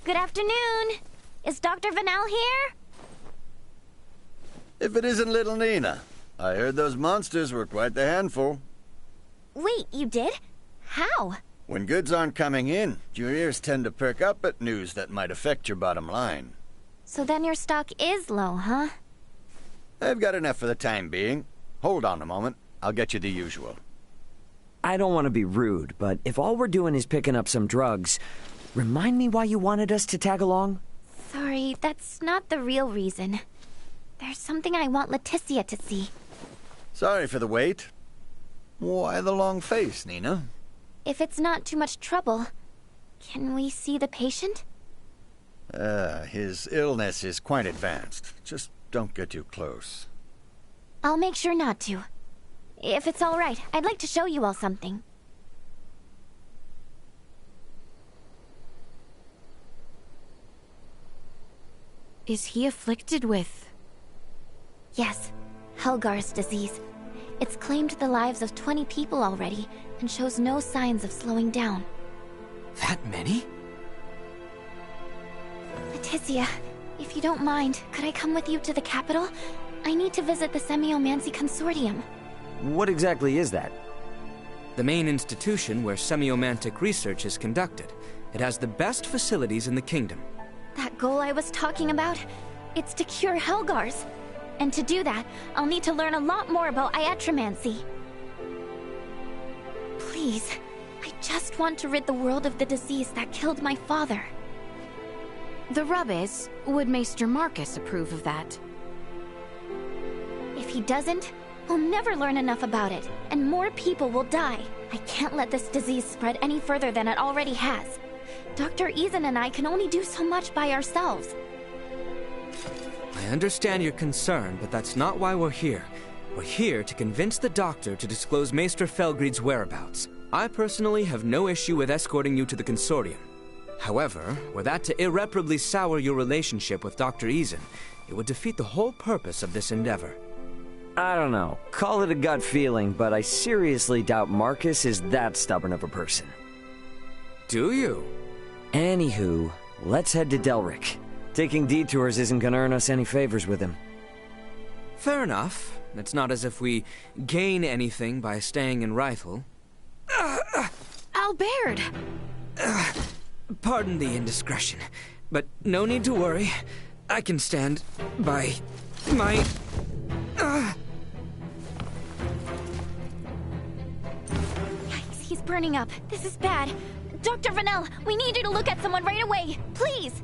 Good afternoon. Is Dr. Vanel here? If it isn't little Nina. I heard those monsters were quite the handful. Wait, you did? How? When goods aren't coming in, your ears tend to perk up at news that might affect your bottom line. So then your stock is low, huh? I've got enough for the time being. Hold on a moment. I'll get you the usual. I don't want to be rude, but if all we're doing is picking up some drugs, remind me why you wanted us to tag along? Sorry, that's not the real reason. There's something I want Leticia to see. Sorry for the wait. Why the long face, Nina? If it's not too much trouble, can we see the patient? His illness is quite advanced. Just don't get too close. I'll make sure not to. If it's all right, I'd like to show you all something. Is he afflicted with... Yes, Helgar's disease. It's claimed the lives of 20 people already, and shows no signs of slowing down. That many? Leticia, if you don't mind, could I come with you to the capital? I need to visit the Semiomancy Consortium. What exactly is that? The main institution where semiomantic research is conducted. It has the best facilities in the kingdom. That goal I was talking about? It's to cure Helgars. And to do that, I'll need to learn a lot more about iatromancy. Please, I just want to rid the world of the disease that killed my father. The rub is, would Maester Marcus approve of that? If he doesn't, we'll never learn enough about it, and more people will die. I can't let this disease spread any further than it already has. Dr. Eason and I can only do so much by ourselves. I understand your concern, but that's not why we're here. We're here to convince the doctor to disclose Maester Felgreid's whereabouts. I personally have no issue with escorting you to the consortium. However, were that to irreparably sour your relationship with Dr. Eason, it would defeat the whole purpose of this endeavor. I don't know. Call it a gut feeling, but I seriously doubt Marcus is that stubborn of a person. Do you? Anywho, let's head to Delric. Taking detours isn't gonna earn us any favors with him. Fair enough. It's not as if we gain anything by staying in Rifle. Albert! Pardon the indiscretion, but no need to worry. I can stand by my... Yikes, he's burning up. This is bad. Dr. Vanel, we need you to look at someone right away. Please!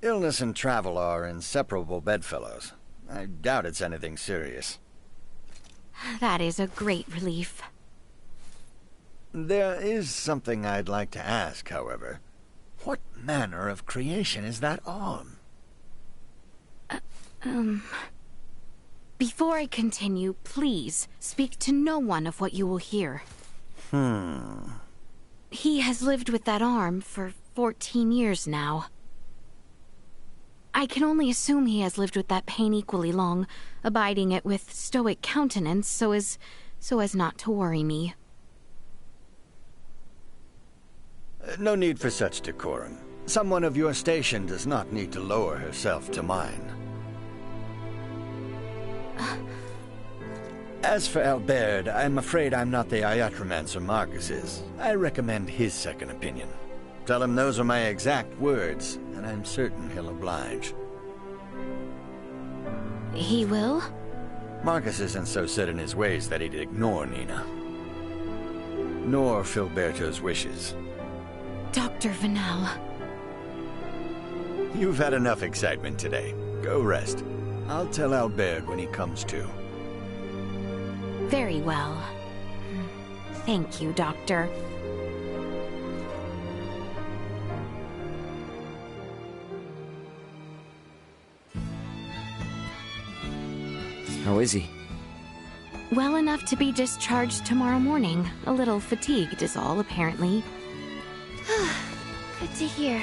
Illness and travel are inseparable bedfellows. I doubt it's anything serious. That is a great relief. There is something I'd like to ask, however. What manner of creation is that arm? Before I continue, please speak to no one of what you will hear. He has lived with that arm for 14 years now. I can only assume he has lived with that pain equally long, abiding it with stoic countenance so as not to worry me. No need for such decorum. Someone of your station does not need to lower herself to mine. As for Albert, I'm afraid I'm not the iatromancer Marcus is. I recommend his second opinion. Tell him those are my exact words, and I'm certain he'll oblige. He will? Marcus isn't so set in his ways that he'd ignore Nina. Nor Filberto's wishes. Dr. Vanel. You've had enough excitement today. Go rest. I'll tell Albert when he comes to. Very well. Thank you, Doctor. How is he? Well enough to be discharged tomorrow morning. A little fatigued is all, apparently. Good to hear.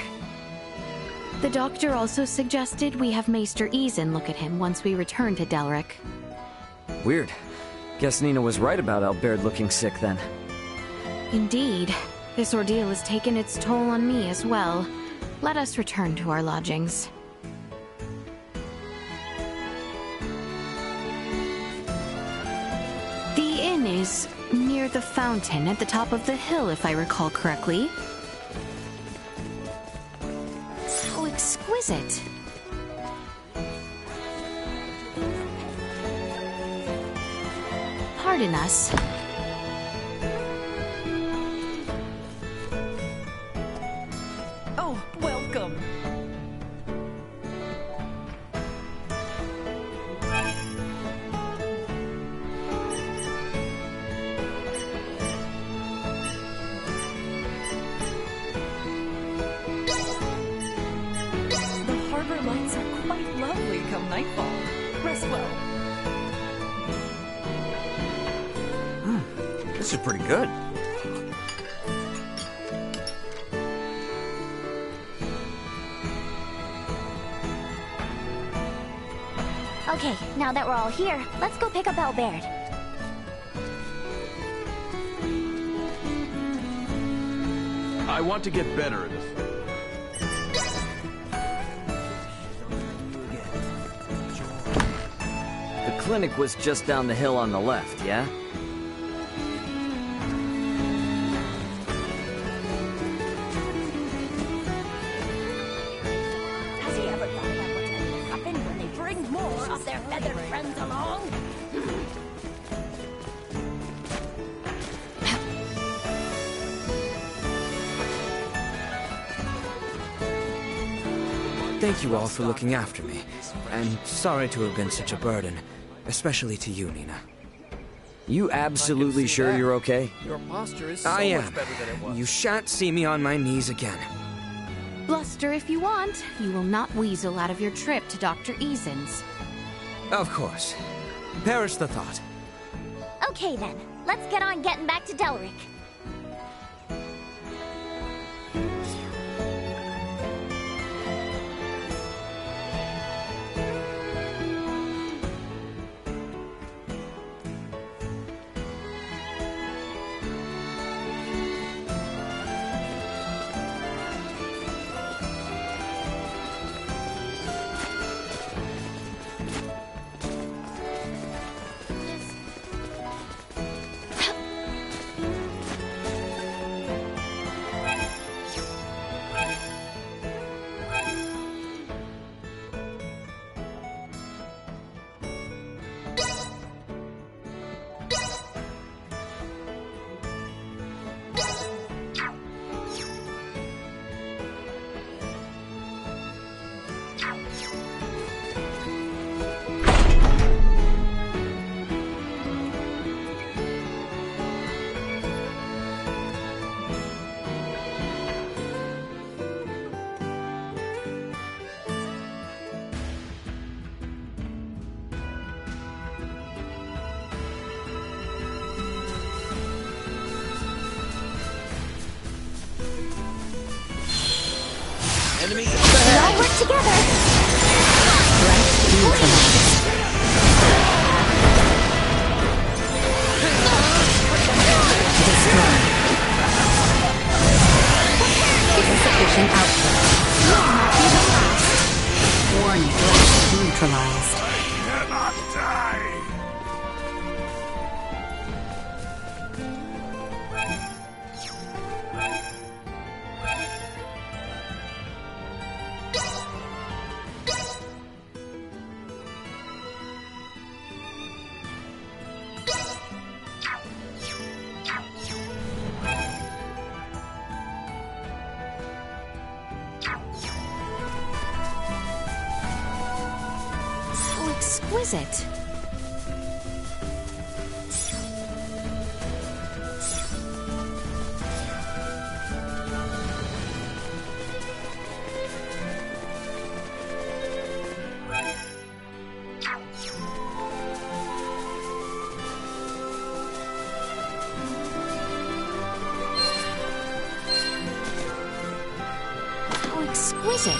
The doctor also suggested we have Maester Eason look at him once we return to Delric. Weird. Guess Nina was right about Albert looking sick then. Indeed. This ordeal has taken its toll on me as well. Let us return to our lodgings. The inn is near the fountain at the top of the hill, if I recall correctly. How exquisite. Pardon us. Oh, welcome. The harbor lights are quite lovely come nightfall. Rest well. This is pretty good. Okay, now that we're all here, let's go pick up Albert. I want to get better at this. The clinic was just down the hill on the left, yeah? Has he ever thought about what's going to happen when they bring more of their feathered friends along? Thank you all for looking after me, and sorry to have been such a burden, especially to you, Nina. You absolutely sure you're okay? Your posture is so I am. much better than it was. You shan't see me on my knees again. Bluster if you want. You will not weasel out of your trip to Dr. Easen's. Of course. Perish the thought. Okay then, let's get on getting back to Delric. Enemies We all work together. Insufficient output. Warning. Neutralized. Cannot die! So exquisite. How exquisite.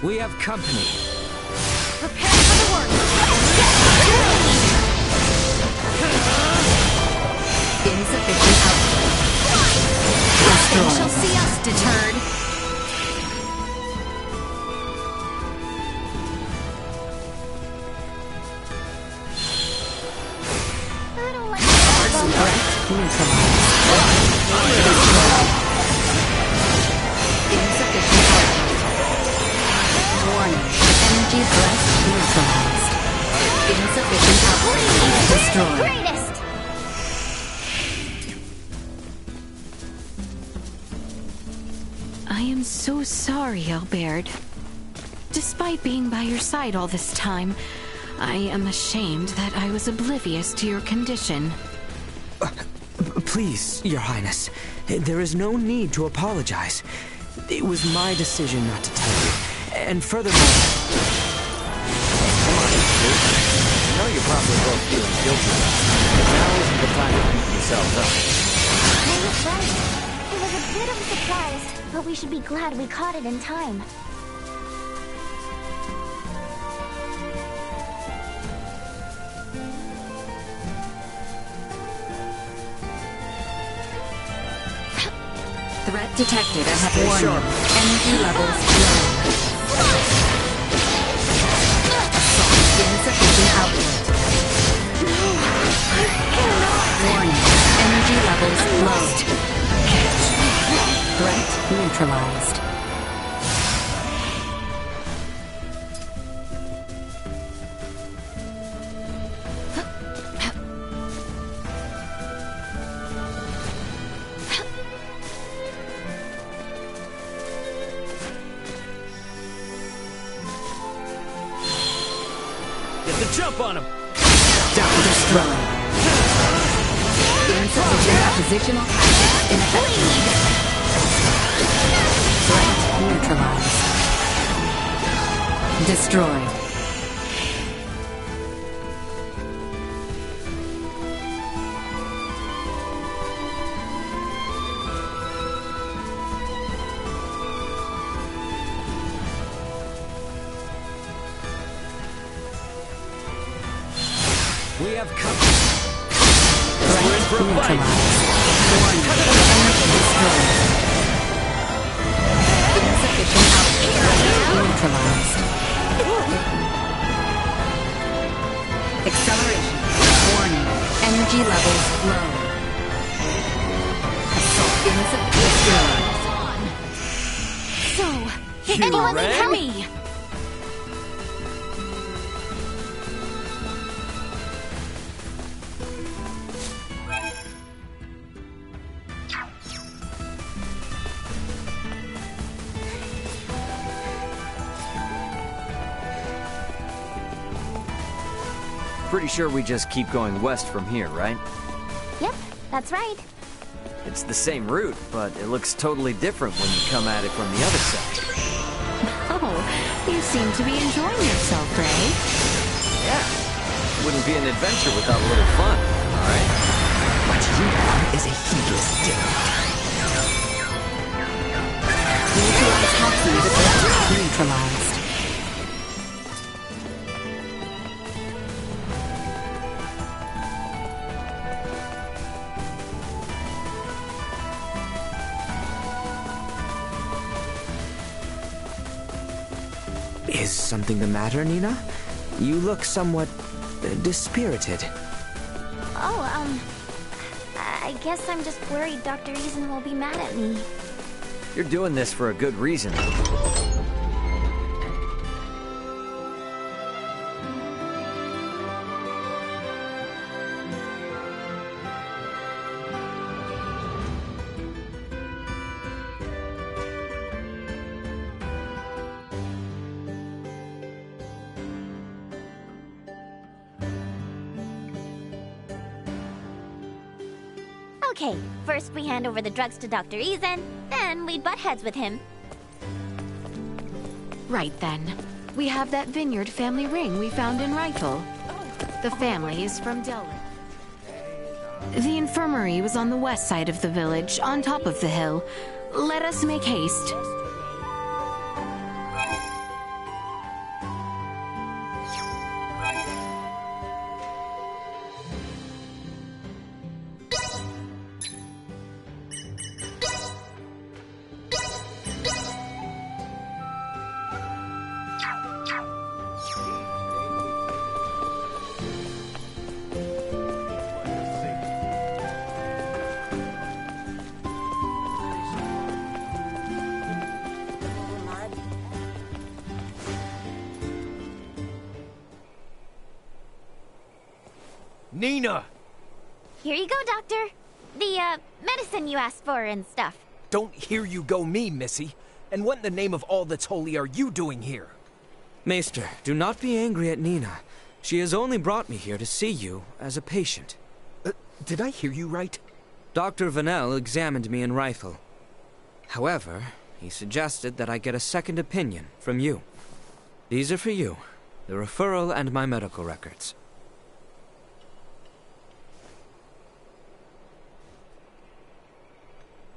We have company. Prepare for the work. Insufficient output. Nothing shall see us deterred. I don't like Insufficient output. Warning. Energy thrust neutralized. Insufficient output. Destroyed. greatest. I am so sorry, Albert. Despite being by your side all this time, I am ashamed that I was oblivious to your condition. Please, Your Highness, there is no need to apologize. It was my decision not to tell you. And furthermore... Come on, dude. I know you're probably both feeling guilty, but now isn't the time to beat yourselves up. That's right. It was a bit of a surprise, but we should be glad we caught it in time. Threat detected. I have warning. Energy levels low. Assault. Insufficient output. Warning. Energy levels low. Threat neutralized. Jump on him! Doctor destroyed. Insufficient oppositional tactics ineffective. Threat neutralized. Destroyed. We have company. We're in for a fight. Insufficient output. Neutralized. Acceleration. Warning. Energy levels low. Assault insufficient. So, anyone can help me! Pretty sure we just keep going west from here, right? Yep, that's right. It's the same route, but it looks totally different when you come at it from the other side. Oh, you seem to be enjoying yourself, Ray. Yeah. Wouldn't be an adventure without a little fun, alright? What you want is a heedless dick. Neutralized toxins. Neutralized. Is something the matter, Nina? You look somewhat dispirited. Oh, I guess I'm just worried Dr. Eason will be mad at me. You're doing this for a good reason. Okay, first we hand over the drugs to Dr. Eason, then we butt heads with him. Right then. We have that vineyard family ring we found in Rifle. The family is from Delric. The infirmary was on the west side of the village, on top of the hill. Let us make haste. Nina! Here you go, Doctor. The, medicine you asked for and stuff. Don't hear you go me, Missy. And what in the name of all that's holy are you doing here? Maester, do not be angry at Nina. She has only brought me here to see you as a patient. Did I hear you right? Dr. Vanel examined me in Rifle. However, he suggested that I get a second opinion from you. These are for you, the referral and my medical records.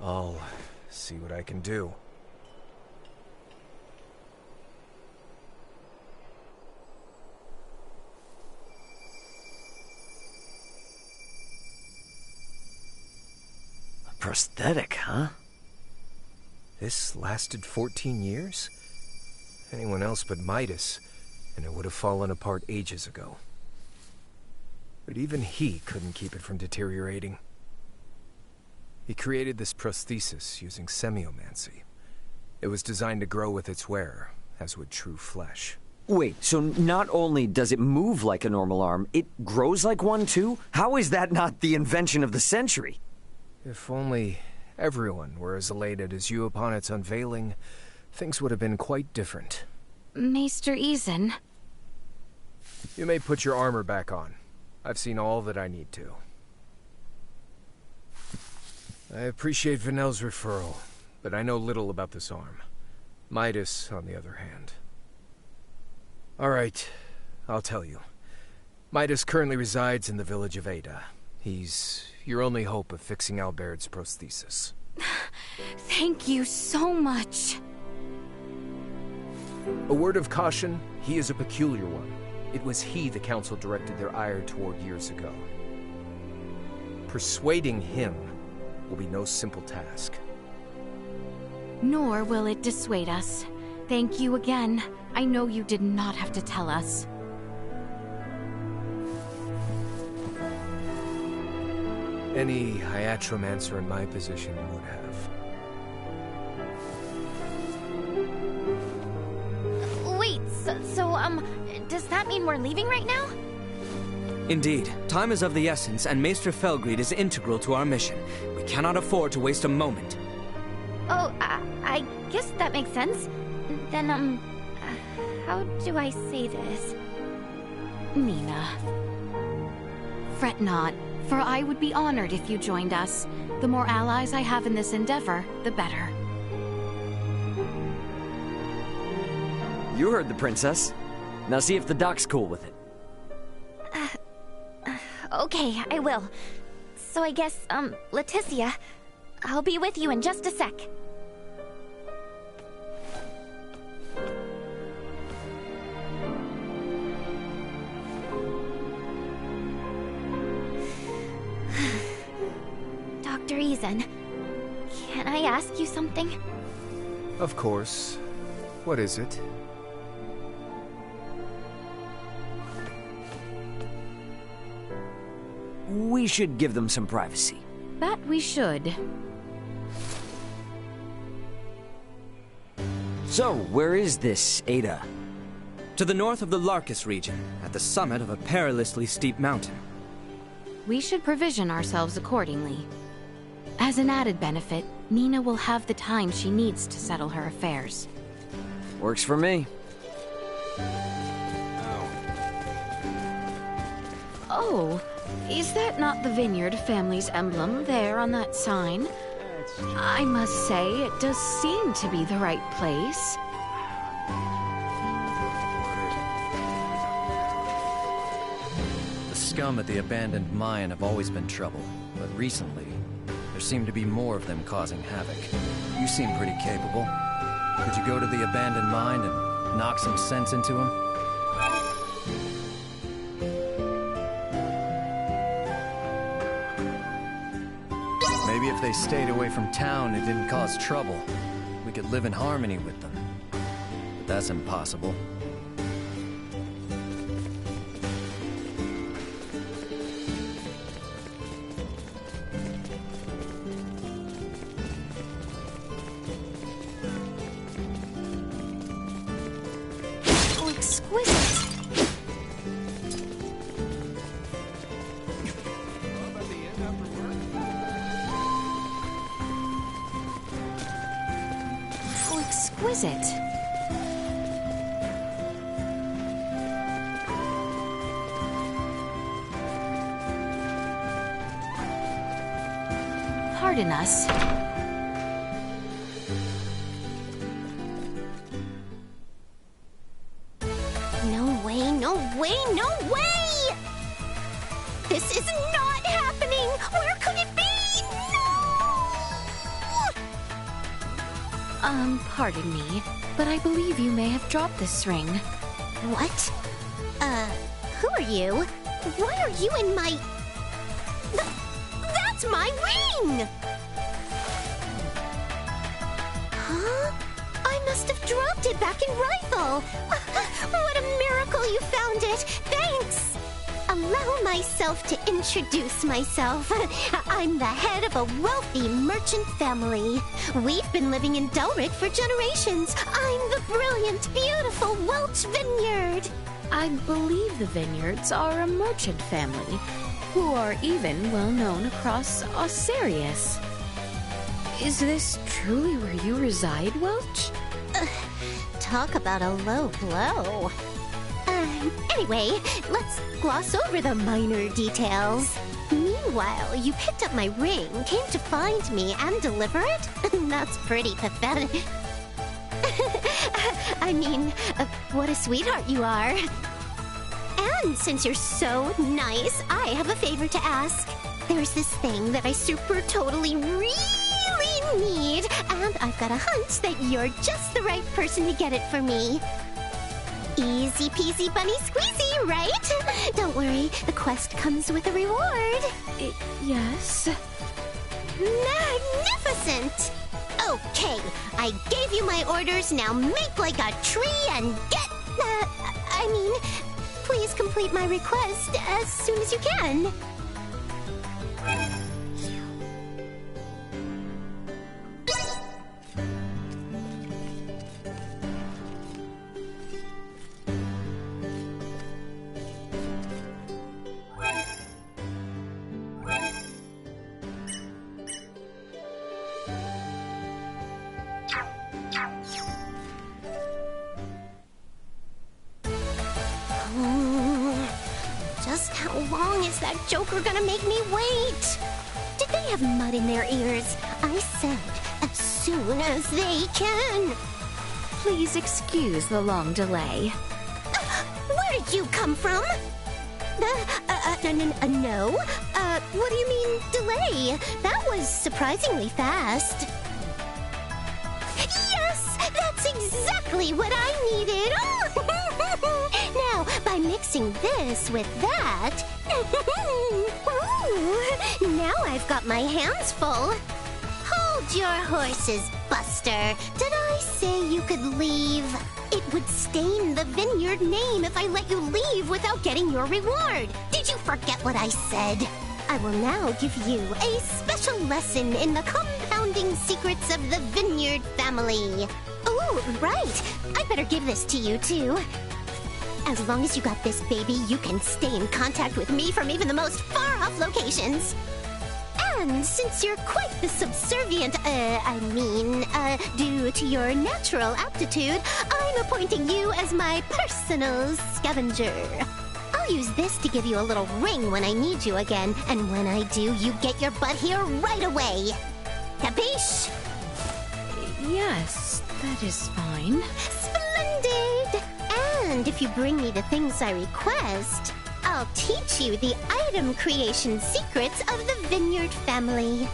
I'll see what I can do. A prosthetic, huh? This lasted 14 years? Anyone else but Midas, and it would have fallen apart ages ago. But even he couldn't keep it from deteriorating. He created this prosthesis using semiomancy. It was designed to grow with its wearer, as would true flesh. Wait, so not only does it move like a normal arm, it grows like one too? How is that not the invention of the century? If only everyone were as elated as you upon its unveiling, things would have been quite different. Maester Isen. You may put your armor back on. I've seen all that I need to. I appreciate Vanel's referral, but I know little about this arm. Midas, on the other hand. Alright, I'll tell you. Midas currently resides in the village of Ada. He's your only hope of fixing Albert's prosthesis. Thank you so much. A word of caution, he is a peculiar one. It was he the council directed their ire toward years ago. Persuading him will be no simple task. Nor will it dissuade us. Thank you again. I know you did not have to tell us. Any Iatromancer in my position would have. Wait, does that mean we're leaving right now? Indeed. Time is of the essence, and Maester Felgried is integral to our mission. We cannot afford to waste a moment. Oh, I guess that makes sense. Then, how do I say this? Nina. Fret not, for I would be honored if you joined us. The more allies I have in this endeavor, the better. You heard the princess. Now see if the doc's cool with it. Okay, I will. So I guess, Leticia, I'll be with you in just a sec. Dr. Isen, can I ask you something? Of course. What is it? We should give them some privacy. That we should. So, where is this, Ada? To the north of the Larkus region, at the summit of a perilously steep mountain. We should provision ourselves accordingly. As an added benefit, Nina will have the time she needs to settle her affairs. Works for me. Oh, is that not the Vineyard family's emblem there on that sign? I must say, it does seem to be the right place. The scum at the abandoned mine have always been trouble, but recently, there seem to be more of them causing havoc. You seem pretty capable. Could you go to the abandoned mine and knock some sense into him? Maybe if they stayed away from town and didn't cause trouble, we could live in harmony with them. But that's impossible. Exquisite. Pardon us. No way, no way, no way! This is not happening! Where could it be? Pardon me, but I believe you may have dropped this ring. What? Who are you? Why are you in my... That's my ring! Huh? must have dropped it back in Rifle. What a miracle you found it. Thanks. Allow myself to introduce myself. I'm the head of a wealthy merchant family. We've been living in Delric for generations. I'm the brilliant, beautiful Welch Vineyard. I believe the Vineyards are a merchant family, who are even well known across Osarius. Is this truly where you reside, Welch? Talk about a low blow. Anyway, let's gloss over the minor details. Meanwhile, you picked up my ring, came to find me, and deliver it? That's pretty pathetic. I mean, what a sweetheart you are. And since you're so nice, I have a favor to ask. There's this thing that I totally really need, and I've got a hunch that you're just the right person to get it for me. Easy peasy bunny squeezy, right? Don't worry, the quest comes with a reward. Yes? Magnificent! Okay, I gave you my orders, now make like a tree and get... please complete my request as soon as you can. Just how long is that joker gonna make me wait? Did they have mud in their ears? I said, as soon as they can. Please excuse the long delay. Where did you come from? No. What do you mean, delay? That was surprisingly fast. Yes! That's exactly what I needed! Now, by mixing this with that... now I've got my hands full. Hold your horses, Buster. Did I say you could leave? It would stain the Vineyard name if I let you leave without getting your reward. Did you forget what I said? I will now give you a special lesson in the compounding secrets of the Vineyard family. Oh, right. I better give this to you, too. As long as you got this, baby, you can stay in contact with me from even the most far-off locations. And since you're quite the subservient, due to your natural aptitude, I'm appointing you as my personal scavenger. I'll use this to give you a little ring when I need you again, and when I do, you get your butt here right away. Capiche? Yes, that is fine. Splendid! And if you bring me the things I request, I'll teach you the item creation secrets of the Vineyard family.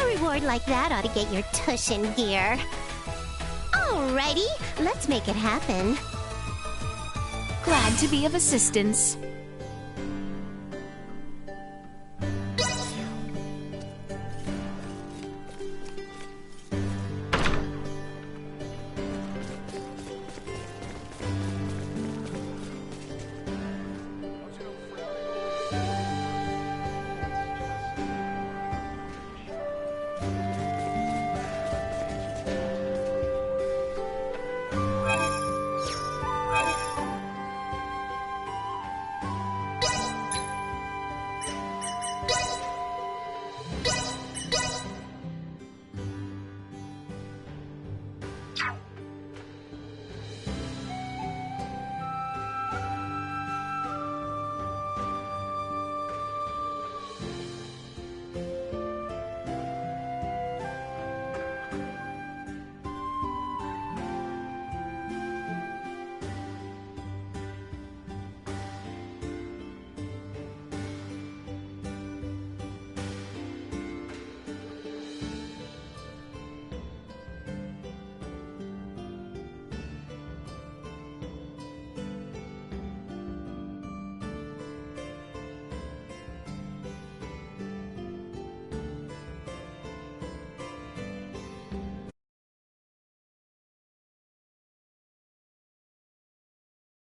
A reward like that ought to get your tush in gear. Alrighty, let's make it happen. Glad to be of assistance.